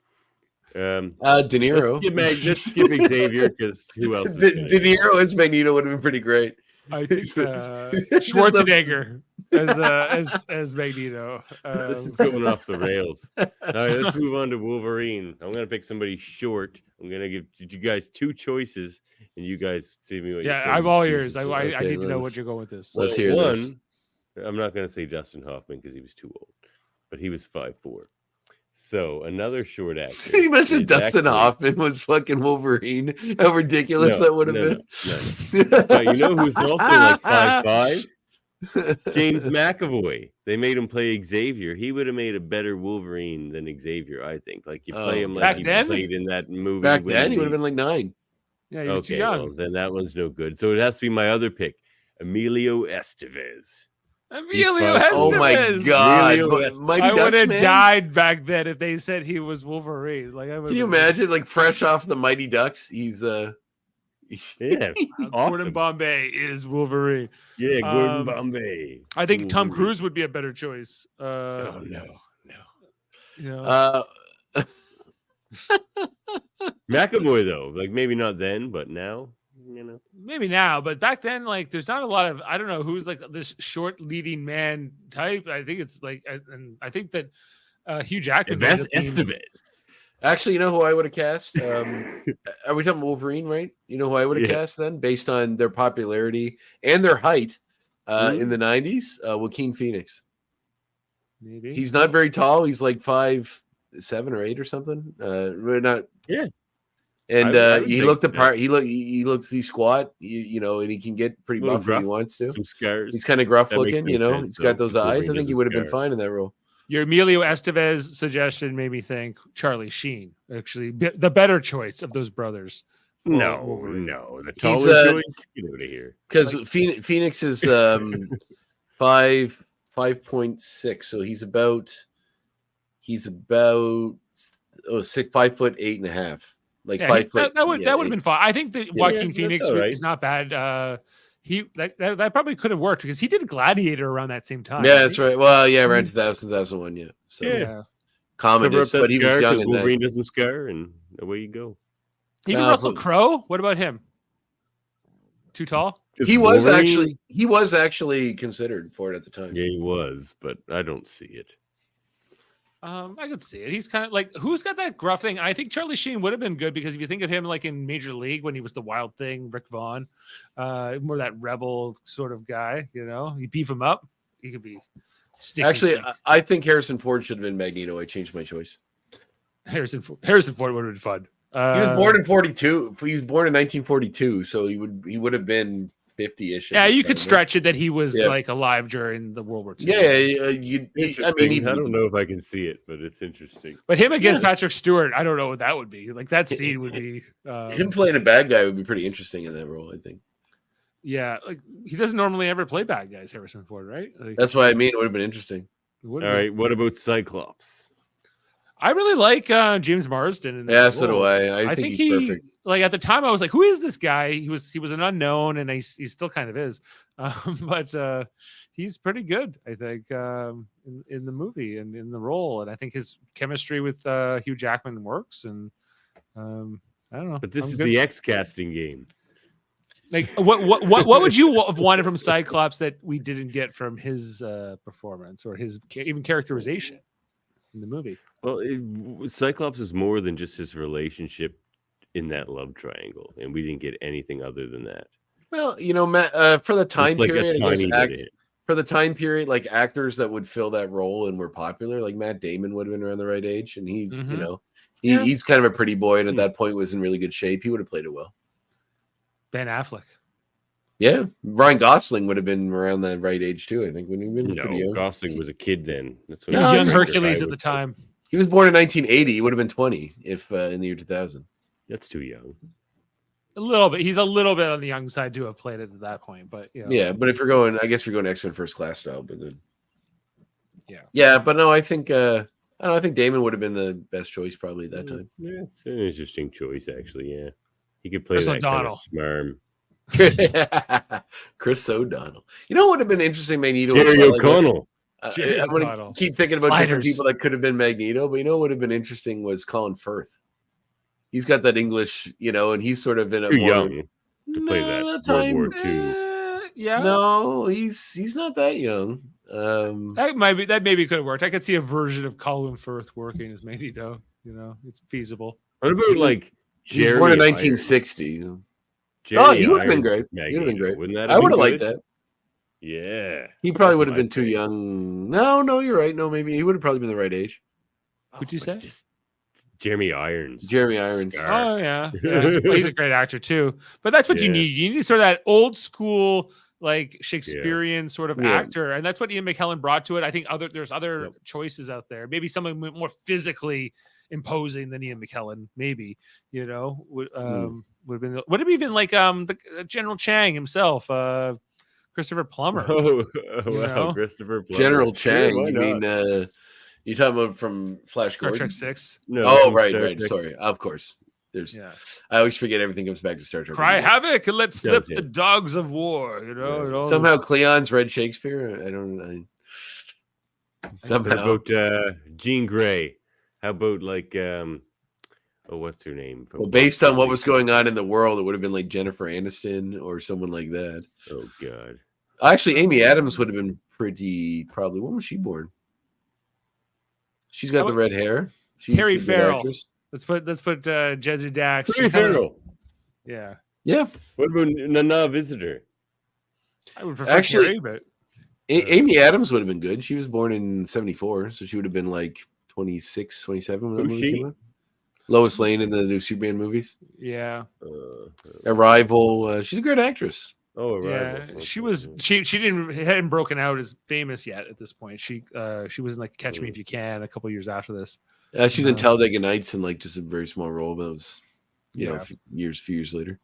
De Niro. Let's skip Xavier because who else? Is De gonna- Niro as Magneto would have been pretty great. I think It's the- Schwarzenegger as Magneto. This is going off the rails. All right, let's move on to Wolverine. I'm gonna pick somebody short. I'm gonna give you guys two choices, and you guys see me. What Yeah, you I'm think. all ears. Jesus. I Okay, need to know what let's- you're going with this. let's hear One, this. I'm not gonna say Dustin Hoffman because he was too old, but he was 5'4". So another short actor. Can you imagine is Dustin actually- Hoffman was fucking Wolverine? How ridiculous No, that would have no, been. no. But you know who's also like 5'5"? James McAvoy. They made him play Xavier. He would have made a better Wolverine than Xavier, I think. Like you play Oh, him back like he then? played in that movie. Back when then, he would have been like 9. Yeah, he was too Okay, young. well, then that one's no good. So it has to be my other pick, Emilio Estevez. Emilio He's Oh my Estevez. god! Emilio But Estevez. Mighty I would Ducks have Man? died back then if they said he was Wolverine. Like, I would. Can you imagine, like fresh off the Mighty Ducks? He's Yeah, Gordon awesome. Bombay is Wolverine. Yeah, Gordon Um, Bombay. I think Tom Wolverine. Cruise would be a better choice. Oh no. You know, McAvoy though, like maybe not then, but now, you know. maybe now, but back then, like, there's not a lot of. I don't know who's like this short leading man type. I think it's like, and I think that Hugh Jackman. Evez Estevez. actually, you know who I would have cast? Are we talking Wolverine, right? You know who I would have Yeah. cast then, based on their popularity and their height Mm-hmm. in the 90s? Joaquin Phoenix. Maybe He's not very tall. He's like 5'7" or 8" or something. We're not. Yeah. And I would he think looked the that. part. He looks. He squat. You know, and he can get pretty Little buff if he gruff. wants to. Some scars. He's kind of gruff That makes looking. no You know, sense, he's though, got those because eyes. I Wolverine think he doesn't would have been scar. fine in that role. your Emilio Estevez suggestion made me think Charlie Sheen. Actually, the better choice of those brothers. No, Wolverine. no. The He's, taller choice. Get out of here. Because Phoenix is 5.6, so he's about 5'8.5", like Yeah, 5 foot. that would have been fun. I think that Joaquin that's Phoenix all right. is not bad. That probably could have worked because he did Gladiator around that same time. Yeah, that's right. Well, yeah, around 2000, 2001, yeah. So Yeah. Yeah. Cover up Commodus, that but he was scar young 'cause in that. Wolverine doesn't scar, and away you go. Even Russell Crowe. What about him? Too tall? Just He was Wolverine? actually considered for it at the time. Yeah, he was, but I don't see it. I could see it. He's kind of like, who's got that gruff thing? I think Charlie Sheen would have been good because if you think of him like in Major League when he was the Wild Thing, Rick Vaughn, more that rebel sort of guy. You know, you beef him up, he could be. Actually, I think Harrison Ford should have been Magneto. I changed my choice. Harrison Ford would have been fun. He was born in 42. He was born in 1942, so he would have been 50-ish. Yeah, you could stretch it that he was like alive during the World War II. Yeah, I don't know if I can see it, but it's interesting. But him against Patrick Stewart, I don't know what that would be. Like that scene would be him playing a bad guy would be pretty interesting in that role, I think. Yeah, like he doesn't normally ever play bad guys, Harrison Ford, right? Like, that's why I mean it would have been interesting. All right, what about Cyclops? I really like James Marsden. Yeah, so do I. I think he's perfect. Like at the time, I was like, "Who is this guy?" He was an unknown, and he still kind of is. But he's pretty good, I think, in the movie and in the role. And I think his chemistry with Hugh Jackman works. And I don't know. But this is the X casting game. Like, what would you have wanted from Cyclops that we didn't get from his performance or his even characterization in the movie? Well, Cyclops is more than just his relationship in that love triangle, and we didn't get anything other than that. Well, you know, Matt, for the time period, for the time period, like actors that would fill that role and were popular, like Matt Damon would have been around the right age, and he, you know, he's kind of a pretty boy, and at that point was in really good shape. He would have played it well. Ben Affleck. Yeah, Ryan Gosling would have been around that right age too. I think when he was pretty young. Gosling was a kid then. That's he was young Hercules at the time. He was born in 1980. He would have been 20 if in the year 2000. That's too young. A little bit. He's a little bit on the young side to have played it at that point, but you know. Yeah. But if you're going, I guess you're going X-Men First Class style. But then, yeah. But no, I think I think Damon would have been the best choice probably at that time. Yeah, it's an interesting choice actually. Yeah, he could play Chris that O'Donnell. kind of smarm. Chris O'Donnell. You know what would have been interesting, Magneto? Jerry O'Connell. I'm going to keep thinking about different people that could have been Magneto, but you know what would have been interesting was Colin Firth. He's got that English, you know, and he's sort of in a too more young to play that World War II. Yeah. No, he's not that young. That maybe could have worked. I could see a version of Colin Firth working as Magneto. You know, it's feasible. What about like he's born in 1960? He would have been great. He would have been great. Wouldn't that? I would have liked that. Yeah, he probably would have been too young. No, you're right. No, maybe he would have probably been the right age. What'd you say? Just Jeremy Irons. Oh yeah. Well, he's a great actor too. But that's what you need. You need sort of that old school, like Shakespearean sort of actor, and that's what Ian McKellen brought to it. I think there's other choices out there. Maybe someone more physically imposing than Ian McKellen. Maybe would have been. Would have even like the General Chang himself. Christopher Plummer. Christopher Plummer. General Chang. You mean you talking about from Flash Gordon? Star Trek 6. No, right. Sorry, of course. There's. Yeah. I always forget everything comes back to Star Trek. Cry havoc and let slip the dogs of war. You know. Somehow Cleon's read Shakespeare. I don't know. Somehow. How about Jean Grey? How about like what's her name? Well, based on what was going on in the world, it would have been like Jennifer Aniston or someone like that. Oh God. Actually, Amy Adams would have been pretty. Probably. When was she born? She's got the red hair. She's Terry Farrell. Let's put Jezu Dax. Terry Farrell. Yeah. What about Nana Visitor? I would prefer Terry, but Amy Adams would have been good. She was born in 74, so she would have been like 26, 27 when that movie came out. Lois Lane in the new Superman movies. Yeah. Arrival. She's a great actress. Oh, Arrival. Yeah, she was. She hadn't broken out as famous yet at this point. She was in like Catch Me If You Can a couple years after this. She's in Talladega Nights in like just a very small role, but it was a few years later.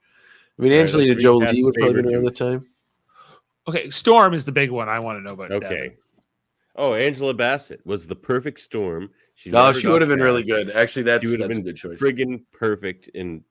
I mean, Angelina Jolie would probably been around the time. Okay, Storm is the big one I want to know about. Okay. Devin. Oh, Angela Bassett was the perfect Storm. She would have been really good. Actually, that's a good choice. Friggin' perfect, and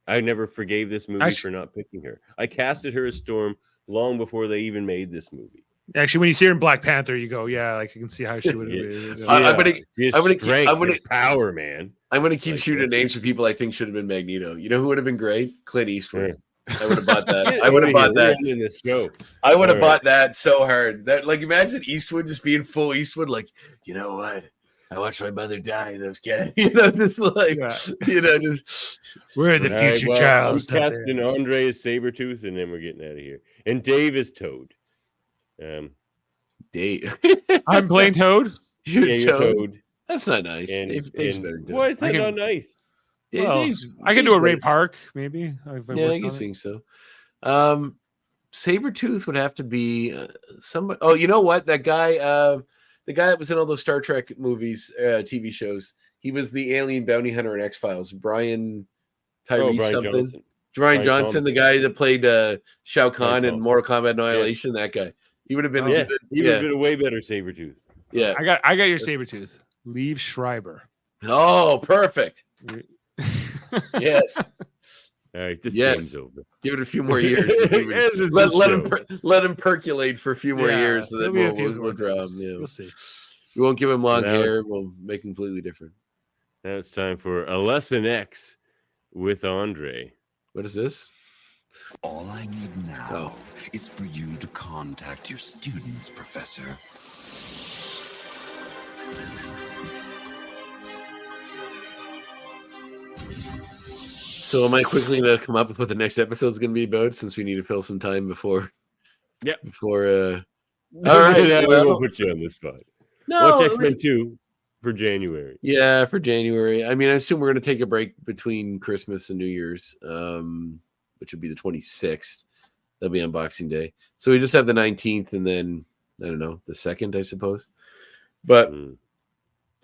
I never forgave this movie for not picking her. I casted her as Storm long before they even made this movie. Actually, when you see her in Black Panther, you go, yeah, like you can see how she would have Yeah. been. I'm gonna keep- strength I'm gonna- and power, man. I'm going to keep Like, shooting that's- names for people I think should have been Magneto. You know who would have been great? Clint Eastwood. Yeah. I would have bought that. Get I would have outta bought here. that. We're ending this show. I would have All bought that so hard. That like imagine Eastwood just being full Eastwood, like, you know what? I watched my mother die in those cats. You know, just like Yeah. just We're the All right, future well, child. I'm stuff casting there. André as Sabretooth, and then we're getting out of here. And Dave is Toad. Dave. I'm playing Toad. You're You're Toad. Toad. That's not nice. And, Dave's and- better than Toad. why is I that can- not nice? Dave- Well, Dave's- I can Dave's do a Ray better. Park, maybe. if I Yeah, work I on can it. think so. Sabretooth would have to be somebody. Oh, you know what? That guy, the guy that was in all those Star Trek movies, TV shows. He was the alien bounty hunter in X-Files. Brian Tyrese Brian something. Johnson. Brian Brian Johnson, the Thompson. guy that played Shao Kahn in Thompson. Mortal Kombat Annihilation. That guy. He would have been. Yeah, he would yeah, have been a way better Sabretooth. yeah. I got your Sabretooth. Leave Schreiber. Oh, perfect. Yes. All right, this Yes. game's over. Give it a few more years. As is let, this let him show. let him percolate for a few more years, and then there'll be a few we'll more draw him. things. Yeah. We'll see. We won't give him long Now hair. We'll make him completely different. Now it's time for a lesson X with André. What is this? All I need now is for you to contact your students, Professor. So am I quickly going to come up with what the next episode is going to be about, since we need to fill some time before? Yep. Before. All right, right. we well, won't put you on the spot. no. What's X-Men 2 for January? Yeah, for January. I mean, I assume we're going to take a break between Christmas and New Year's, which would be the 26th. That'll be on Boxing Day. So we just have the 19th, and then I don't know, the 2nd, I suppose. But Mm.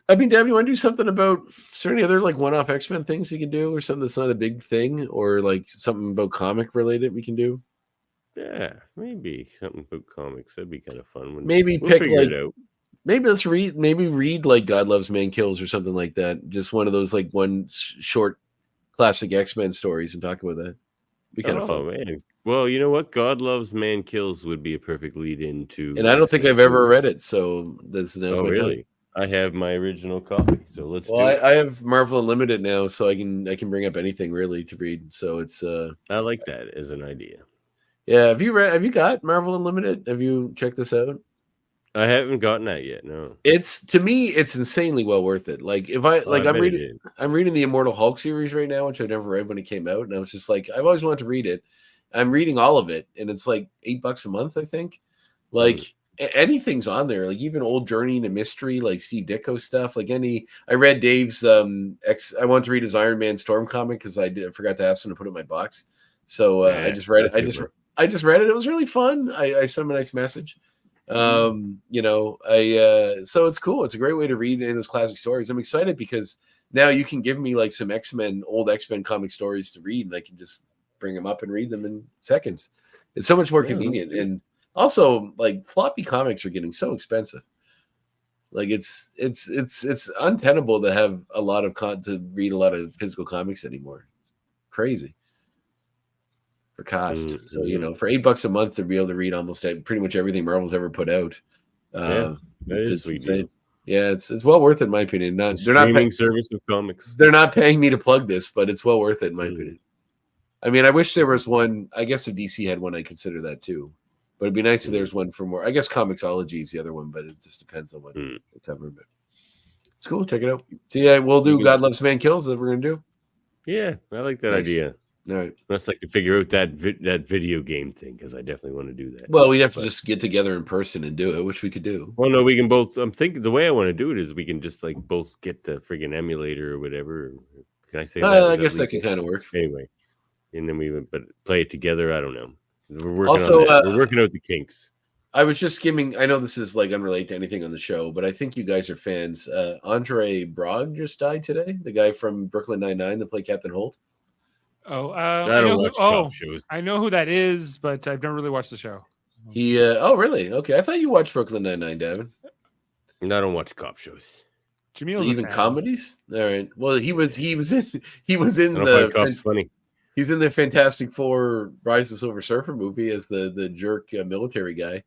I mean, Deb, you want to do something about? Is there any other like one-off X-Men things we can do, or something that's not a big thing, or like something about comic related we can do? Yeah, maybe something about comics. That'd be kind of fun. Maybe we'll pick figure like it out. maybe let's read like God Loves Man Kills or something like that. Just one of those like short classic X-Men stories and talk about that. Be kind of Oh fun. man. Well, you know what? God Loves Man Kills would be a perfect lead into. And I don't think X-Men I've ever 2. read it, so that's Oh, my really? time. I have my original copy, so let's Well, do it. I have Marvel Unlimited now, so I can bring up anything really to read. So it's I like that as an idea. yeah. Have you got Marvel Unlimited? Have you checked this out? I haven't gotten that yet. No. It's to me, it's insanely well worth it. Like if I like, I I'm bet it reading. is. I'm reading the Immortal Hulk series right now, which I never read when it came out, and I was just like, I've always wanted to read it. I'm reading all of it, and it's like $8 a month, I think. Like anything's on there, like even old Journey into Mystery, like Steve Ditko stuff. Like I read Dave's I wanted to read his Iron Man Storm comic because I forgot to ask him to put it in my box. So Yeah, I just read it. that's a good one. I just read it. It was really fun. I sent him a nice message. So it's cool. It's a great way to read in those classic stories. I'm excited because now you can give me like some old X-Men comic stories to read, and I can just bring them up and read them in seconds. It's so much more convenient. And also, like, floppy comics are getting so expensive. Like it's untenable to have a lot of to read a lot of physical comics anymore. It's crazy for cost. So for $8 a month to be able to read almost pretty much everything Marvel's ever put out. That is It's sweet insane. deal. Yeah, it's well worth it in my opinion. They're not Streaming service of comics. they're not paying me to plug this, but it's well worth it in my Mm. opinion. I mean, I wish there was one. I guess if DC had one, I'd consider that too. But it'd be nice if there's one for more. I guess Comixology is the other one, but it just depends on what they cover. But it's cool. Check it out. So yeah, we'll do God Loves Man Kills. That we're gonna do. Yeah, I like that Nice. idea. All right. Unless I can figure out that video game thing, because I definitely want to do that. Well, we'd have to But- just get together in person and do it, which we could do. Well, no, we can both. I'm thinking the way I want to do it is we can just like both get the friggin' emulator or whatever. Can I say that? I Is guess that legal? can kind of work. Anyway, and then we would but play it together. I don't know. We're working Also, on that. We're working out the kinks. I was just skimming. I know this is like unrelated to anything on the show, but I think you guys are fans. Andre Brog just died today. The guy from Brooklyn Nine-Nine that played Captain Holt. Oh, I don't watch cop shows. I know who that is, but I've never really watched the show. He. Oh, really? Okay. I thought you watched Brooklyn Nine-Nine, Davan. I don't watch cop shows. Jameel's Even a fan. comedies. All right. Well, he was in I don't find cops funny. he's in the Fantastic Four Rise of the Silver Surfer movie as the jerk military guy.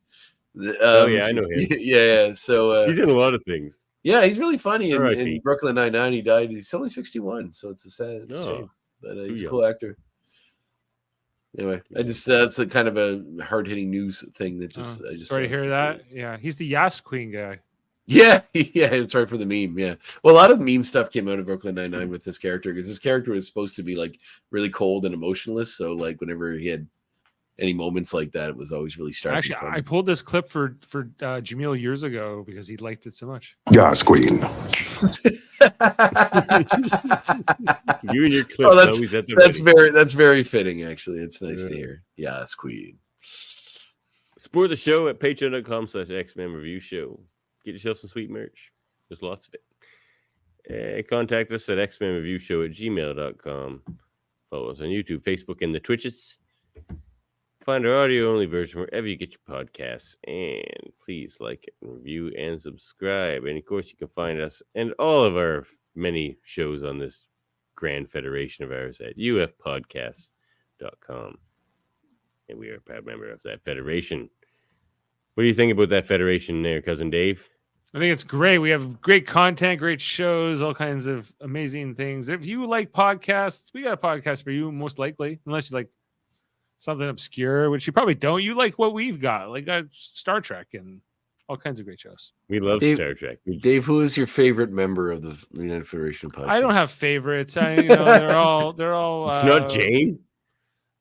Oh, yeah, I know him. Yeah. So He's in a lot of things. yeah, he's really funny. In R.I.P.. Brooklyn Nine-Nine, he died. He's only 61, so it's a sad Oh, shame. But he's a young. cool actor. Anyway, I just that's a kind of a hard-hitting news thing that just I just sorry to saw. hear that. Yeah, he's the Yas Queen guy. Yeah, yeah, it's right for the meme. Yeah, well, a lot of meme stuff came out of Brooklyn Nine-Nine with this character because this character was supposed to be like really cold and emotionless. So like whenever he had any moments like that, it was always really starting. Actually, I pulled this clip for Jaemeel years ago because he liked it so much. Yas Queen. You and your clips Oh, always at the that's very fitting. Actually, it's nice to hear. Yes, Queen. Support the show at patreon.com/X-Men Review Show. Get yourself some sweet merch. There's lots of it. Contact us at xmenreviewshow@gmail.com. Follow us on YouTube, Facebook, and the Twitches. Find our audio-only version wherever you get your podcasts. And please like it, and review, and subscribe. And, of course, you can find us and all of our many shows on this grand federation of ours at ufpodcasts.com. And we are a proud member of that federation. What do you think about that federation there, Cousin Dave? I think it's great. We have great content, great shows, all kinds of amazing things. If you like podcasts, we got a podcast for you, most likely, unless you like something obscure, which you probably don't. You like what we've got, like Star Trek and all kinds of great shows. We love Dave, Star Trek. Dave, who is your favorite member of the United Federation podcast? I don't have favorites. They're all. It's not Jane.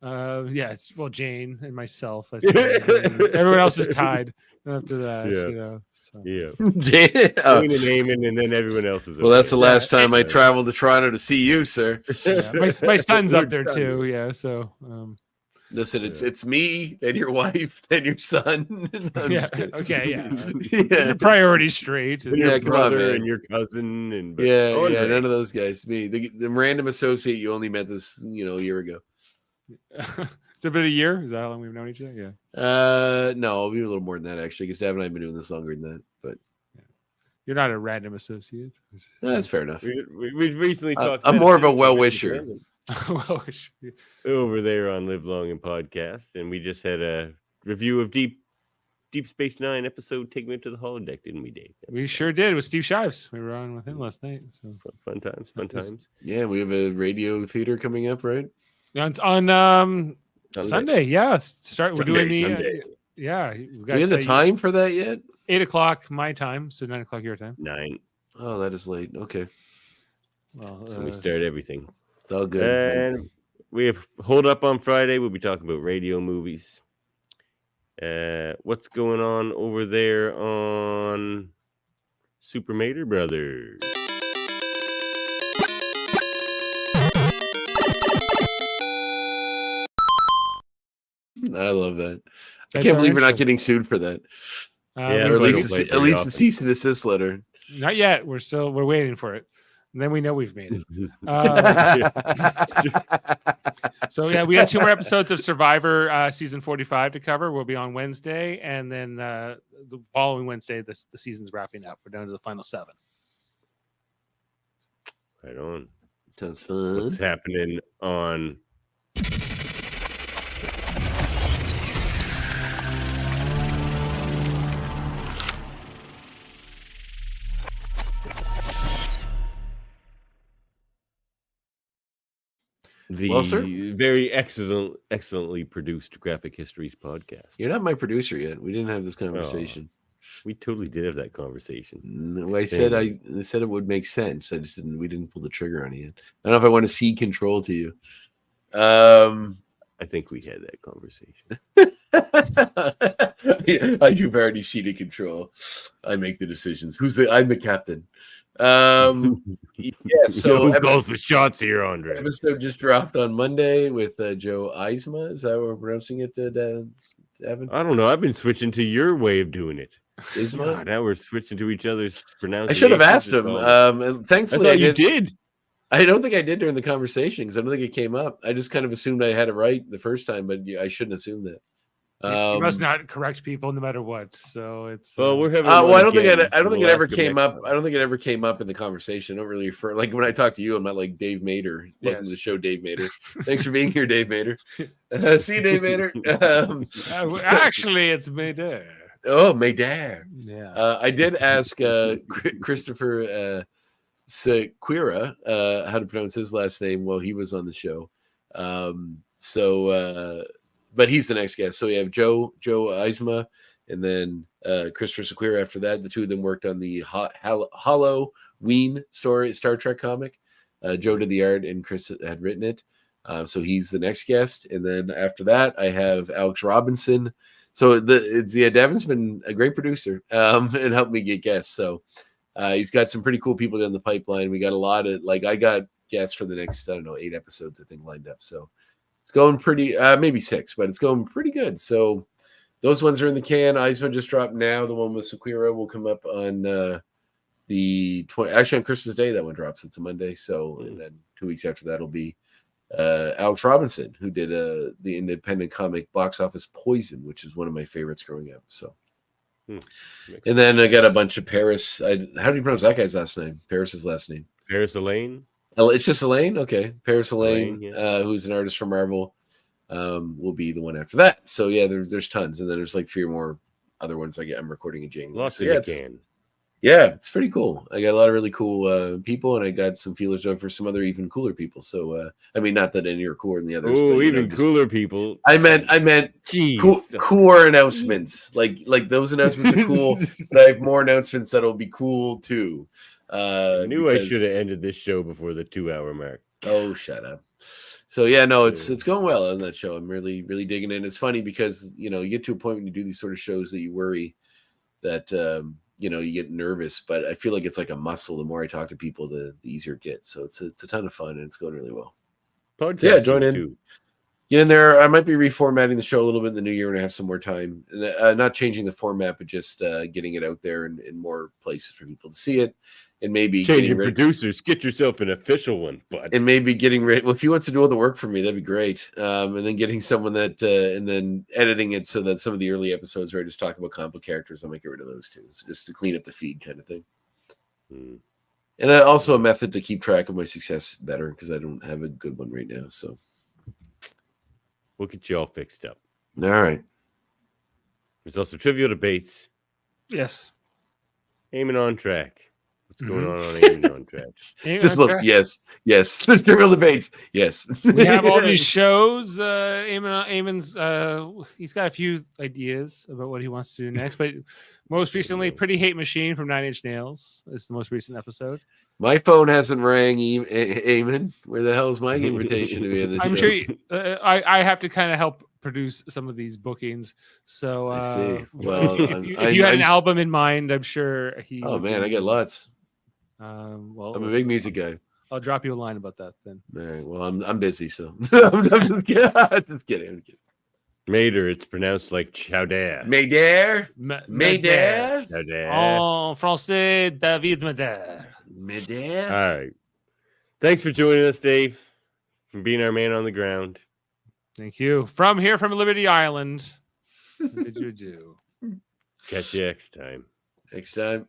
Yeah, it's Jane and myself. I suppose. And everyone else is tied after that. Yeah. So. Yeah. Jane and Eamon, and then everyone else is. Well, that's the last time I traveled to Toronto to see you, sir. Yeah. My son's up there too. Yeah. So. Listen, it's me, then your wife, then your son. Yeah. Okay. Yeah. Yeah. Your priorities straight. And your brother man. and your cousin and André. None of those guys. Me, the random associate you only met this, a year ago. It's been a year. Is that how long we've known each other? Yeah. No, it'll be a little more than that actually, because Davan and I have been doing this longer than that. But you're not a random associate. That's fair enough. We recently talked. I'm more of a well-wisher. Well-wisher. Over there on Live Long and Podcast, and we just had a review of Deep Space Nine episode Take Me to the Holodeck, didn't we, Dave? We sure did with Steve Shives. We were on with him last night. So fun times. Yeah, we have a radio theater coming up, right? On Sunday. Yeah, we're doing the Sunday. Yeah. Do we have the time for that yet? 8:00 my time, so 9:00 your time. 9. Oh, that is late. Okay. Well, So we start everything. It's all good. And we have Hold Up on Friday. We'll be talking about radio movies. What's going on over there on Super Mater Brothers? I love that. I can't believe we're not getting sued for that. Yeah, or at least a cease and desist letter. Not yet. We're waiting for it. And then we know we've made it. So yeah, we had 2 more episodes of Survivor season 45 to cover. We'll be on Wednesday, and then the following Wednesday, the season's wrapping up. We're down to the final 7. Right on. Sounds fun. What's happening on? The very excellently produced Graphic Histories podcast. You're not my producer yet. We didn't have this conversation. We totally did have that conversation. I said it would make sense. I just didn't. We didn't pull the trigger on it yet. I don't know if I want to cede control to you. I think we had that conversation. You've already ceded control. I make the decisions. I'm the captain. Yeah, so who calls the shots here, André? Episode just dropped on Monday with Joe Eisma. Is that how we're pronouncing it, Davan? I don't know. I've been switching to your way of doing it. Isma? Now we're switching to each other's pronunciation. I should have asked him. And thankfully, I did. I don't think I did during the conversation because I don't think it came up. I just kind of assumed I had it right the first time, but I shouldn't assume that. You must not correct people no matter what. So it's well, we're having. Well, I don't think it ever came up. I don't think it ever came up in the conversation. I don't really refer like when I talk to you. I'm not like Dave Mater. Welcome to the show, Dave Mater. Thanks for being here, Dave Mater. See you, Dave Mater. Actually, it's Mater. Oh, Mayday. Yeah. I did ask Christopher Sequeira how to pronounce his last name while he was on the show. But he's the next guest. So we have Joe Eisma, and then Christopher Sequeira after that. The two of them worked on the Halloween story, Star Trek comic. Joe did the art, and Chris had written it. So he's the next guest. And then after that, I have Alex Robinson. So Davan's been a great producer and helped me get guests. So he's got some pretty cool people in the pipeline. We got a lot of, I got guests for the next, 8 episodes, I think, lined up. So it's going pretty, maybe 6, but it's going pretty good. So those ones are in the can. Eisman just dropped now. The one with Sequeira will come up on actually on Christmas Day. That one drops. It's a Monday. So, and then 2 weeks after that will be Alex Robinson, who did the independent comic Box Office Poison, which is one of my favorites growing up. So, and then I got a bunch of Paris. How do you pronounce that guy's last name? Paris's last name. Paris Elaine. It's just Elaine. Okay, Paris Elaine, Elaine, yeah. who's an artist for Marvel, will be the one after that. So yeah, there's tons, and then there's like 3 or more other ones I'm recording in January. Lots so, in yeah, the can. Yeah, it's pretty cool. I got a lot of really cool people, and I got some feelers out for some other even cooler people. So, I mean, not that any are cooler than the others. Oh, but, even cooler people. I meant Jeez. cooler announcements. Like those announcements are cool, but I have more announcements that'll be cool too. I knew I should have ended this show before the 2-hour mark. Oh, shut up. So yeah, no, it's going well on that show. I'm really, really digging it. It's funny because you get to a point when you do these sort of shows that you worry that you get nervous, but I feel like it's like a muscle. The more I talk to people, the easier it gets. So it's a ton of fun, and it's going really well. Podcast Yeah, join in. too. Get in there. I might be reformatting the show a little bit in the new year when I have some more time. Not changing the format, but just getting it out there in more places for people to see it. And maybe Changing producers, get yourself an official one, bud. And maybe getting rid. Well, if he wants to do all the work for me, that'd be great. And then getting someone that, and then editing it so that some of the early episodes where I just talk about comic characters, I might get rid of those too, so just to clean up the feed, kind of thing. And also a method to keep track of my success better because I don't have a good one right now. So we'll get you all fixed up. All right. There's also trivial debates. Yes. Eamon on track. What's going on Eamon on track? Just look. Yes. The trivial debates. Yes. We have all these shows. Eamon's he's got a few ideas about what he wants to do next, but most recently, Pretty Hate Machine from 9 Inch Nails is the most recent episode. My phone hasn't rang, Eamon. Where the hell is my invitation to be in this show? I'm sure I have to kind of help produce some of these bookings. So I see. Well, if you had an album in mind, I'm sure he. Oh man, I got lots. Well, I'm a big music guy. I'll drop you a line about that then. All right. Well, I'm busy, so I'm just kidding. I'm just kidding. Mater, it's pronounced like chowder. Meder. Meder. En français, David Meder. Meder. All right. Thanks for joining us, Dave, for being our man on the ground. Thank you. From Liberty Island. What did you do? Catch you next time. Next time.